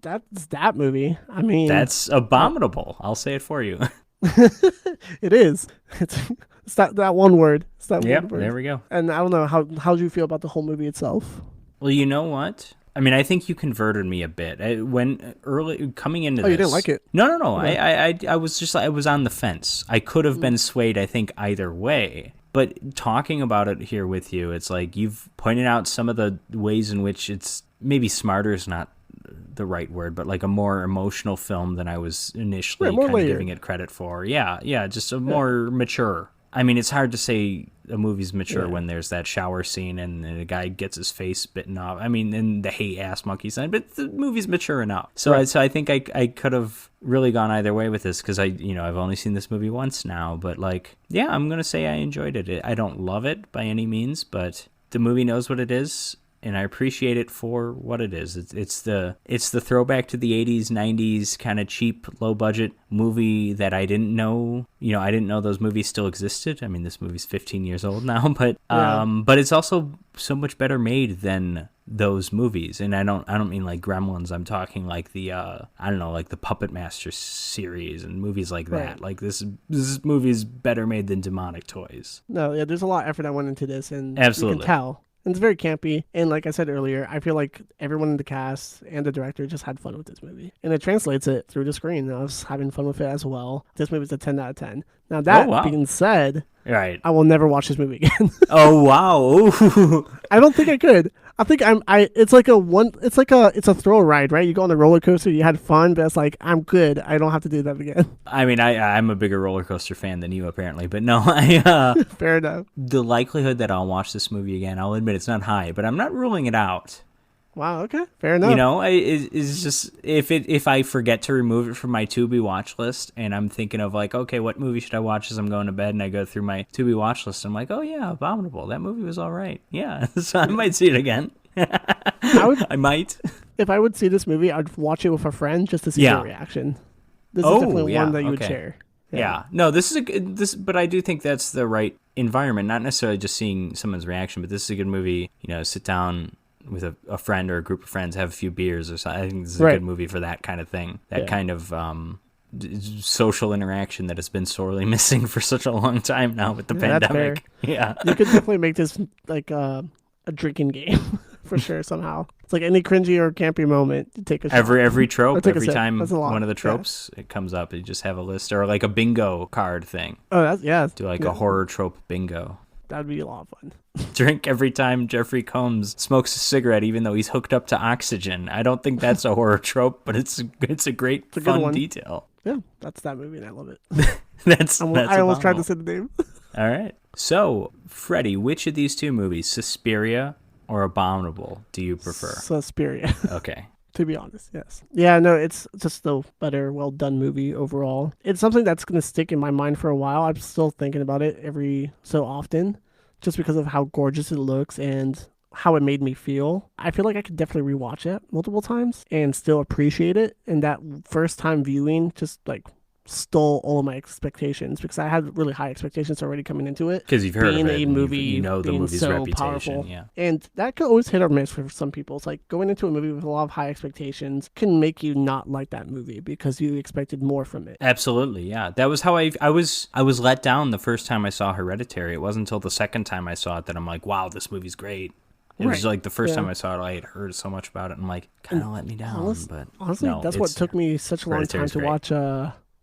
That's that movie. I mean, that's Abominable. I'll say it for you. It is. It's that one word. It's that one word. There we go. And I don't know how do you feel about the whole movie itself? Well, you know what? I mean, I think you converted me a bit when early coming into this. Oh, you didn't like it? No. Okay. I was on the fence. I could have been swayed, I think, either way. But talking about it here with you, it's like you've pointed out some of the ways in which it's maybe smarter is not the right word, but like a more emotional film than I was initially kind of giving it credit for. Yeah, just more mature. I mean, it's hard to say a movie's mature when there's that shower scene and a guy gets his face bitten off. I mean, and the hate ass monkey sign, but the movie's mature enough. So I think I could have really gone either way with this because I've only seen this movie once now, but like, yeah, I'm going to say I enjoyed it. I don't love it by any means, but the movie knows what it is. And I appreciate it for what it is. It's the throwback to the 80s, 90s kind of cheap, low budget movie that I didn't know. I didn't know those movies still existed. I mean, this movie's 15 years old now, but it's also so much better made than those movies. And I don't mean like Gremlins. I'm talking like the I don't know, like the Puppet Master series and movies like that. Right. Like this movie is better made than Demonic Toys. No, yeah, there's a lot of effort that went into this, and Absolutely. you can tell. And it's very campy. And like I said earlier, I feel like everyone in the cast and the director just had fun with this movie. And it translates it through the screen. I was having fun with it as well. This movie's a 10 out of 10. Now, that being said, right, I will never watch this movie again. Oh, wow. I don't think I could. I think it's a thrill ride, right? You go on the roller coaster, you had fun, but it's like, I'm good. I don't have to do that again. I mean, I'm a bigger roller coaster fan than you, apparently, but no, Fair enough. The likelihood that I'll watch this movie again, I'll admit it's not high, but I'm not ruling it out. Wow, okay. Fair enough. You know, it's just, if I forget to remove it from my Tubi watch list, and I'm thinking of like, okay, what movie should I watch as I'm going to bed, and I go through my Tubi watch list, I'm like, oh yeah, Abominable. That movie was all right. Yeah, so I might see it again. I might. If I would see this movie, I'd watch it with a friend just to see their reaction. This is definitely one that you would share. Yeah. No, but I do think that's the right environment, not necessarily just seeing someone's reaction, but this is a good movie, you know, sit down with a friend or a group of friends, have a few beers or something. I think this is a good movie for that kind of thing. That kind of social interaction that has been sorely missing for such a long time now with the pandemic. Yeah. You could definitely make this like a drinking game for sure somehow. It's like any cringy or campy moment, you take a shot. Every trope, every time one of the lot. tropes it comes up, you just have a list, or like a bingo card thing. Oh, do like a horror trope bingo. That'd be a lot of fun. Drink every time Jeffrey Combs smokes a cigarette, even though he's hooked up to oxygen. I don't think that's a horror trope, but it's a great fun detail. Yeah, that's that movie, and I love it. I almost tried to say the name. All right. So, Freddie, which of these two movies, Suspiria or Abominable, do you prefer? Suspiria. Okay. To be honest, yes. Yeah, no, it's just a better, well-done movie overall. It's something that's going to stick in my mind for a while. I'm still thinking about it every so often, just because of how gorgeous it looks and how it made me feel. I feel like I could definitely rewatch it multiple times and still appreciate it. And that first time viewing just like stole all of my expectations, because I had really high expectations already coming into it. Because you've heard of it, a movie, you know the movie's so reputation. Powerful. Yeah. And that could always hit or miss for some people. It's like going into a movie with a lot of high expectations can make you not like that movie because you expected more from it. Absolutely, yeah. That was how I was let down the first time I saw Hereditary. It wasn't until the second time I saw it that I'm like, wow, this movie's great. It was like the first time I saw it, I had heard so much about it, and I'm like, kind of let me down. But honestly, no, that's what took me such a long time to watch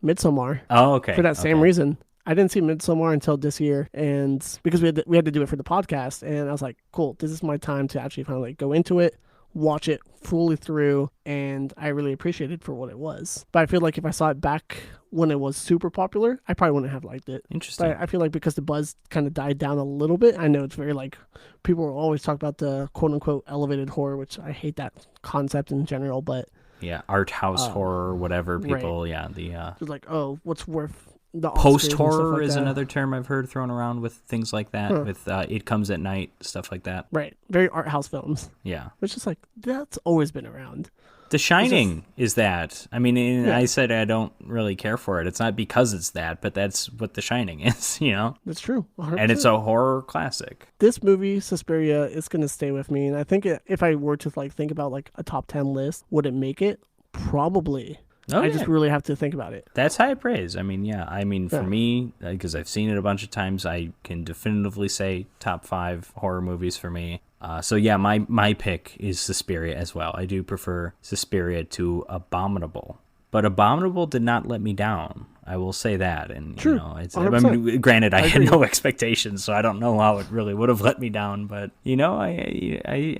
Midsommar. Oh, okay. For that same reason. I didn't see Midsommar until this year, and because we had to do it for the podcast, and I was like, cool, this is my time to actually finally go into it, watch it fully through, and I really appreciated it for what it was. But I feel like if I saw it back when it was super popular, I probably wouldn't have liked it. Interesting. But I feel like because the buzz kind of died down a little bit, I know it's very like, people will always talk about the quote-unquote elevated horror, which I hate that concept in general, but yeah, art house horror, whatever people, it's like, oh, what's worth the post horror like is that. another term I've heard thrown around with things like that, with It Comes at Night, stuff like that. Right, very art house films. Yeah, which is like, that's always been around. The Shining is that. I mean, I said I don't really care for it. It's not because it's that, but that's what The Shining is, you know? That's true. 100%. And it's a horror classic. This movie, Suspiria, is going to stay with me. And I think if I were to like think about like a top 10 list, would it make it? Probably. Okay. I just really have to think about it. That's high praise. I mean, yeah. I mean, for me, because I've seen it a bunch of times, I can definitively say top 5 horror movies for me. So yeah, my pick is Suspiria as well. I do prefer Suspiria to Abominable, but Abominable did not let me down. I will say that, and True. you know, I mean, granted, I had no expectations, so I don't know how it really would have let me down. But you know, I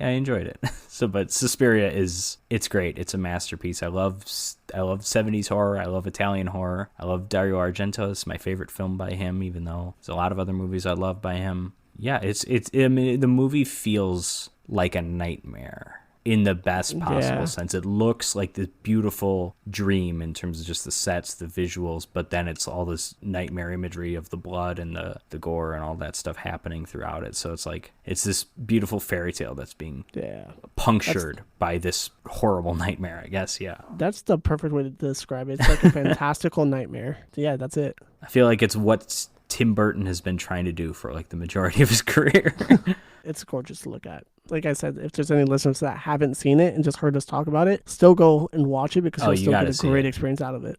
enjoyed it. So, but Suspiria it's great. It's a masterpiece. I love 70s horror. I love Italian horror. I love Dario Argento. It's my favorite film by him, even though there's a lot of other movies I love by him. Yeah, I mean, the movie feels like a nightmare in the best possible sense. It looks like this beautiful dream in terms of just the sets, the visuals, but then it's all this nightmare imagery of the blood and the gore and all that stuff happening throughout it. So it's like, it's this beautiful fairy tale that's being punctured by this horrible nightmare, I guess. Yeah. That's the perfect way to describe it. It's like a fantastical nightmare. Yeah, that's it. I feel like it's what Tim Burton has been trying to do for like the majority of his career. It's gorgeous to look at. like I said, if there's any listeners that haven't seen it and just heard us talk about it, still go and watch it because you'll still get a great experience out of it.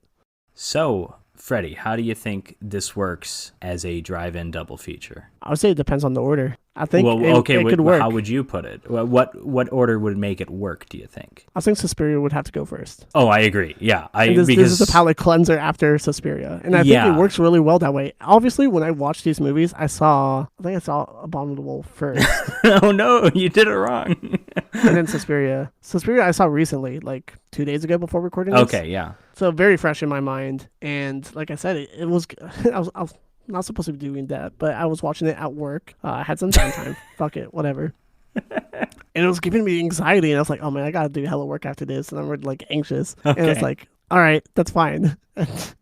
So, Freddie, how do you think this works as a drive-in double feature? I would say it depends on the order. I think it could work. How would you put it? What order would make it work, do you think? I think Suspiria would have to go first. Oh, I agree. Yeah. This is a palate cleanser after Suspiria. And I think it works really well that way. Obviously, when I watched these movies, I think I saw Abominable first. Oh, no, you did it wrong. And then Suspiria. Suspiria I saw recently, like 2 days ago before recording this. Okay, yeah. So very fresh in my mind. And like I said, it was... I was not supposed to be doing that, but I was watching it at work. I had some downtime. Fuck it, whatever. And it was giving me anxiety, and I was like, oh man, I gotta do hella work after this, and I'm really like anxious. Okay. And it's like, all right, that's fine.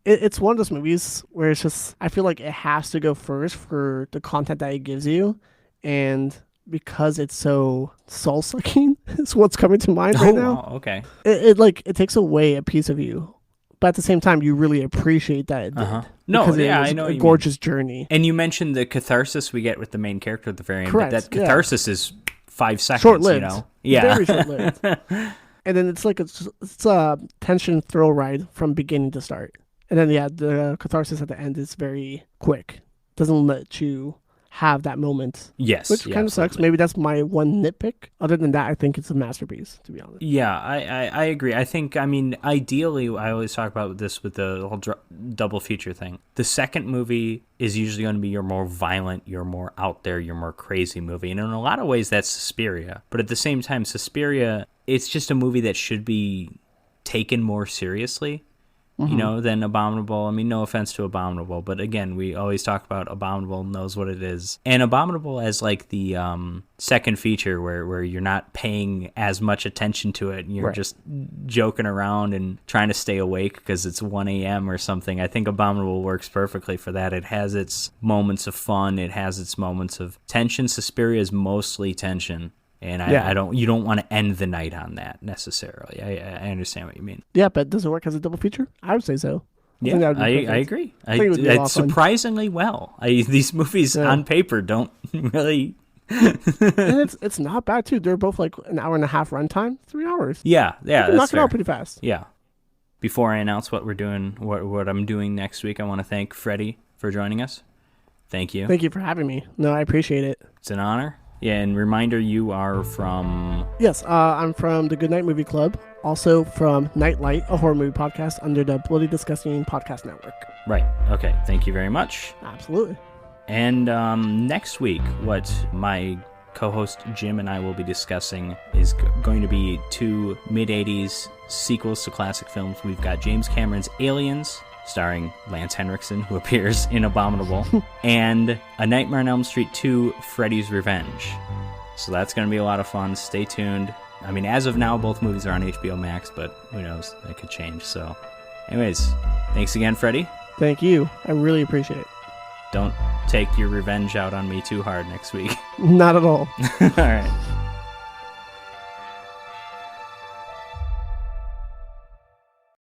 It's one of those movies where it's just, I feel like it has to go first for the content that it gives you, and because it's so soul sucking is what's coming to mind right now. Wow, okay. It takes away a piece of you. But at the same time, you really appreciate that it did. No, because yeah, it was I know a gorgeous journey. And you mentioned the catharsis we get with the main character at the very end. Correct, but that catharsis is 5 seconds, short-lived. You know? Yeah. Very short-lived. And then it's like it's a tension thrill ride from beginning to start. And then, the catharsis at the end is very quick. Doesn't let you have that moment. Yes. Which kind of sucks. Maybe that's my one nitpick. Other than that, I think it's a masterpiece, to be honest. Yeah, I agree. Ideally, I always talk about this with the whole double feature thing. The second movie is usually going to be your more violent, your more out there, your more crazy movie. And in a lot of ways, that's Suspiria. But at the same time, Suspiria, it's just a movie that should be taken more seriously. Than Abominable. No offense to Abominable, but again, we always talk about Abominable knows what it is. And Abominable as like the second feature where you're not paying as much attention to it and you're just joking around and trying to stay awake because it's 1 a.m. or something. I think Abominable works perfectly for that. It has its moments of fun. It has its moments of tension. Suspiria is mostly tension. And you don't want to end the night on that necessarily. I understand what you mean. Yeah, but does it work as a double feature? I would say so. I agree. It's surprisingly well. These movies on paper don't really. And it's not bad too. They're both like an hour and a half runtime, 3 hours. Yeah, that's knock fair. It out pretty fast. Yeah. Before I announce what we're doing, what I'm doing next week, I want to thank Freddie for joining us. Thank you. Thank you for having me. No, I appreciate it. It's an honor. Yeah, and reminder, you are from... Yes, I'm from the Good Night Movie Club, also from Night Light, a horror movie podcast under the Bloody Disgusting Podcast Network. Right, okay, thank you very much. Absolutely. And next week, what my co-host Jim and I will be discussing is going to be 2 mid-80s sequels to classic films. We've got James Cameron's Aliens, starring Lance Henriksen, who appears in Abominable, and A Nightmare on Elm Street 2, Freddy's Revenge. So that's going to be a lot of fun. Stay tuned. As of now, both movies are on HBO Max, but who knows? That could change. So anyways, thanks again, Freddie. Thank you. I really appreciate it. Don't take your revenge out on me too hard next week. Not at all. All right.